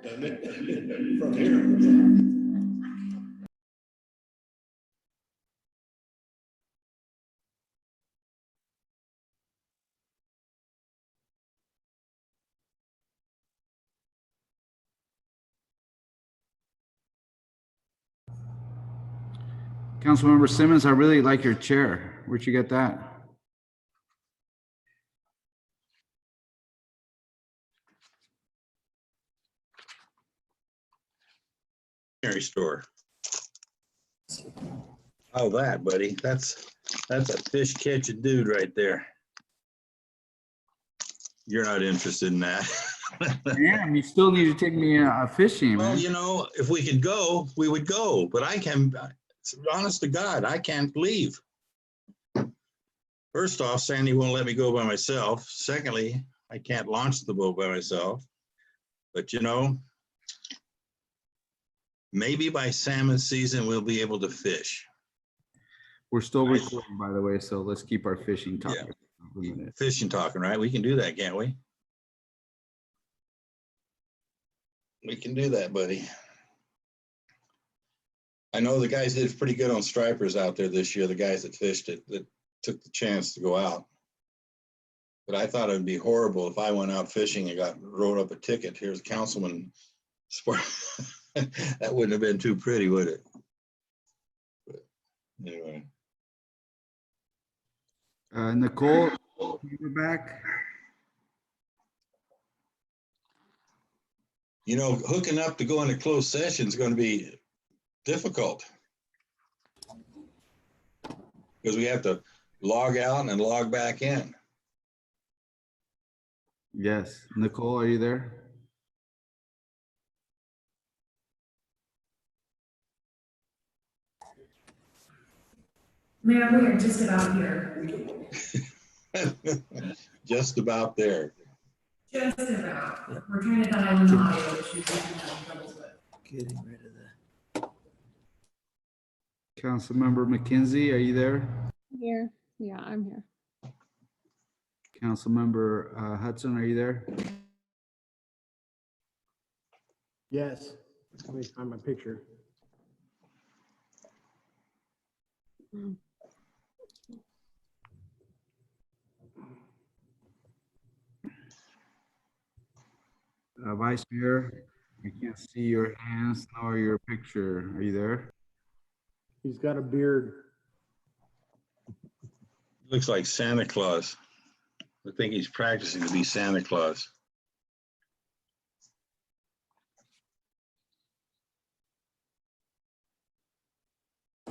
Doesn't it? From here. Councilmember Simmons, I really like your chair. Where'd you get that? Store. Oh, that, buddy. That's a fish catching dude right there. You're not interested in that. Damn, you still need to take me fishing, Well, man. you know, if we could go, we would go. But I can, honest to God, I can't leave. First off, Sandy won't let me go by myself. Secondly, I can't launch the boat by myself. But you know, maybe by salmon season, we'll be able to fish. We're still recording, by the way, so let's keep our fishing topic. Yeah. Fishing talking, right? We can do that, can't we? We can do that, buddy. I know the guys did pretty good on stripers out there this year, the guys that fished it, that took the chance to go out. But I thought it would be horrible if I went out fishing and got wrote up a ticket. Here's a councilman. That wouldn't have been too pretty, would it? But anyway. Nicole, you're back. You know, hooking up to go into closed session is going to be difficult because we have to log out and log back in. Yes. Nicole, are you there? Mayor, we are just about here. Just about there. Just about. We're trying to dial in the audio issues we've been having troubles with. Getting rid of that. Councilmember McKenzie, are you there? Here. Yeah, I'm here. Councilmember Hudson, are you there? Yes. Let me find my picture. Vice Mayor, I can't see your hands nor your picture. Are you there? He's got a beard. Looks like Santa Claus. I think he's practicing to be Santa Claus.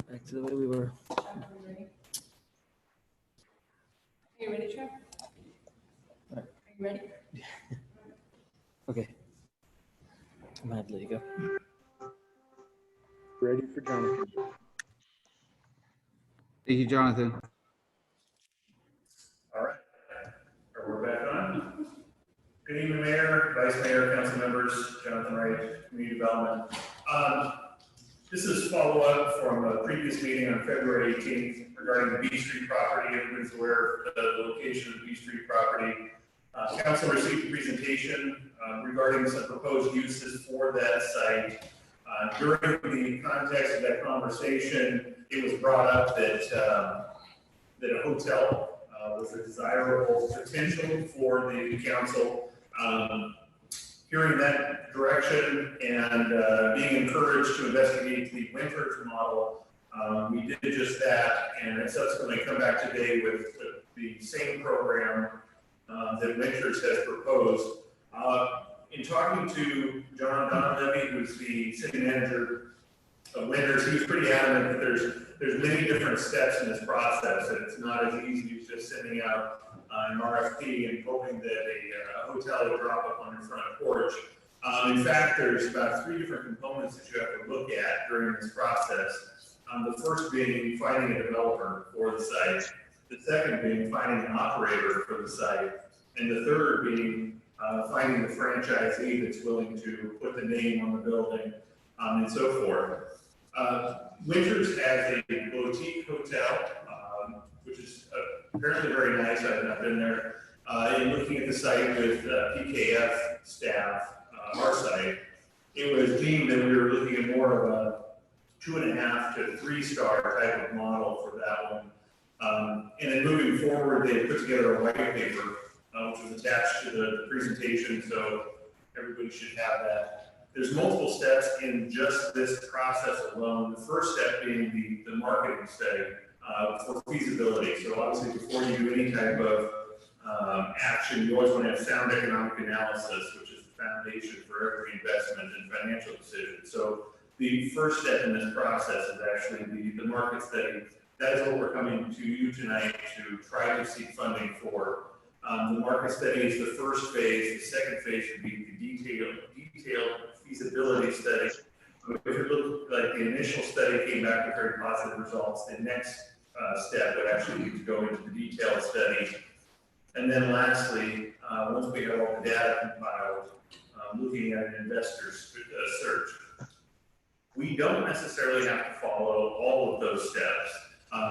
Back to the way we were. Are you ready, Trev? Are you ready? Okay. I'm gonna have to let you go. Ready for Jonathan. Thank you, Jonathan. All right. We're back on. Good evening, Mayor, Vice Mayor, council members, Jonathan Wright, Community Development. This is follow-up from a previous meeting on February 18th regarding the B Street property. Everyone's aware of the location of the B Street property. Council received a presentation regarding some proposed uses for that site. During the context of that conversation, it was brought up that a hotel was a desirable potential for the council. Hearing that direction and being encouraged to investigate the Winters model, we did just that, and have subsequently come back today with the same program that Winters has proposed. In talking to John Donlevy, who's the city manager of Winters, he was pretty adamant that there's many different steps in this process, and it's not as easy as just sending out an RFP and hoping that a hotel will drop up on your front porch. In fact, there's about 3 different components that you have to look at during this process. The first being finding a developer for the site, the second being finding an operator for the site, and the third being finding the franchisee that's willing to put the name on the building, and so forth. Winters has a boutique hotel, which is apparently very nice. I've been there. In looking at the site with PKF staff, our site, it was deemed that we were looking at more of a 2.5 to 3-star type of model for that one. And then moving forward, they put together a white paper, which was attached to the presentation, so everybody should have that. There's multiple steps in just this process alone. The first step being the marketing study for feasibility. So obviously before you do any type of action, you always want to have sound economic analysis, which is the foundation for every investment and financial decision. So the first step in this process is actually the market study. That is what we're coming to you tonight to try to seek funding for. The market study is the first phase. The second phase would be the detailed feasibility study. If it looked like the initial study came back with very positive results, the next step would actually be to go into the detailed study. And then lastly, once we have all the data compiled, looking at an investor's search. We don't necessarily have to follow all of those steps.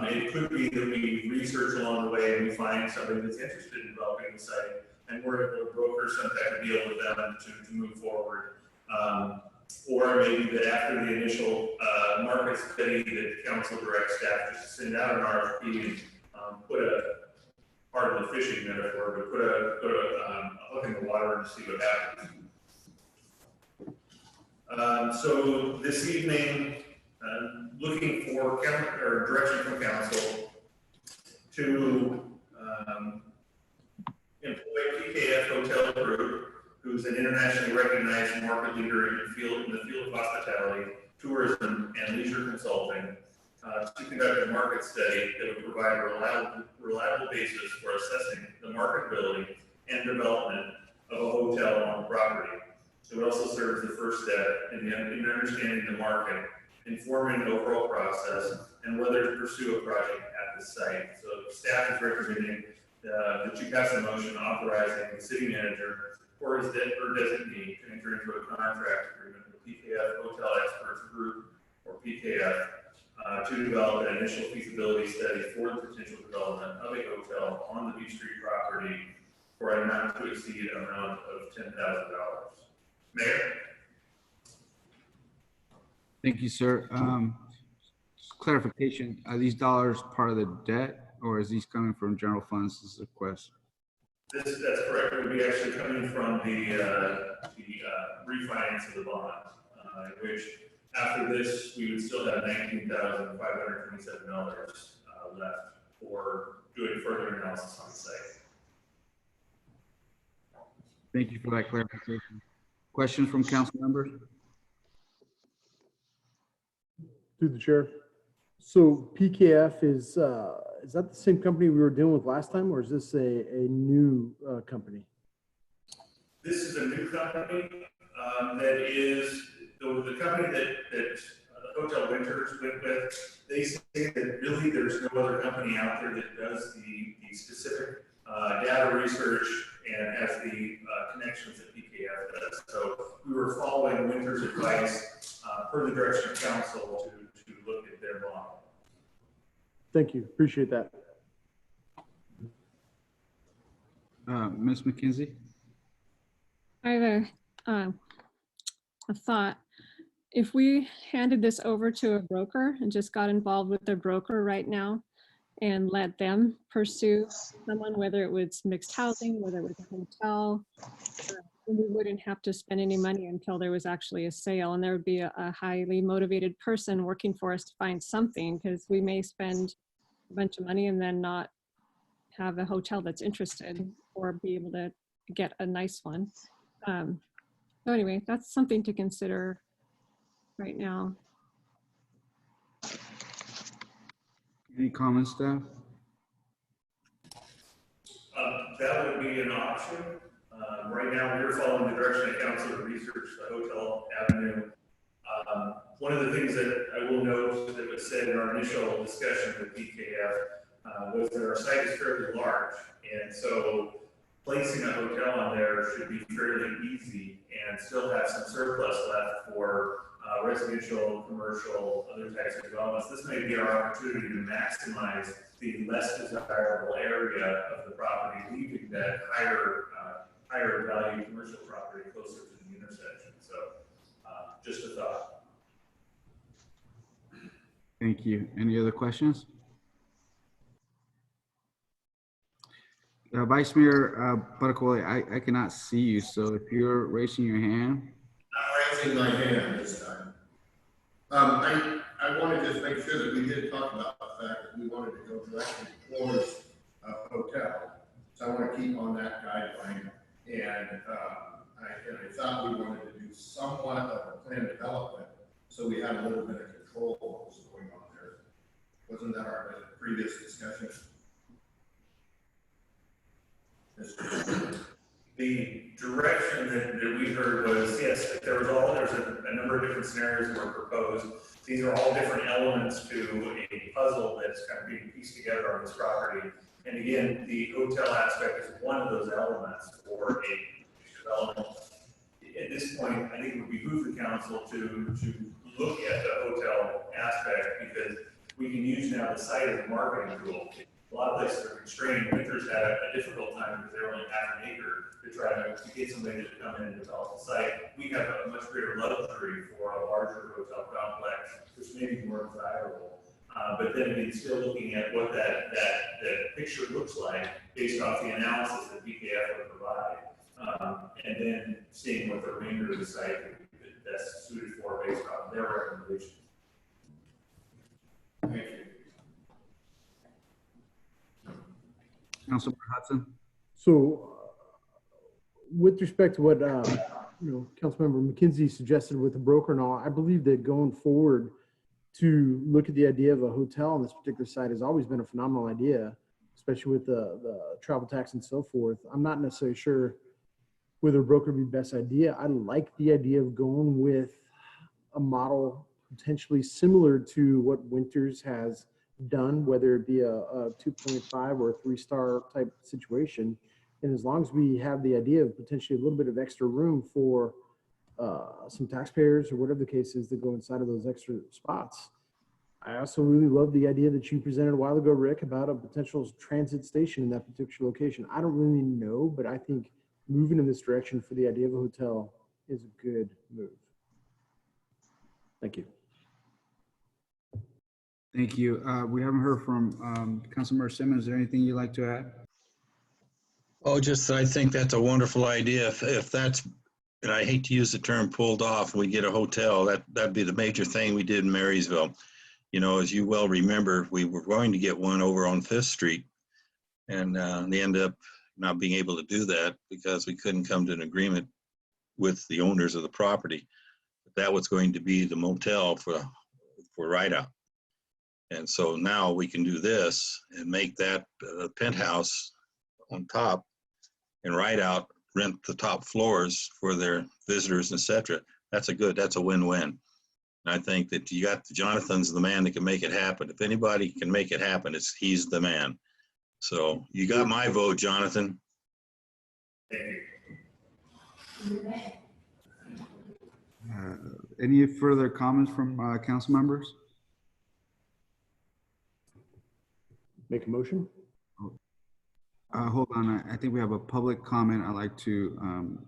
It could be that we research along the way and we find somebody that's interested in developing the site, and we're able to broker some type of deal with them to move forward. Or maybe that after the initial market study, that council directs staff just to send out an RFP and put a, pardon the fishing metaphor, but put a hook in the water and see what happens. So this evening, looking for direction from council to employ PKF Hotel Group, who's an internationally recognized market leader in the field of hospitality, tourism, and leisure consulting, to conduct a market study that would provide a reliable basis for assessing the marketability and development of a hotel on the property. It would also serve as the first step in understanding the market, informing the overall process, and whether to pursue a project at the site. So staff is recommending that you pass a motion authorizing the city manager or his designee to enter into a contract agreement with PKF Hotel Experts Group, or PKF, to develop an initial feasibility study for the potential development of a hotel on the Beach Street property for a not to exceed amount of $10,000. Mayor? Thank you, sir. Clarification, are these dollars part of the debt, or is these coming from general funds? This is a request. That's correct. It would be actually coming from the refinance of the bond, in which after this, we would still have $19,527 left for doing further analysis on the site. Thank you for that clarification. Questions from council members? Through the chair. So PKF is that the same company we were dealing with last time, or is this a new company? This is a new company that is the company that Hotel Winters went with. They say that really there's no other company out there that does the specific data research and has the connections that PKF does. So we were following Winters' advice per the direction of council to look at their model. Thank you. Appreciate that. Ms. McKenzie? I have a thought. if we handed this over to a broker and just got involved with the broker right now and let them pursue someone, whether it was mixed housing, whether it was a hotel, we wouldn't have to spend any money until there was actually a sale, and there would be a highly motivated person working for us to find something, because we may spend a bunch of money and then not have a hotel that's interested or be able to get a nice one. So anyway, that's something to consider right now. Any comments, staff? That would be an option. Right now, we're following the direction of council to research the hotel avenue. One of the things that I will note that was said in our initial discussion with BKF was that our site is fairly large. And so placing a hotel on there should be fairly easy and still have some surplus left for residential, commercial, other types of developments. This may be our opportunity to maximize the less desirable area of the property, leaving that higher value commercial property closer to the intersection. So just a thought. Thank you. Any other questions? Vice Mayor Buttercoli, I cannot see you, so if you're raising your hand. I'm raising my hand this time. I want to just make sure that we did talk about the fact that we wanted to go directly towards a hotel. So I want to keep on that guideline. And I thought we wanted to do somewhat of a planned development so we had a little bit of control of what was going on there. Wasn't that our previous discussion? The direction that we heard was, yes, there's a number of different scenarios that were proposed. These are all different elements to a puzzle that's kind of being pieced together on this property. And again, the hotel aspect is one of those elements for a development. At this point, I think it would behoove the council to look at the hotel aspect, because we can use now the site as a marketing tool. A lot of places are constrained. Winters had a difficult time because they're only half an acre to try to get somebody to come in and develop the site. We have a much greater luxury for a larger hotel complex, which may be more desirable. But then again, still looking at what that picture looks like based off the analysis that BKF would provide, and then seeing what the remainder of the site is best suited for based on their recommendations. Thank you. Councilor Hudson. So with respect to what, Councilmember McKenzie suggested with the broker and all, I believe that going forward to look at the idea of a hotel on this particular site has always been a phenomenal idea, especially with the travel tax and so forth. I'm not necessarily sure whether a broker would be the best idea. I like the idea of going with a model potentially similar to what Winters has done, whether it be a 2.5 or a 3-star type situation. And as long as we have the idea of potentially a little bit of extra room for some taxpayers or whatever the case is that go inside of those extra spots. I also really love the idea that you presented a while ago, Rick, about a potential transit station in that particular location. I don't really know, but I think moving in this direction for the idea of a hotel is a good move. Thank you. Thank you. We haven't heard from Councilmember Simmons. Is there anything you'd like to add? Oh, just I think that's a wonderful idea. If that's, and I hate to use the term pulled off, we get a hotel, that'd be the major thing we did in Marysville. You know, as you well remember, we were going to get one over on 5th Street, and they ended up not being able to do that because we couldn't come to an agreement with the owners of the property. But that was going to be the motel for Ride Out. And so now we can do this and make that penthouse on top, and Ride Out rent the top floors for their visitors, etc. That's a win-win. And I think that you got Jonathan's the man that can make it happen. If anybody can make it happen, he's the man. So you got my vote, Jonathan. Any further comments from council members? Make a motion. Hold on, I think we have a public comment I'd like to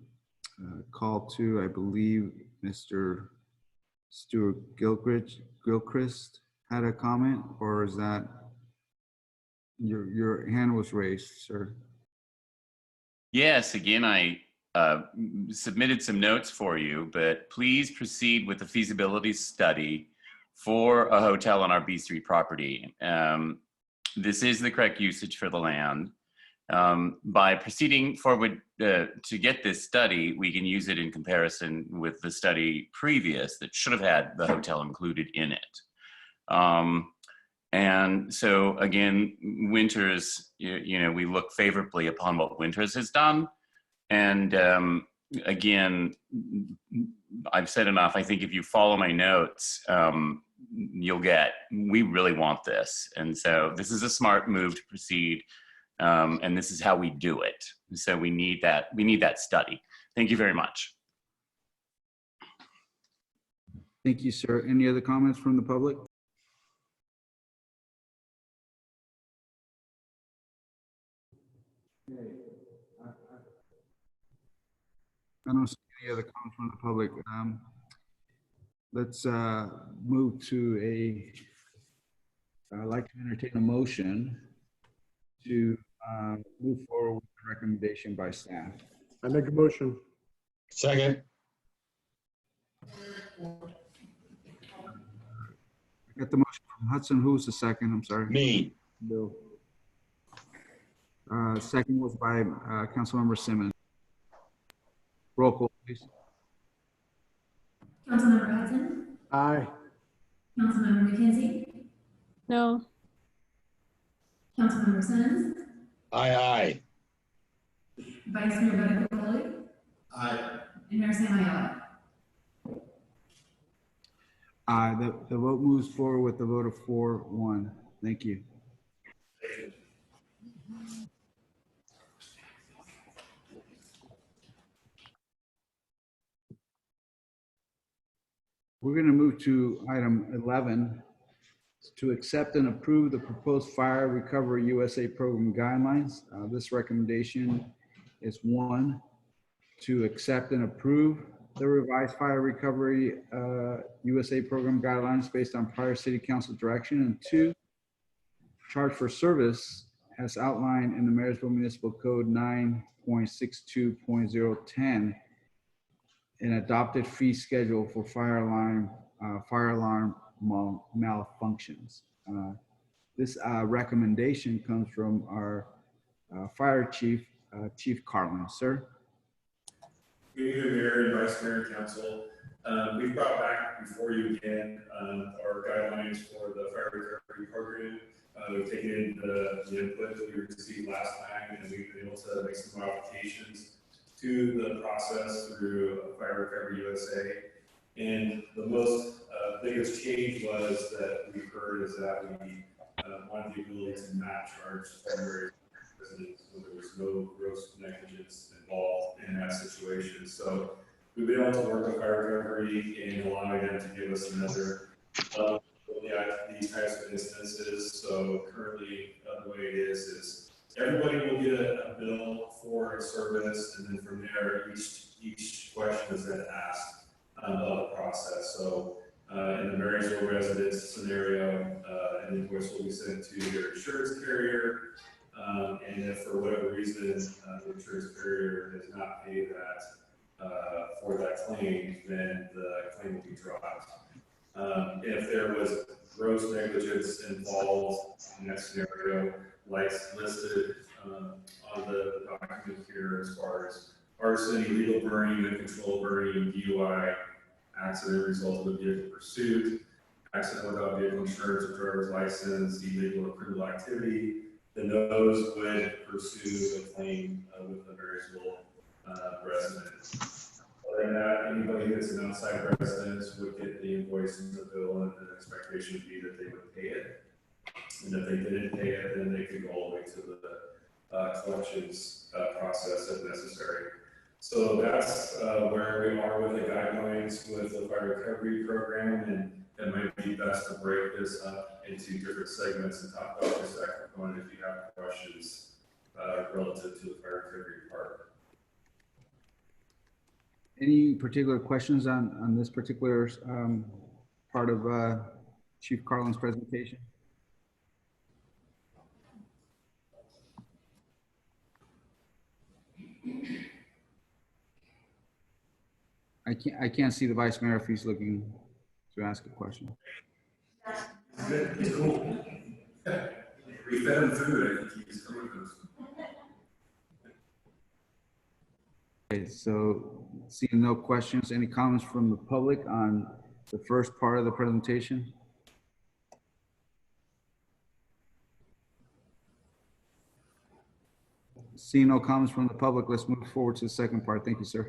call to, I believe, Mr. Stuart Gilchrist had a comment, or is that your hand was raised, sir? Yes, again, I submitted some notes for you, but please proceed with the feasibility study for a hotel on our B3 property. This is the correct usage for the land. By proceeding forward to get this study, we can use it in comparison with the study previous that should have had the hotel included in it. And so again, Winters, we look favorably upon what Winters has done. And again, I've said enough. I think if you follow my notes, you'll get, we really want this. And so this is a smart move to proceed. And this is how we do it. So we need that study. Thank you very much. Thank you, sir. Any other comments from the public? I don't see any other comments from the public. Let's move to I'd like to entertain a motion to move forward with the recommendation by staff. I make a motion. Second. I got the motion from Hudson. Who's the second? I'm sorry. Me. Bill. Second was by Councilmember Simmons. Roll call, please. Councilmember Hudson, Aye. Councilmember McKenzie, No. Councilmember Simmons, Aye, aye. Vice Mayor Beto Foley, Aye. and Mayor Sam Ayala. The vote moves forward with the vote of 4-1. Thank you. We're going to move to item 11, to accept and approve the proposed Fire Recovery USA program guidelines. This recommendation is 1, to accept and approve the revised Fire Recovery USA program guidelines based on prior City Council direction, and 2, charge for service as outlined in the Marysville Municipal Code 9.62.010, an adopted fee schedule for fire alarm malfunctions. This recommendation comes from our fire chief, Chief Carlin. Sir. Good evening, Mayor and Vice Mayor and Council. We've brought back before you again our guidelines for the fire recovery program. We've taken in the input that we received last time, and we've been able to make some modifications to the process through Fire Recovery USA. And the most biggest change was that we heard is that we wanted the ability to not charge primary residents when there was no gross negligence involved in that situation. So we've been able to work with Fire Recovery and allowing them to give us another at these types of instances. So currently the way it is everybody will get a bill for a service, and then from there, each question is then asked of the process. So in the Marysville residence scenario, an invoice will be sent to their insurance carrier, and if for whatever reason the insurance carrier does not pay that for that claim, then the claim will be dropped. If there was gross negligence involved in that scenario, like listed on the document here, as far as arson, illegal burning, uncontrolled burning, DUI, accident result of a vehicle pursuit, accident without vehicle insurance or driver's license, illegal or criminal activity, then those would pursue a claim with the Marysville residents. Other than that, anybody that's an outside resident would get the invoice and the bill, and the expectation would be that they would pay it. And if they didn't pay it, then they could go all the way to the collections process if necessary. So that's where we are with the guidelines with the fire recovery program, and it might be best to break this up into different segments and talk about this component if you have questions relative to the fire recovery part. Any particular questions on this particular part of Chief Carlin's presentation? I can't see the vice mayor if he's looking to ask a question. He's cool. We fed him food. I think he's cool. Okay, so seeing no questions, any comments from the public on the first part of the presentation? Seeing no comments from the public, let's move forward to the second part. Thank you, sir.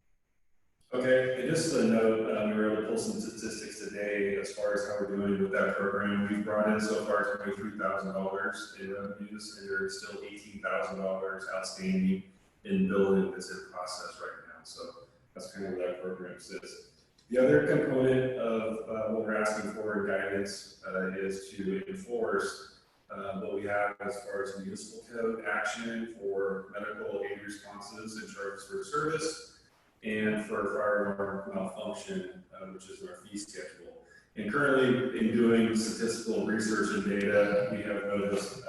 Okay, and just a note, we were able to pull some statistics today as far as how we're doing with that program. We've brought in so far $23,000 in revenues, and there's still $18,000 outstanding in billing that's in process right now. So that's kind of where that program sits. The other component of what we're asking for in guidance is to enforce what we have as far as municipal code action for medical aid responses and charges for service, and for fire alarm malfunction, which is our fee schedule. And currently, in doing statistical research and data, we have noticed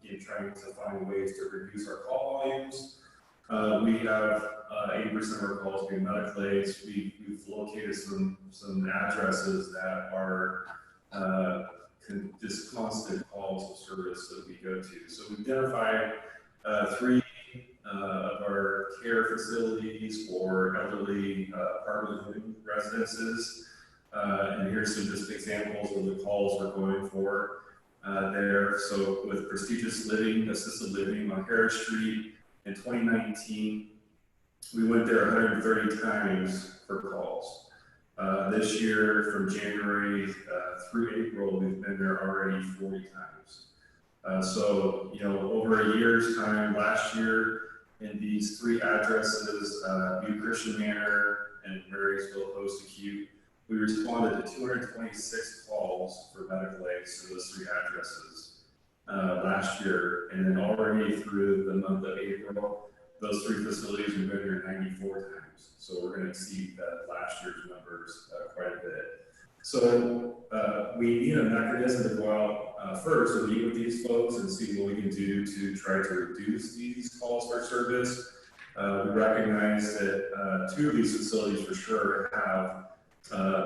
in trying to find ways to reduce our call volumes. We have 80% of our calls being medical aids. We've located some addresses that are just constant calls of service that we go to. So we identified 3 of our care facilities for elderly apartment living residences. And here's some just examples of the calls we're going for there. So with Prestigious Living, Assisted Living on Harris Street in 2019, we went there 130 times for calls. This year, from January through April, we've been there already 40 times. So, you know, over a year's time, last year, in these 3 addresses, New Christian Manor and Marysville Post Acute, we responded to 226 calls for medical aids to those 3 addresses last year. And then already through the month of April, those 3 facilities have been there 94 times. So we're going to exceed last year's numbers quite a bit. So we need a mechanism to go out first and meet with these folks and see what we can do to try to reduce these calls for service. We recognize that 2 of these facilities for sure have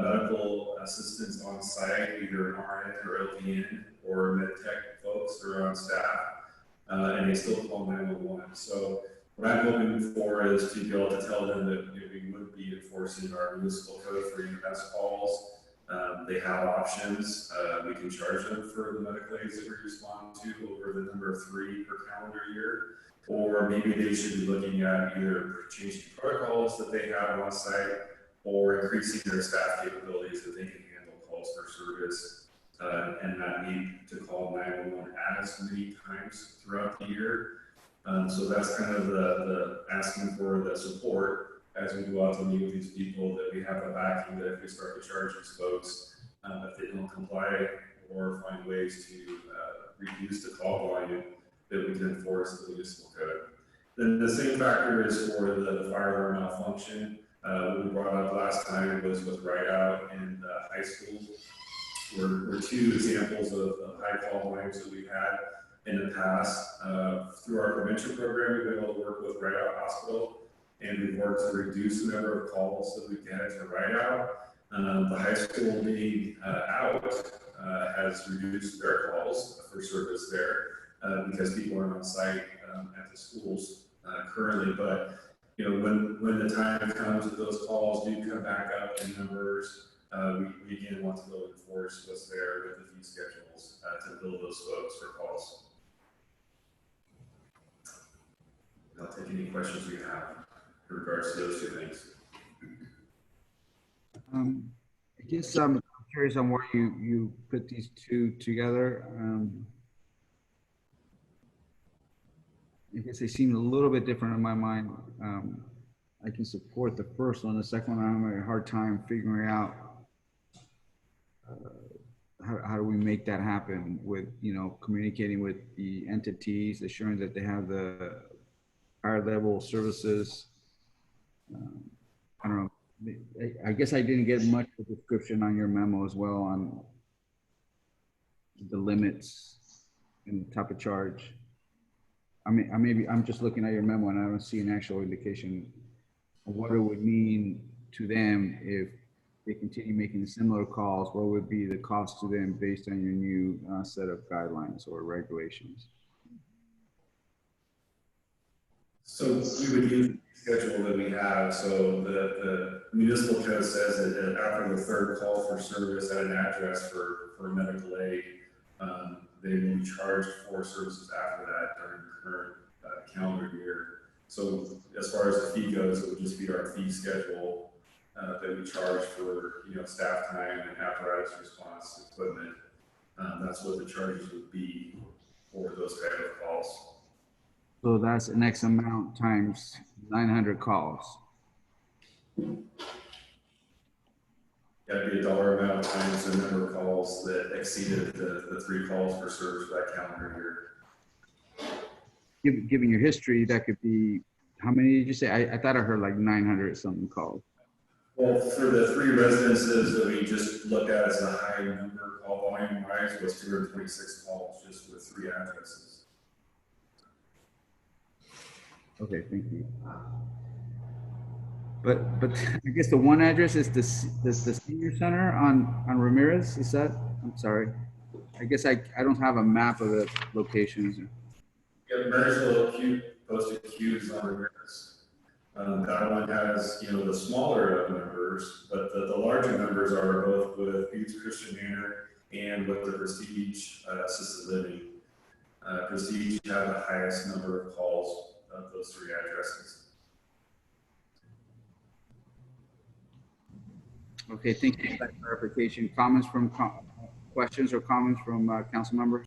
medical assistants on site, either an RN or LPN or med tech folks that are on staff, and they still call 911. So what I'm hoping for is to be able to tell them that we would be enforcing our municipal code for EMS calls. They have options. We can charge them for the medical aids that we respond to over the number of 3 per calendar year, or maybe they should be looking at either changing protocols that they have on site or increasing their staff capabilities that they can handle calls for service and not need to call 911 as many times throughout the year. So that's kind of the asking for the support as we go out to meet with these people, that we have a backing that if we start to charge these folks, if they don't comply or find ways to reduce the call volume, that we can enforce the municipal code. Then the same factor is for the fire alarm malfunction. What we brought up last time was with Rideout in high school. Were 2 examples of high call volumes that we've had in the past. Through our prevention program, we've been able to work with Rideout Hospital, and we've worked to reduce the number of calls that we get to Rideout. The high school being out has reduced their calls for service there because people aren't on site at the schools currently. But you know, when the time comes that those calls do come back up in numbers, we again want to go enforce what's there with the fee schedules to bill those folks for calls. I'll take any questions you have in regards to those 2 things. I guess I'm curious on where you put these 2 together. I guess they seem a little bit different in my mind. I can support the first one. The second one, I'm having a hard time figuring out how do we make that happen with, you know, communicating with the entities, assuring that they have the higher level services. I don't know. I guess I didn't get much of a description on your memo as well on the limits and the type of charge. I mean, I'm just looking at your memo and I don't see an actual indication of what it would mean to them if they continue making similar calls. What would be the cost to them based on your new set of guidelines or regulations? So we would use the schedule that we have. So the municipal code says that after the third call for service at an address for medical aid, they will be charged for services after that during the current calendar year. So as far as the fee goes, it would just be our fee schedule that we charge for, you know, staff time and apparatus response equipment. That's what the charges would be for those kind of calls. So that's an X amount times 900 calls. That'd be a dollar amount times the number of calls that exceeded the 3 calls for service for that calendar year. Given your history, that could be, how many did you say? I thought I heard like 900 something calls. Well, for the 3 residences that we just looked at as a high number, call volume wise, was 226 calls just with 3 addresses. Okay, thank you. But I guess the one address is the senior center on Ramirez. Is that? I'm sorry. I guess I don't have a map of the locations. Yeah, Marysville posted queues on Ramirez. That one has, you know, the smaller numbers, but the larger numbers are both with Buttes Christian Manor and with the Prestige Assisted Living. Prestige had the highest number of calls of those 3 addresses. Okay, thank you for that clarification. Comments from, questions or comments from council members?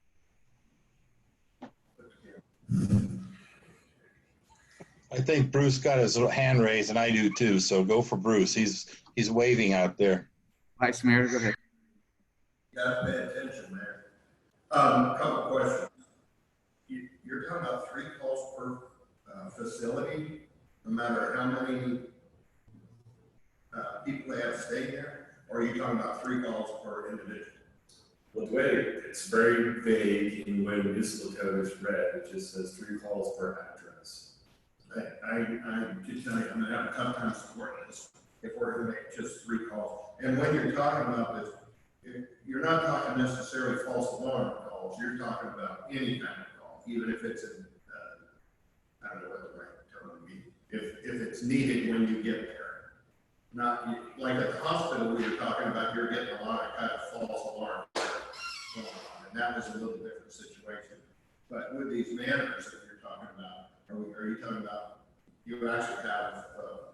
I think Bruce got his hand raised and I do too. So go for Bruce. He's waving out there. Vice Mayor, go ahead. You gotta pay attention there. Couple questions. You're talking about 3 calls per facility, no matter how many people they have staying there, or are you talking about 3 calls per individual? Well, the way it's very vague in the way the municipal code is read, it just says 3 calls per address. Okay, I'm just telling you, I'm gonna have a tough time supporting this if we're gonna make just 3 calls. And when you're talking about this, you're not talking necessarily false alarm calls, you're talking about any kind of call, even if it's a, I don't know what the right term would be, if it's needed when you get there. Not like at the hospital, we were talking about, you're getting a lot of kind of false alarms going on, and that was a little different situation. But with these manners that you're talking about, are you talking about you actually have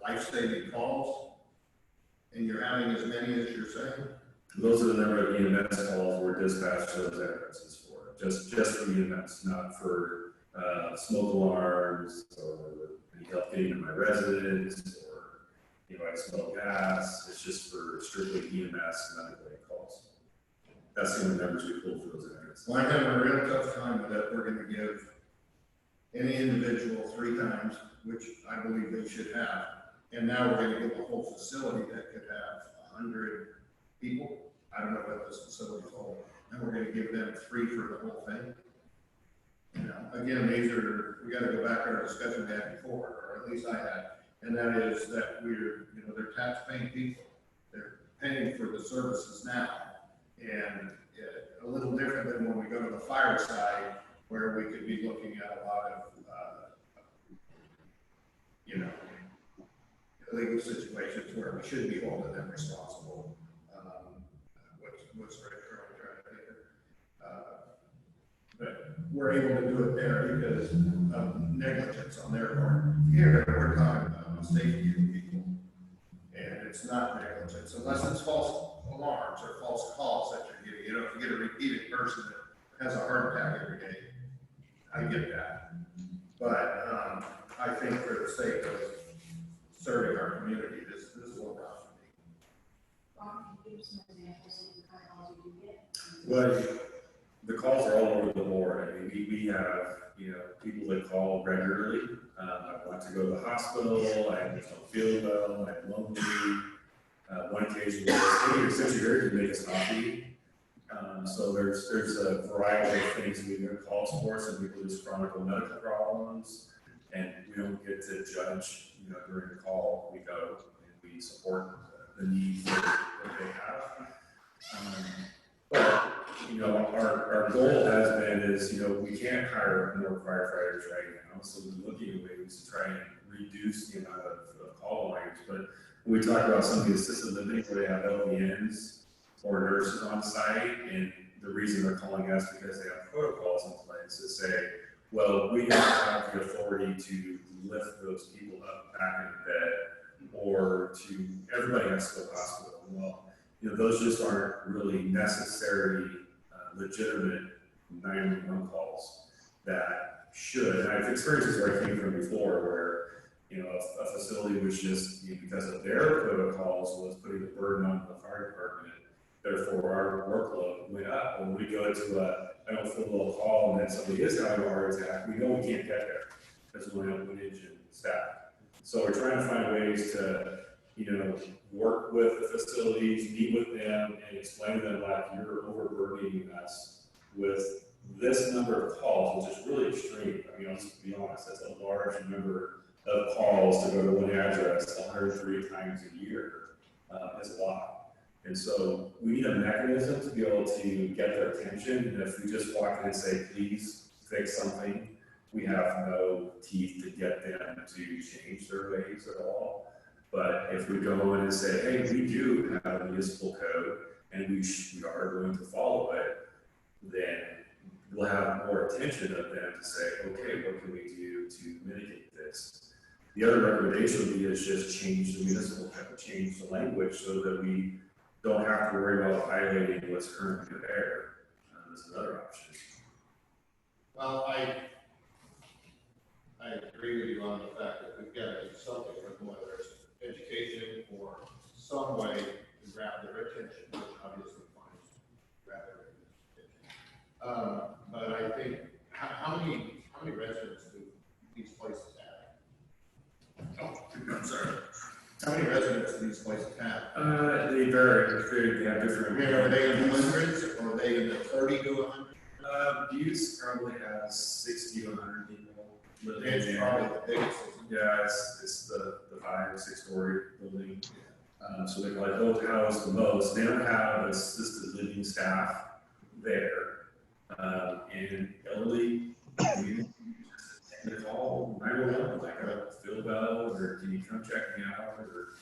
life-saving calls, and you're having as many as you're saying? Those are the number of EMS calls we're dispatched to those addresses for, just for EMS, not for smoke alarms or any help getting to my residence, or, you know, I smell gas. It's just for strictly EMS medical aid calls. That's the only numbers we pulled for those addresses. Well, I'm having a real tough time with that. We're going to give any individual 3 times, which I believe they should have. And now we're going to give a whole facility that could have 100 people. I don't know what this facility is called. And we're going to give them 3 for the whole thing. You know, again, we got to go back to our discussion we had before, or at least I had. And that is that they're tax-paying people. They're paying for the services now. And a little different than when we go to the fire side, where we could be looking at a lot of, illegal situations where we should be holding them responsible. What's Rick currently trying to think of? But we're able to do it there because of negligence on their part. Here, we're talking about safety of people, and it's not negligence unless it's false alarms or false calls that you're getting. You know, if you get a repeated person that has a heart attack every day, I get that. But I think for the sake of serving our community, this is a little rough for me. Well, the calls are all over the board. I mean, we have, you know, people that call regularly. I want to go to the hospital. I just don't feel well. I'm lonely. One occasion was, hey, your century here can make us coffee. So there's a variety of things we can call for. Some people just chronicle medical problems, and we don't get to judge, during the call. We go and we support the needs that they have. But, our goal has been is, we can't hire more firefighters right now, so we're looking at ways to try and reduce the amount of call lines. But when we talk about some of the assisted living where they have LVNs or nurses on site, and the reason they're calling us because they have protocols in place that say, well, we don't have the authority to lift those people up back into bed, or everybody has to go to the hospital. Well, those just aren't really necessary, legitimate 911 calls that should. And I've experienced this where I came from before, where a facility was just, because of their protocols, was putting the burden on the fire department. Therefore, our workload went up. When we go to I don't feel a little call, and then somebody is having a heart attack, we know we can't get there because we only have one engine staff. So we're trying to find ways to, work with the facilities, meet with them, and explain to them, like, you're overburdening us with this number of calls, which is really extreme. I mean, I'll just be honest, that's a large number of calls to go to one address 103 times a year. Is a lot. And so we need a mechanism to be able to get their attention. And if we just walk in and say, please fix something, we have no teeth to get them to change their ways at all. But if we go in and say, hey, we do have a municipal code and we are going to follow it, then we'll have more attention of them to say, okay, what can we do to mitigate this? The other recommendation would be is just change the municipal code, change the language so that we don't have to worry about violating what's currently there. That's another option. Well, I agree with you on the fact that we've got to do something, whether it's education or some way to grab their attention, which obviously finds grab their attention. But I think, how many residents do these places have? Oh, I'm sorry. How many residents do these places have? They vary. They have different. I mean, are they in the hundreds or are they in the 30 to 100? Buttes probably has 60 to 100 people living It's there. probably the biggest. Yeah, it's the 5 or 6 story building. So they probably both house the most. They don't have assisted living staff there. And elderly, they call 911, like, Phil Bell, or can you come check me out? Or,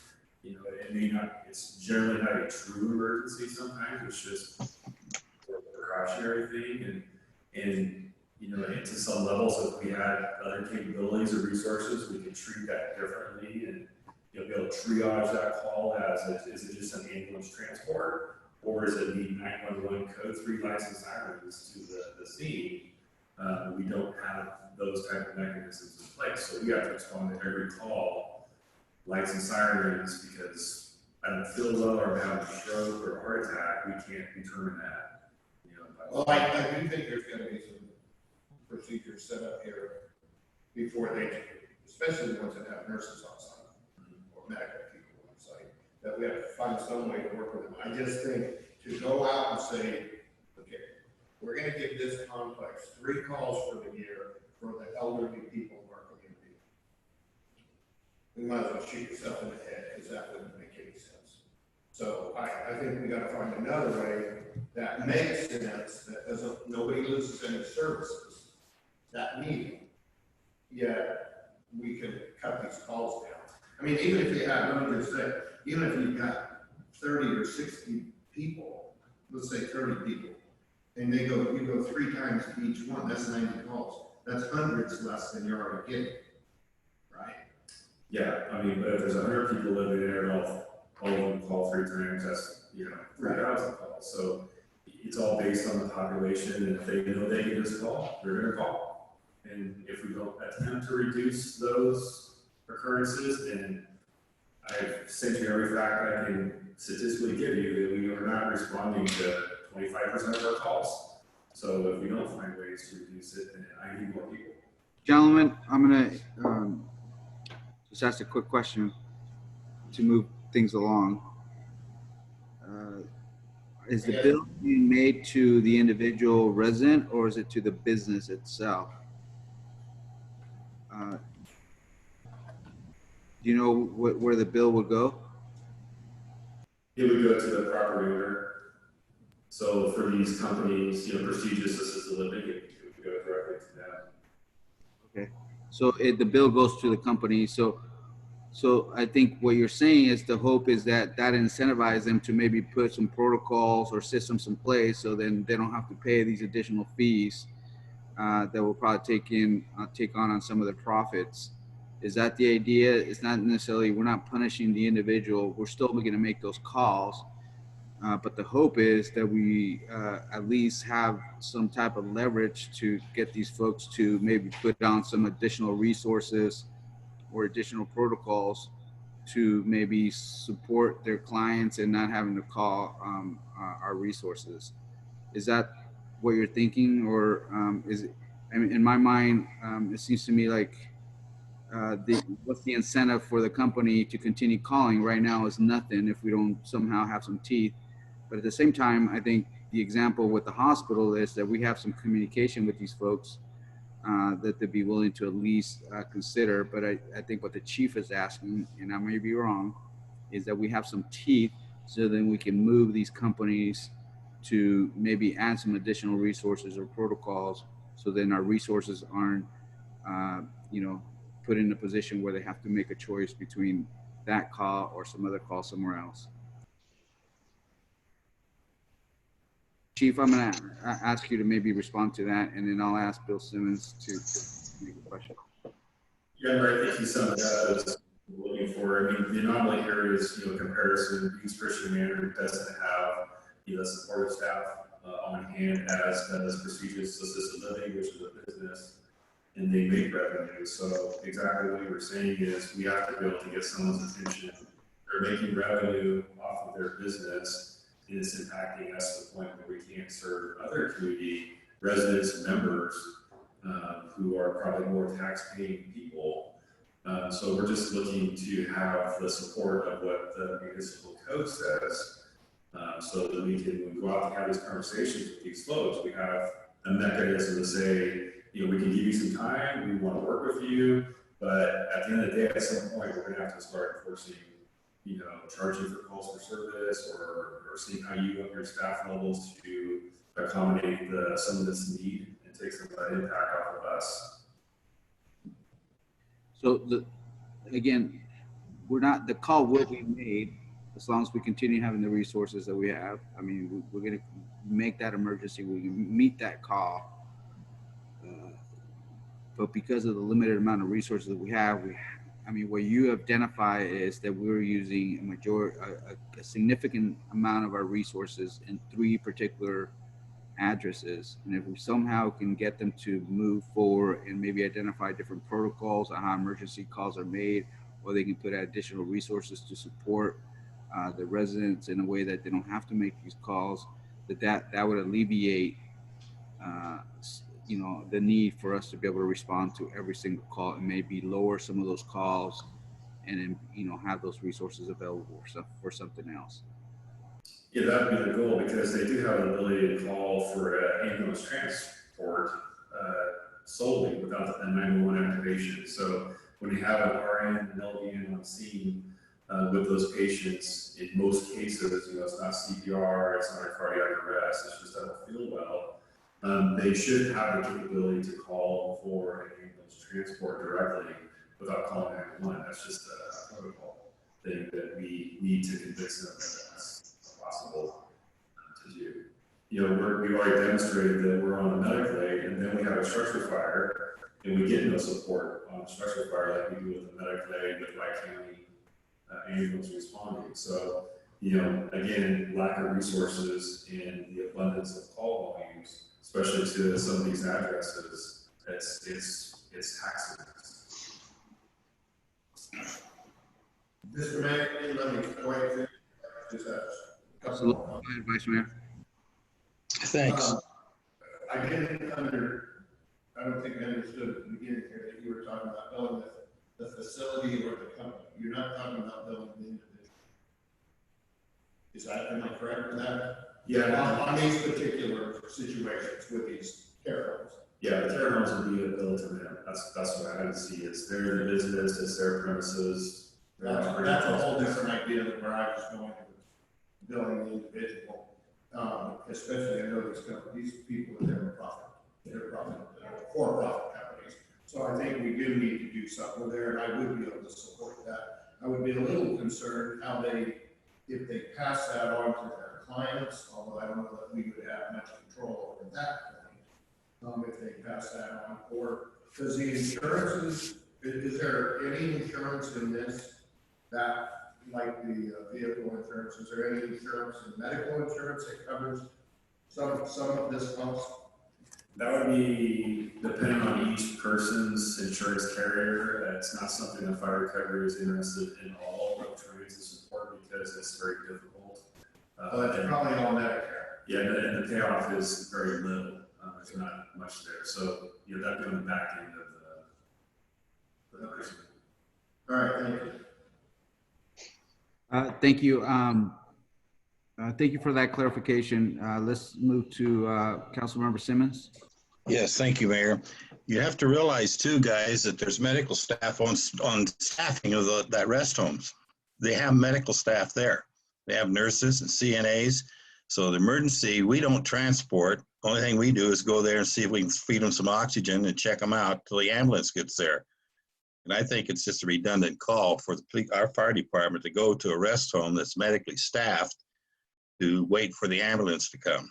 it may not, it's generally not a true emergency sometimes, it's just a precautionary thing. And to some levels, if we had other capabilities or resources, we could treat that differently and be able to triage that call as, is it just an ambulance transport? Or is it the 911 code 3 lights and sirens to the scene? We don't have those type of mechanisms in place. So we have to respond to every call, lights and sirens, because I don't feel well or I'm having a stroke or a heart attack. We can't determine that. Well, I do think there's going to be some procedures set up here before they, especially the ones that have nurses on site or medical people on site, that we have to find some way to work with them. I just think to go out and say, okay, we're going to give this complex 3 calls for the year for the elderly people in our community. We might as well shoot yourself in the head because that wouldn't make any sense. So I think we got to find another way that makes sense, that doesn't, nobody loses any services that need, yet we could cut these calls down. I mean, even if you have, let me just say, even if you've got 30 or 60 people, let's say 30 people, and you go 3 times to each one, that's 90 calls. That's hundreds less than you're already getting, right? Yeah, I mean, but if there's 100 people living there and all of them call 3 times, that's, 3,000 calls. So it's all based on the population, and if they know they can just call, they're gonna call. And if we don't attempt to reduce those occurrences, then I've sent you every fact I can statistically give you that we are not responding to 25% of our calls. So if we don't find ways to reduce it, then I need more people. Gentlemen, I'm gonna just ask a quick question to move things along. is the bill being made to the individual resident or is it to the business itself? Do you know where the bill would go? It would go to the property owner. So for these companies, prestigious assisted living, it would go directly to them. Okay, so the bill goes to the company. So I think what you're saying is the hope is that incentivizes them to maybe put some protocols or systems in place, so then they don't have to pay these additional fees that will probably take on some of the profits. Is that the idea? It's not necessarily, we're not punishing the individual. We're still going to make those calls. But the hope is that we at least have some type of leverage to get these folks to maybe put down some additional resources or additional protocols to maybe support their clients and not having to call our resources. Is that what you're thinking, or is it? I mean, in my mind, it seems to me like what's the incentive for the company to continue calling right now is nothing if we don't somehow have some teeth. But at the same time, I think the example with the hospital is that we have some communication with these folks that they'd be willing to at least consider. But I think what the chief is asking, and I may be wrong, is that we have some teeth so then we can move these companies to maybe add some additional resources or protocols, so then our resources aren't, put in a position where they have to make a choice between that call or some other call somewhere else. Chief, I'm going to ask you to maybe respond to that, and then I'll ask Bill Simmons to make a question. Yeah, I think he's some of that is looking for. I mean, the anomaly here is, comparison. East Christian Manor doesn't have, support staff on hand as does prestigious assisted living, which is a business, and they make revenue. So exactly what you were saying is we have to be able to get someone's attention. They're making revenue off of their business, and it's impacting us to the point where we can't serve other community residents and members who are probably more tax-paying people. So we're just looking to have the support of what the municipal code says, so that we can go out and have these conversations with these folks. We have a mechanism to say, we can give you some time, we want to work with you, but at the end of the day, at some point, we're going to have to start enforcing, charging for calls for service, or seeing how you up your staff levels to accommodate some of this need and take some of that impact off of us. So again, the call will be made as long as we continue having the resources that we have. I mean, we're going to make that emergency. We can meet that call. But because of the limited amount of resources that we have, what you identify is that we're using a significant amount of our resources in 3 particular addresses. And if we somehow can get them to move forward and maybe identify different protocols on how emergency calls are made, or they can put additional resources to support the residents in a way that they don't have to make these calls, that would alleviate the need for us to be able to respond to every single call, and maybe lower some of those calls, and then have those resources available for something else. Yeah, that would be the goal, because they do have the ability to call for ambulance transport solely without the 911 activation. So when you have an RN and LVN on scene with those patients, in most cases, it's not CPR, it's not a cardiac arrest, it's just they don't feel well. They should have the capability to call for an ambulance transport directly without calling 911. That's just a protocol thing that we need to convince them that that's possible to do. We've already demonstrated that we're on a medical aid, and then we have a structure fire, and we get no support on a structure fire like we do with the medical aid with Wright County ambulance responding. So, again, lack of resources and the abundance of call volumes, especially to some of these addresses, it's taxing us. Mr. Mayor, let me go ahead. Just a couple Go ahead, Vice Mayor. Thanks. I don't think I understood at the beginning here that you were talking about building the facility or the company. You're not talking about building the individual. Am I correct with that? Yeah, on these particular situations with these care homes. Yeah, the care homes would be a bill to them. That's what I would see. It's their business, it's their premises. That's a whole different idea than where I was going with billing the individual. Especially I know these people are for-profit companies. So I think we do need to do something there, and I would be able to support that. I would be a little concerned if they pass that on to their clients, although I don't know that we would have much control over that point. If they pass that on, or does the insurance, is there any insurance in this that, like the vehicle insurance, is there any insurance and medical insurance that covers some of this cost? That would be depending on each person's insurance carrier. It's not something that fire recovery is interested in all of trying to support because it's very difficult. That's probably all Medicare. Yeah, and the payoff is very little. There's not much there. So that'd be on the back end of the person. All right, thank you. Thank you. Thank you for that clarification. Let's move to Councilmember Simmons. Yes, thank you, Mayor. You have to realize too, guys, that there's medical staff on staffing of that rest homes. They have medical staff there. They have nurses and CNAs. So the emergency, we don't transport. The only thing we do is go there and see if we can feed them some oxygen and check them out till the ambulance gets there. And I think it's just a redundant call for our fire department to go to a rest home that's medically staffed to wait for the ambulance to come.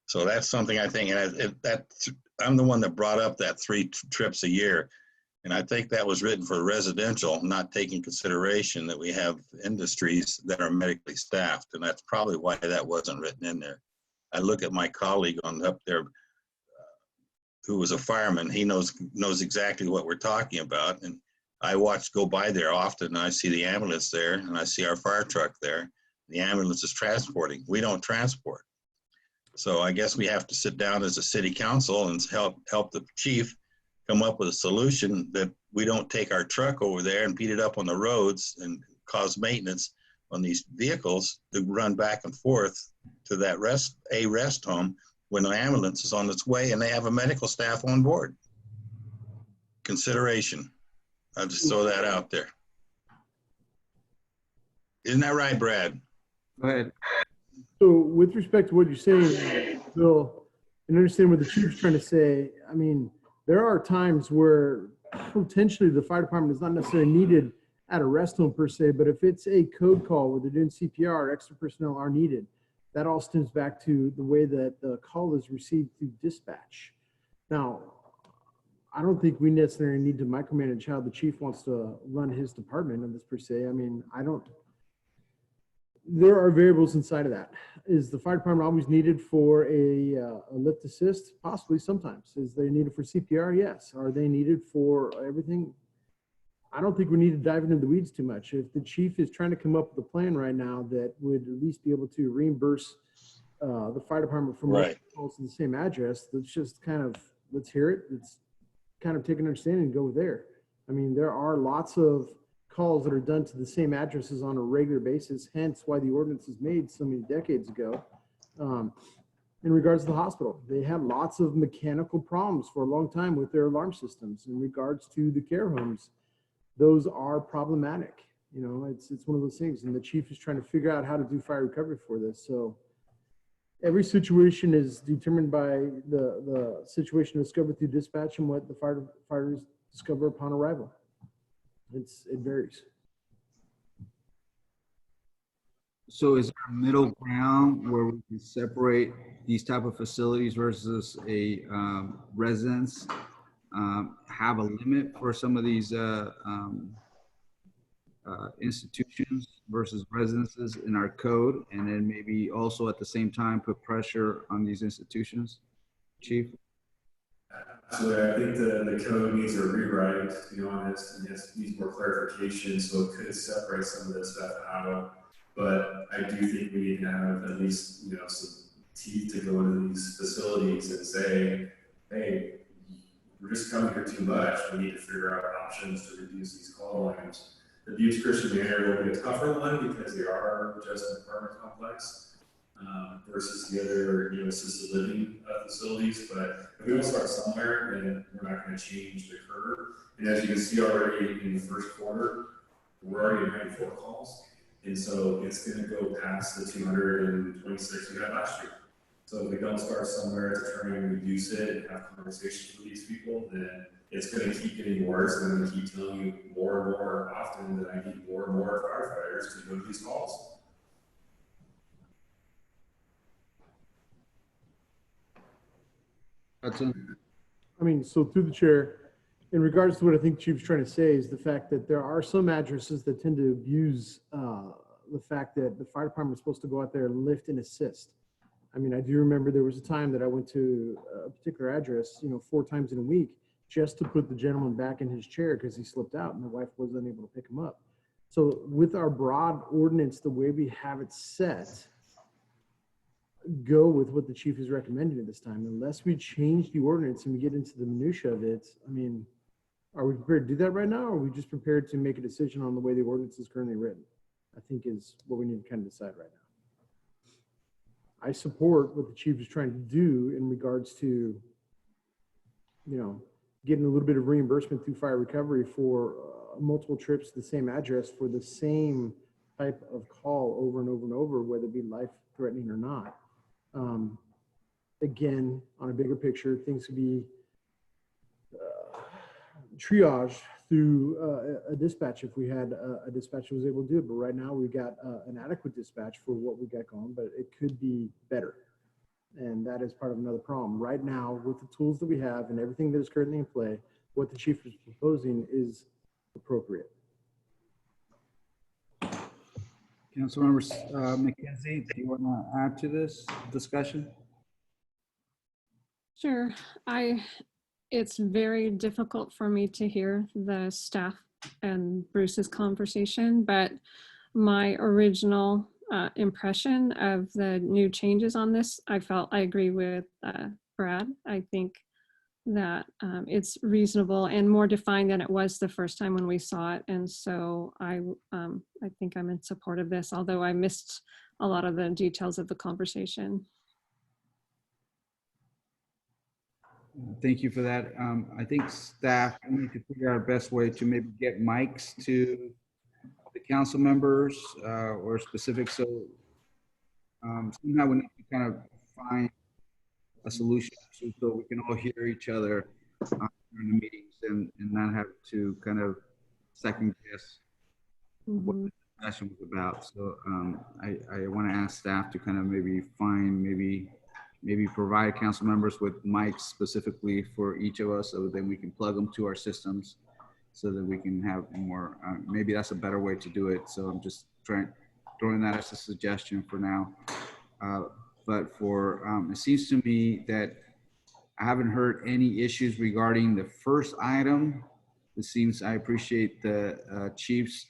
So that's something I think, and I'm the one that brought up that 3 trips a year. And I think that was written for residential, not taking consideration that we have industries that are medically staffed. And that's probably why that wasn't written in there. I look at my colleague up there who was a fireman. He knows exactly what we're talking about. And I go by there often and I see the ambulance there and I see our fire truck there. The ambulance is transporting. We don't transport. So I guess we have to sit down as a city council and help the chief come up with a solution that we don't take our truck over there and beat it up on the roads and cause maintenance on these vehicles to run back and forth to that rest home when the ambulance is on its way and they have a medical staff on board. Consideration. I'll just throw that out there. Isn't that right, Brad? Go ahead. So with respect to what you're saying, Bill, and understand what the chief's trying to say, I mean, there are times where potentially the fire department is not necessarily needed at a rest home per se, but if it's a code call where they're doing CPR, extra personnel are needed. That all stems back to the way that the call is received through dispatch. Now, I don't think we necessarily need to micromanage how the chief wants to run his department of this per se. I mean, there are variables inside of that. Is the fire department always needed for a lift assist? Possibly sometimes. Is they needed for CPR? Yes. Are they needed for everything? I don't think we need to dive into the weeds too much. If the chief is trying to come up with a plan right now that would at least be able to reimburse the fire department for multiple calls to the same address, let's just let's hear it. Let's kind of take an understanding and go there. I mean, there are lots of calls that are done to the same addresses on a regular basis, hence why the ordinance was made so many decades ago. In regards to the hospital, they had lots of mechanical problems for a long time with their alarm systems. In regards to the care homes, those are problematic. You know, it's one of those things, and the chief is trying to figure out how to do fire recovery for this. So every situation is determined by the situation discovered through dispatch and what the fighters discover upon arrival. It varies. So is there a middle ground where we can separate these type of facilities versus a residence? Have a limit for some of these institutions versus residences in our code, and then maybe also at the same time put pressure on these institutions, Chief? Absolutely. I think the code needs a rewrite, to be honest, and it needs more clarification, so it could separate some of this stuff out. But I do think we need to have at least, some teeth to go into these facilities and say, hey, we're just coming here too much. We need to figure out options to reduce these call volumes. The Buttes Christian area will be a tougher one because they are just an apartment complex. versus the other, assisted living facilities. But if we don't start somewhere, then we're not going to change the curve. And as you can see already in the first quarter, we're already at 94 calls. And so it's going to go past the 226 we had last year. So if we don't start somewhere to try and reduce it and have conversations with these people, then it's going to keep getting worse. And I'm going to keep telling you more and more often that I need more and more firefighters to go to these calls. I mean, so through the chair, in regards to what I think Chief's trying to say is the fact that there are some addresses that tend to abuse the fact that the fire department is supposed to go out there and lift and assist. I mean, I do remember there was a time that I went to a particular address, 4 times in a week just to put the gentleman back in his chair because he slipped out and the wife was unable to pick him up. So with our broad ordinance, the way we have it set, go with what the chief is recommending at this time. Unless we change the ordinance and we get into the minutia of it, I mean, are we prepared to do that right now? Or are we just prepared to make a decision on the way the ordinance is currently written? I think is what we need to kind of decide right now. I support what the chief is trying to do in regards to, getting a little bit of reimbursement through fire recovery for multiple trips to the same address for the same type of call over and over and over, whether it be life-threatening or not. Again, on a bigger picture, things could be triaged through a dispatch if we had a dispatch that was able to do it. But right now we've got an adequate dispatch for what we got going, but it could be better. And that is part of another problem. Right now, with the tools that we have and everything that is currently in play, what the chief is proposing is appropriate. Councilmember McKenzie, do you want to add to this discussion? Sure. It's very difficult for me to hear the staff and Bruce's conversation, but my original impression of the new changes on this, I agree with Brad. I think that it's reasonable and more defined than it was the first time when we saw it. And so I think I'm in support of this, although I missed a lot of the details of the conversation. Thank you for that. I think staff need to figure out a best way to maybe get mics to the council members or specific. So somehow we need to kind of find a solution so we can all hear each other during the meetings and not have to kind of second guess what the discussion was about. So I want to ask staff to kind of maybe find, maybe provide council members with mics specifically for each of us so then we can plug them to our systems so that we can have more, maybe that's a better way to do it. So I'm just throwing that as a suggestion for now. But for, it seems to me that I haven't heard any issues regarding the first item. It seems I appreciate the chiefs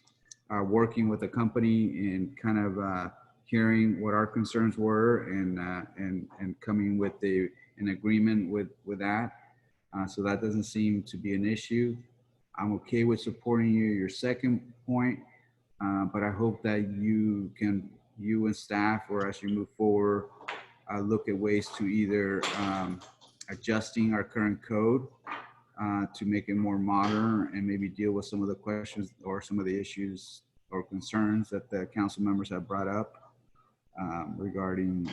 working with the company and kind of hearing what our concerns were and coming with an agreement with that. So that doesn't seem to be an issue. I'm okay with supporting your second point, but I hope that you and staff, or as you move forward, look at ways to either adjusting our current code to make it more modern and maybe deal with some of the questions or some of the issues or concerns that the council members have brought up regarding,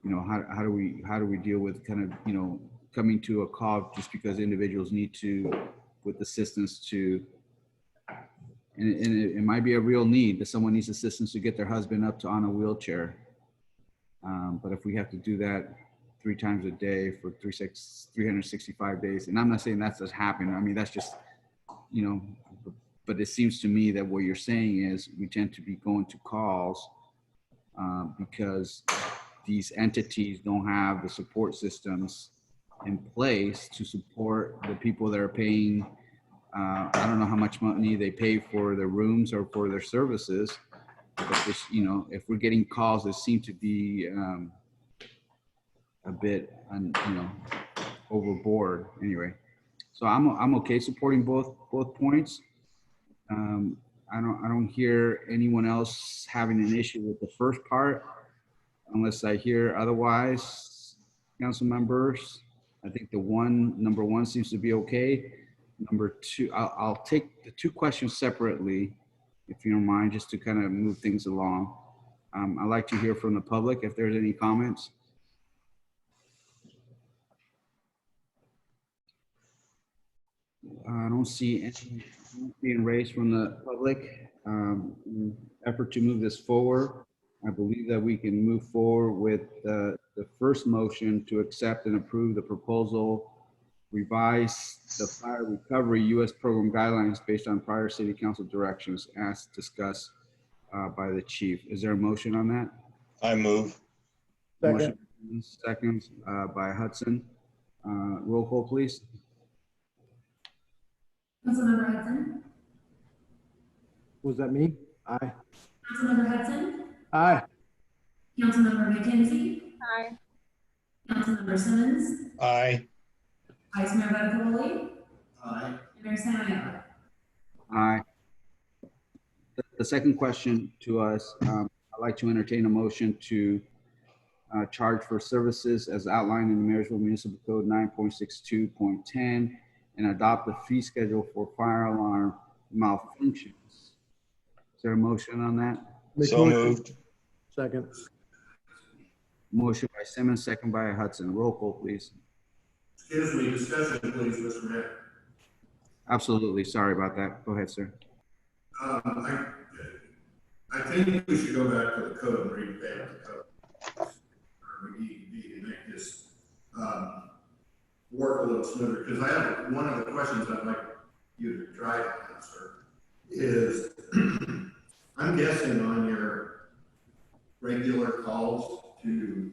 how do we deal with kind of, coming to a call just because individuals need to, with assistance to, and it might be a real need that someone needs assistance to get their husband up to on a wheelchair. But if we have to do that 3 times a day for 365 days, and I'm not saying that's just happening. I mean, that's just, but it seems to me that what you're saying is we tend to be going to calls because these entities don't have the support systems in place to support the people that are paying. I don't know how much money they pay for their rooms or for their services, but this, if we're getting calls that seem to be a bit, overboard anyway. So I'm okay supporting both points. I don't hear anyone else having an issue with the first part, unless I hear otherwise, council members. I think number one seems to be okay. Number two, I'll take the two questions separately, if you don't mind, just to kind of move things along. I'd like to hear from the public if there's any comments. I don't see any being raised from the public. Effort to move this forward. I believe that we can move forward with the first motion to accept and approve the proposal, revise the fire recovery U.S. program guidelines based on prior city council directions as discussed by the chief. Is there a motion on that? I move. Motion seconds by Hudson. Roll call, please. Councilmember Hudson. Was that me? Aye. Councilmember Hudson. Aye. Councilmember McKenzie. Aye. Councilmember Simmons. Aye. Vice Mayor Bettavoli. Aye. And Mayor Samayoa. Aye. The second question to us, I'd like to entertain a motion to charge for services as outlined in the Marysville Municipal Code 9.62.10 and adopt the fee schedule for fire alarm malfunctions. Is there a motion on that? So moved. Second. Motion by Simmons, second by Hudson. Roll call, please. Excuse me, discussion, please, Mr. Mayor. Absolutely. Sorry about that. Go ahead, sir. I think we should go back to the code and revamp the code. We need to make this work a little smoother, because I have one of the questions I'd like you to try to answer is, I'm guessing on your regular calls to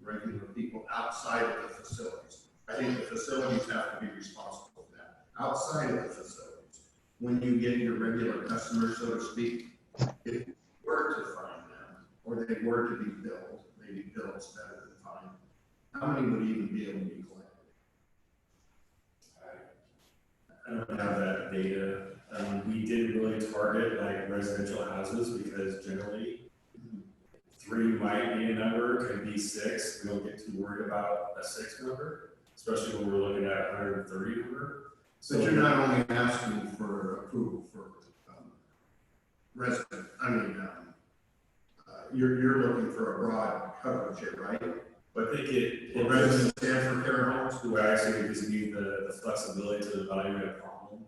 regular people outside of the facilities, I think the facilities have to be responsible for that. Outside of the facilities, when you get your regular customers, so to speak, if you were to find them, or they were to be billed, maybe billed instead of the time, how many would even be able to be collected? I don't have that data. We didn't really target like residential houses because generally 3 might be a number, could be 6. We don't get too worried about a 6 number, especially when we're looking at 130 number. So you're not only asking for approval for resident, you're looking for a broad coverage here, right? But I think for residents and for care homes. The way I see it gives me the flexibility to evaluate a problem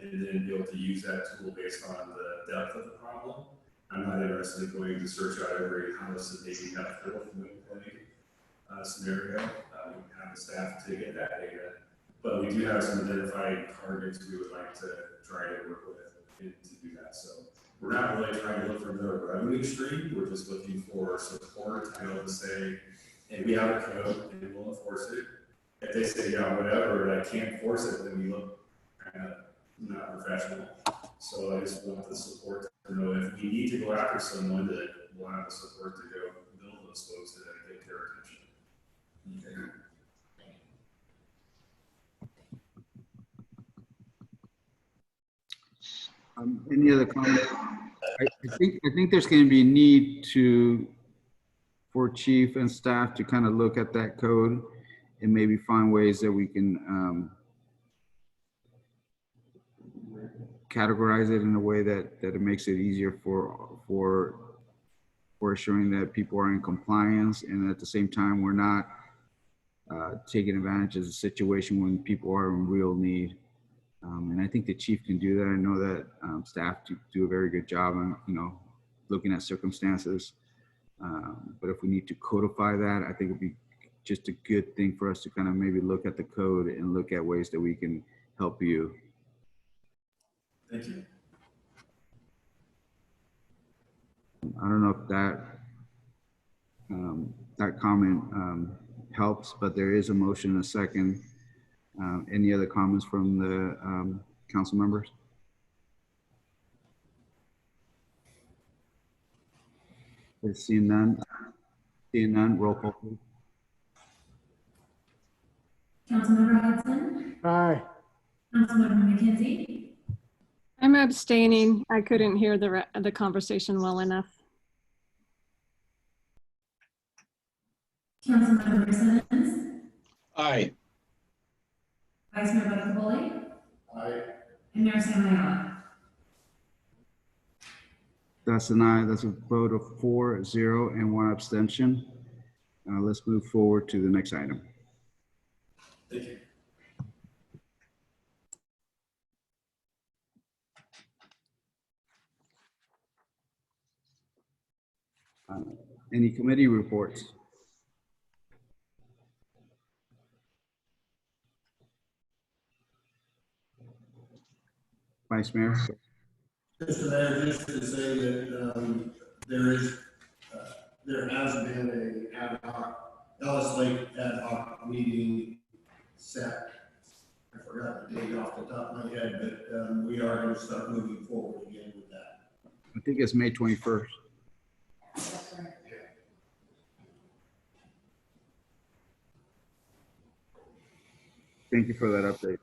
and then be able to use that tool based on the depth of the problem. I'm not interested in going to search out every house that maybe got filled from the clinic scenario. We have the staff to get that data, but we do have some identified targets we would like to try to work with and to do that. So we're not really trying to look for another revenue stream. We're just looking for support to be able to say, hey, we have a code and we'll enforce it. If they say, yeah, whatever, and I can't enforce it, then we look kind of not professional. So I just want the support to know if we need to go after someone, that we'll have the support to go build those folks that get their attention. Okay. Any other comments? I think there's going to be a need for chief and staff to kind of look at that code and maybe find ways that we can categorize it in a way that it makes it easier for assuring that people are in compliance, and at the same time we're not taking advantage of the situation when people are in real need. And I think the chief can do that. I know that staff do a very good job on, looking at circumstances. But if we need to codify that, I think it'd be just a good thing for us to kind of maybe look at the code and look at ways that we can help you. Thank you. I don't know if that comment helps, but there is a motion and a second. Any other comments from the council members? Seeing none. Roll call, please. Councilmember Hudson. Aye. Councilmember McKenzie. I'm abstaining. I couldn't hear the conversation well enough. Councilmember Simmons, Aye. Vice Mayor Buckaboli, Aye. and Mayor Samayoa. That's an aye. That's a vote of 4-0 and 1 abstention. Let's move forward to the next item. Thank you. Any committee reports? Vice Mayor? Mr. Mayor, just to say that there has been a ad hoc, Ellis Lake ad hoc meeting set. I forgot the date off the top of my head, but we are going to start moving forward again with that. I think it's May 21st. Thank you for that update.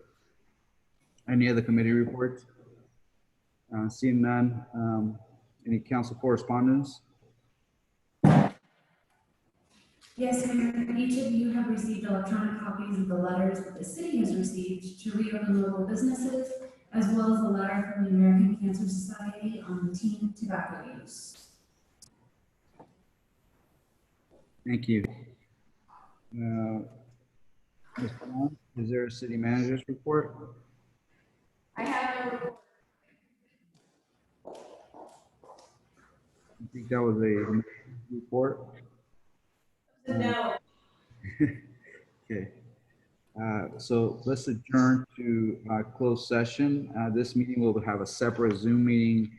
Any other committee reports? Seeing none, any council correspondence? Yes, Mayor, each of you have received electronic copies of the letters that the city has received to reopen local businesses, as well as a letter from the American Cancer Society on teen tobacco use. Thank you. Ms. Brown, is there a city manager's report? I have a report. I think that was a report. No. Okay. So let's adjourn to closed session. This meeting will have a separate Zoom meeting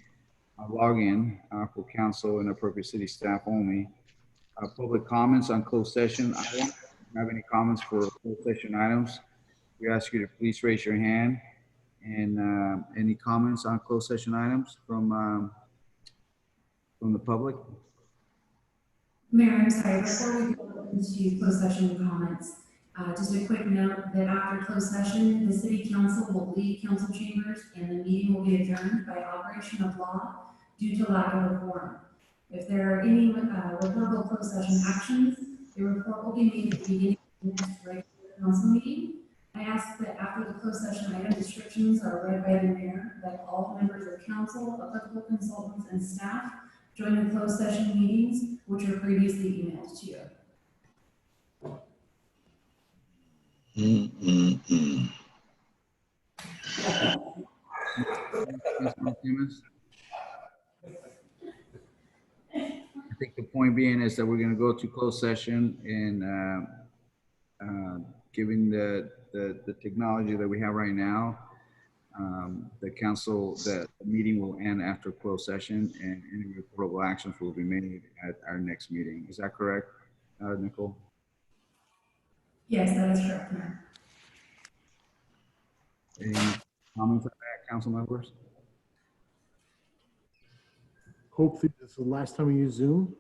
login for council and appropriate city staff only. Public comments on closed session items. If you have any comments for closed session items, we ask you to please raise your hand. And any comments on closed session items from the public? Mayor, I'm sorry, before we go into closed session comments, just a quick note that after closed session, the city council will leave council chambers and the meeting will be adjourned by operation of law due to lack of a quorum. If there are any reportable closed session actions, the report will be made at the beginning of the next regular council meeting. I ask that after the closed session item descriptions are read by the mayor, that all members of council, applicable consultants, and staff join the closed session meetings, which were previously emailed to you. I think the point being is that we're going to go to closed session and given the technology that we have right now, the meeting will end after closed session and any reportable actions will be made at our next meeting. Is that correct, Nicole? Yes, that is correct, Mayor. Any comments on that, council members? Hopefully this is the last time we use Zoom.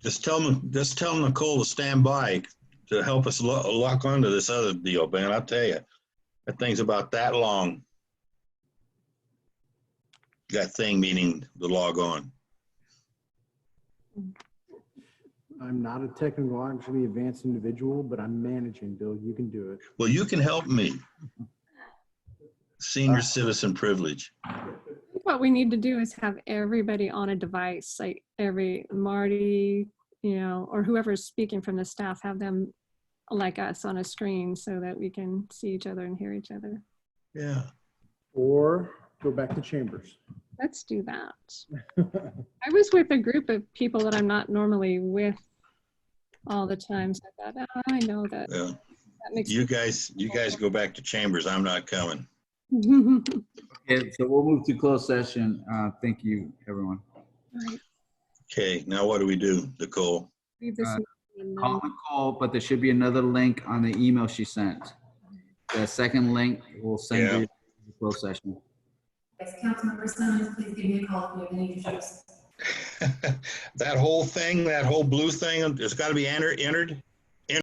Just tell Nicole to stand by to help us lock onto this other deal, man. I'll tell you, that thing's about that long. That thing meaning the log on. I'm not a technologically advanced individual, but I'm managing, Bill. You can do it. Well, you can help me. Senior citizen privilege. What we need to do is have everybody on a device, like Marty, or whoever's speaking from the staff, have them like us on a screen so that we can see each other and hear each other. Yeah. Or go back to chambers. Let's do that. I was with a group of people that I'm not normally with all the time. So I thought, oh, I know that. Yeah. That makes You guys go back to chambers. I'm not coming. Okay, so we'll move to closed session. Thank you, everyone. Right. Okay, now what do we do, Nicole? Leave this and Call Nicole, but there should be another link on the email she sent. The second link will send you to the closed session. Yes, Councilmember Simmons, please give me a call if you have any issues. That whole thing, that whole blue thing, it's got to be entered?